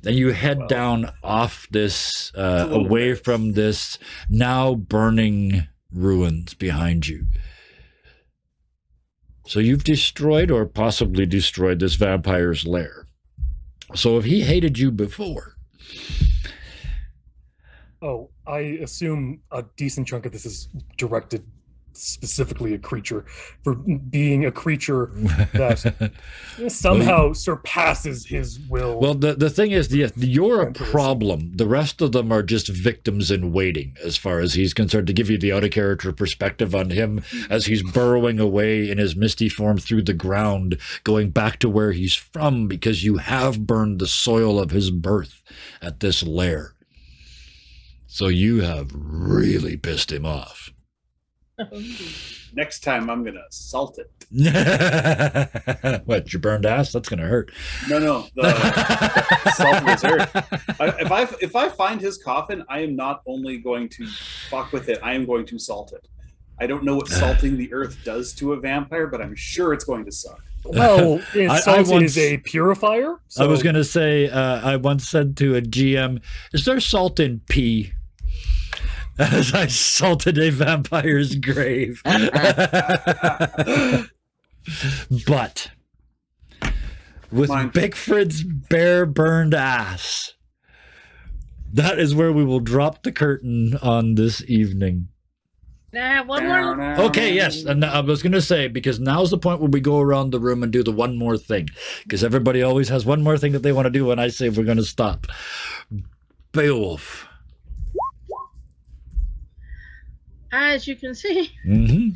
S1: then you head
S5: Well,
S1: down off this,
S5: a little
S1: away
S5: bit.
S1: from this now burning ruins behind you. So you've destroyed or possibly destroyed this vampire's lair. So if he hated you before,
S2: Oh, I assume a decent chunk of this is directed specifically at creature for being a creature that somehow surpasses his will.
S1: well, the thing is, you're a
S2: Interesting.
S1: problem. The rest of them are just victims in waiting, as far as he's concerned, to give you the out of character perspective on him as he's burrowing away in his misty form through the ground, going back to where he's from, because you have burned the soil of his birth at this lair. So you have really pissed him off.
S5: next time I'm gonna assault it.
S1: What, your burned ass? That's gonna hurt.
S5: No, the salt of his earth. If I find his coffin, I am not only going to fuck with it, I am going to salt it. I don't know what salting the earth does to a vampire, but I'm sure it's going to suck.
S2: Well, salt
S1: once-
S2: is a purifier. So
S1: I was gonna say, I once said to a GM, "Is there salt in pee?" As I salted a vampire's grave. But with
S5: Mine.
S1: Bickford's bare burned ass, that is where we will drop the curtain on this evening.
S6: Can I have one more?
S1: Okay, yes. And I was going to say, because now's the point where we go around the room and do the one more thing. Because everybody always has one more thing that they want to do when I say we're going to stop. Beowulf.
S6: As you can see,
S1: Mm-hmm.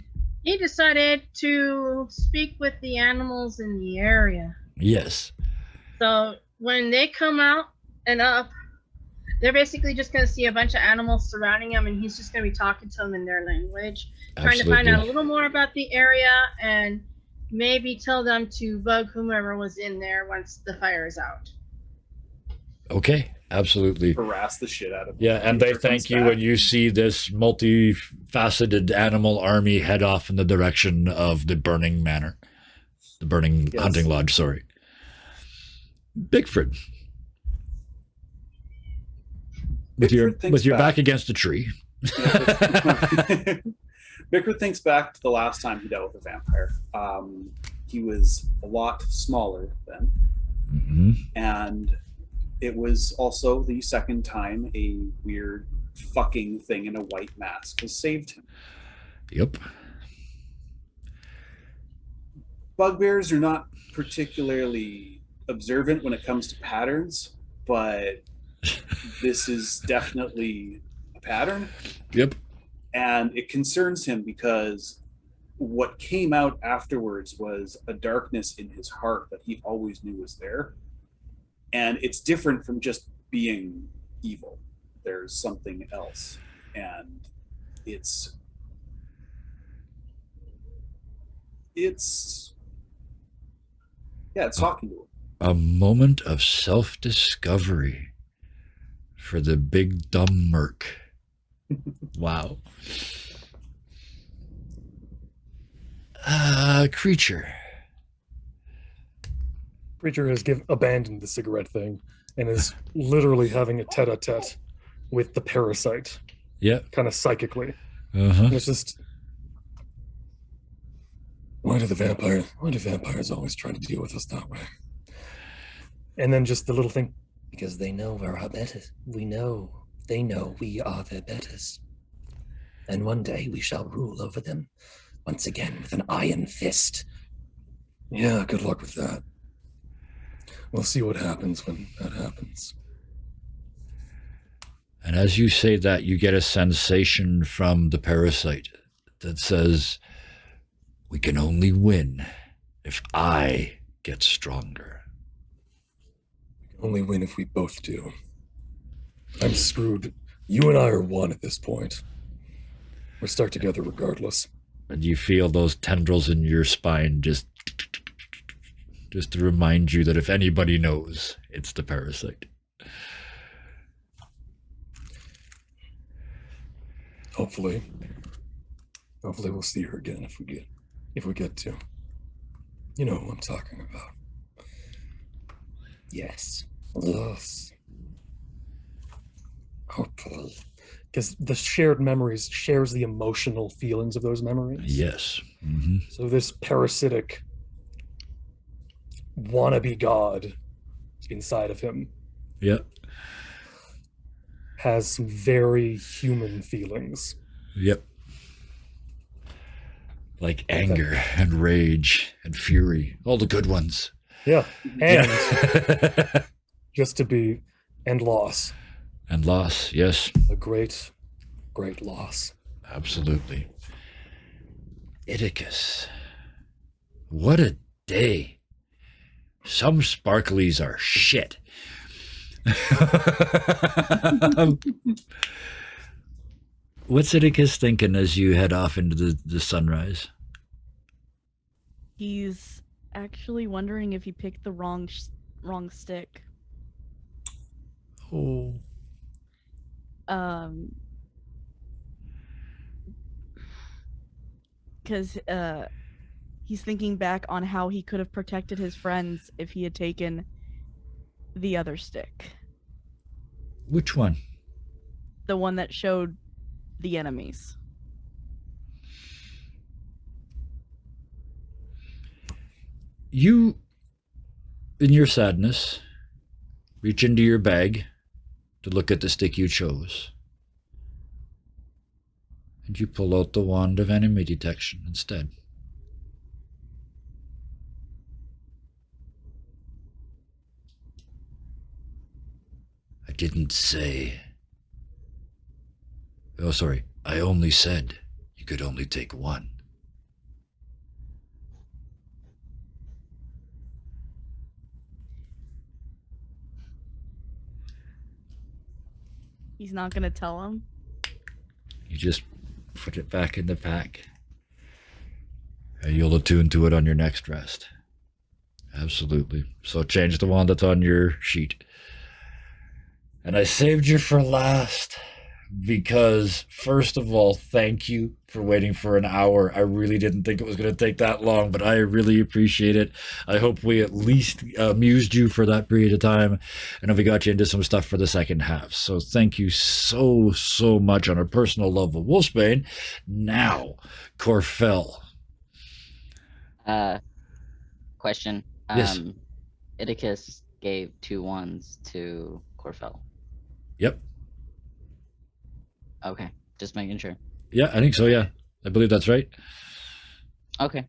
S6: he decided to speak with the animals in the area.
S1: Yes.
S6: So when they come out and up, they're basically just going to see a bunch of animals surrounding him, and he's just going to be talking to them in their language, trying to find out a little more about the area, and maybe tell them to bug whomever was in there once the fire is out.
S1: Okay, absolutely.
S5: Harass the shit out of him.
S1: Yeah, and they
S5: Here comes
S1: thank you
S5: back.
S1: when you see this multifaceted animal army head off in the direction of the burning manor. The burning
S5: Yes.
S1: hunting lodge, sorry. Bickford. With
S5: Bickford thinks
S1: your
S5: back.
S1: back against a tree.
S5: Bickford thinks back to the last time he dealt with a vampire. He was a lot smaller then,
S1: Mm-hmm.
S5: and it was also the second time a weird fucking thing in a white mask has saved him.
S1: Yep.
S5: Bugbears are not particularly observant when it comes to patterns, but this is definitely a pattern.
S1: Yep.
S5: And it concerns him because what came out afterwards was a darkness in his heart that he always knew was there. And it's different from just being evil. There's something else. And it's talking to him.
S1: A moment of self-discovery for the big dumb merc. Wow. Creature.
S2: Creature has abandoned the cigarette thing and is literally having a tete-a-tete with the parasite,
S1: Yep.
S2: kind of psychically.
S1: Uh-huh.
S2: And it's just,
S9: Why do vampires always try to deal with us that way?
S2: and then just the little thing.
S10: Because they know we're our betters. They know we are their betters.
S9: and one day we shall rule over them once again with an iron fist. Yeah, good luck with that. We'll see what happens when that happens.
S1: And as you say that, you get a sensation from the parasite that says, we can only win if I get stronger.
S9: Only win if we both do. I'm screwed. You and I are one at this point. We're stuck together regardless.
S1: And you feel those tendrils in your spine just to remind you that if anybody knows, it's the parasite.
S9: Hopefully we'll see her again if we get to. You know who I'm talking about. Yes. Hopefully.
S2: Because the shared memories shares the emotional feelings of those memories.
S1: Yes. Mm-hmm.
S2: So this parasitic wannabe god inside of him
S1: Yep.
S2: has some very human feelings.
S1: Yep. Like anger and rage and fury. All the good ones.
S2: Yeah. And
S1: Yeah.
S2: just to be, and loss.
S1: And loss, yes.
S2: A great, great loss.
S1: Absolutely. Idicus. What a day. Some sparklies are shit. What's Idicus thinking as you head off into the sunrise?
S3: He's actually wondering if he picked the wrong stick.
S1: Oh.
S3: Because he's thinking back on how he could have protected his friends if he had taken the other stick.
S1: Which one?
S3: The one that showed the enemies.
S1: You, in your sadness, reach into your bag to look at the stick you chose. And you pull out the wand of enemy detection instead. I didn't say. Oh, sorry. I only said you could only take one.
S3: He's not gonna tell him.
S1: You just put it back in the pack. And you'll attune to it on your next rest. Absolutely. So change the one that's on your sheet. And I saved you for last because, first of all, thank you for waiting for an hour. I really didn't think it was going to take that long, but I really appreciate it. I hope we at least amused you for that period of time, and we got you into some stuff for the second half. So thank you so much on a personal level, Wolfsbane. Now, Corfell.
S8: Question.
S1: Yes.
S8: Idicus gave 2 1s to Corfell.
S1: Yep.
S8: Okay, just making sure.
S1: Yeah, I think so, yeah. I believe that's right.
S8: Okay.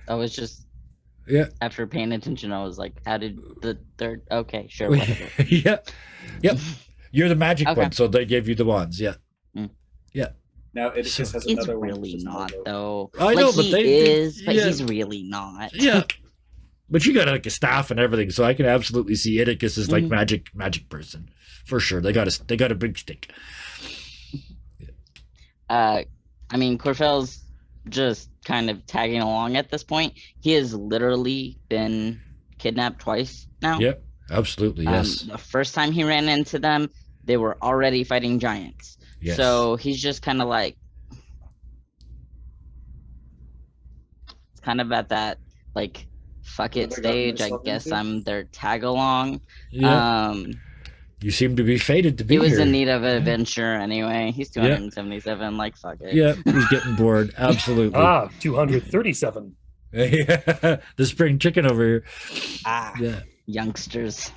S8: I was just,
S1: Yeah.
S8: after paying attention, I was like, how did the third? Okay, sure, whatever.
S1: Yep. You're the magic
S8: Okay.
S1: one, so they gave you the wands, yeah.
S8: Mm.
S1: Yeah.
S5: Now Idicus
S1: So-
S5: has
S8: He's
S5: another one.
S8: really
S5: which is
S8: not,
S5: another-
S8: though.
S1: I know,
S8: like,
S1: but
S8: he
S1: they-
S8: is, but
S1: yeah.
S8: he's really not.
S1: Yeah. But you got like a staff and everything, so I can absolutely see Idicus as like magic person. For sure. They got a big stick.
S8: I mean, Corfell's just kind of tagging along at this point. He has literally been kidnapped twice now.
S1: Yep. Absolutely, yes.
S8: The first time he ran into them, they were already fighting giants.
S1: Yes.
S8: So he's just kind of like, it's kind of at that like fuck it
S5: What they got
S8: stage. I
S5: themselves
S8: guess
S5: into?
S8: I'm their tag along.
S1: Yeah. You seem to be fated to be
S8: He was
S1: here.
S8: in need of an adventure anyway. He's 277. Like fuck it.
S1: Yeah, he's getting bored. Absolutely.
S2: 237.
S1: Yeah. The spring chicken over here.
S8: Ah,
S1: Yeah.
S8: youngsters.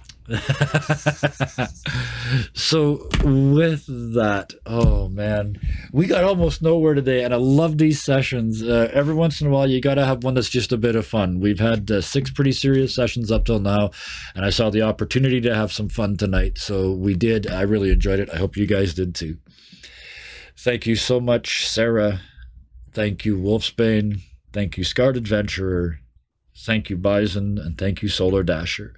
S1: So with that, oh man, we got almost nowhere today, and I love these sessions. Every once in a while, you got to have one that's just a bit of fun. We've had 6 pretty serious sessions up till now, and I saw the opportunity to have some fun tonight, so we did. I really enjoyed it. I hope you guys did too. Thank you so much, Sarah. Thank you, Wolfsbane. Thank you, Scarred Adventurer. Thank you, Bison, and thank you, Solar Dasher.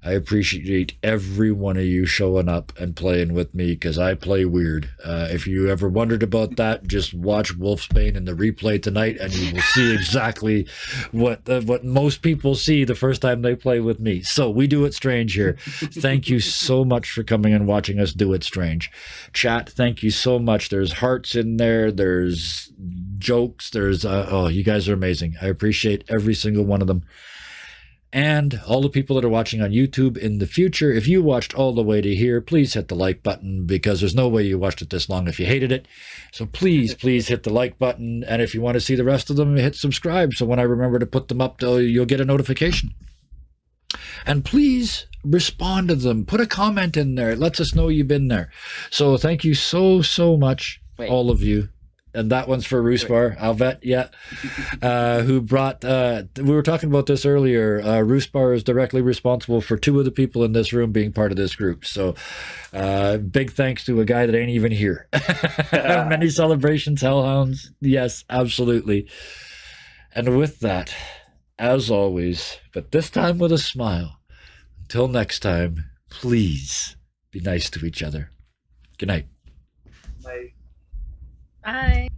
S1: I appreciate every one of you showing up and playing with me because I play weird. If you ever wondered about that, just watch Wolfsbane in the replay tonight and you will see exactly what most people see the first time they play with me. So we do it strange here. Thank you so much for coming and watching us do it strange. Chat, thank you so much. There's hearts in there. There's jokes. There's, oh, you guys are amazing. I appreciate every single one of them. And all the people that are watching on YouTube in the future, if you watched all the way to here, please hit the like button because there's no way you watched it this long if you hated it. So please, please hit the like button. And if you want to see the rest of them, hit subscribe. So when I remember to put them up, you'll get a notification. And please respond to them. Put a comment in there. It lets us know you've been there. So thank you so, so much, all of you. And that one's for Roosbar, Alvet, yeah, who brought, we were talking about this earlier, Roosbar is directly responsible for 2 of the people in this room being part of this group. So big thanks to a guy that ain't even here. Many celebrations, Hellhounds. Yes, absolutely. And with that, as always, but this time with a smile, until next time, please be nice to each other. Good night.
S5: Bye.
S6: Bye.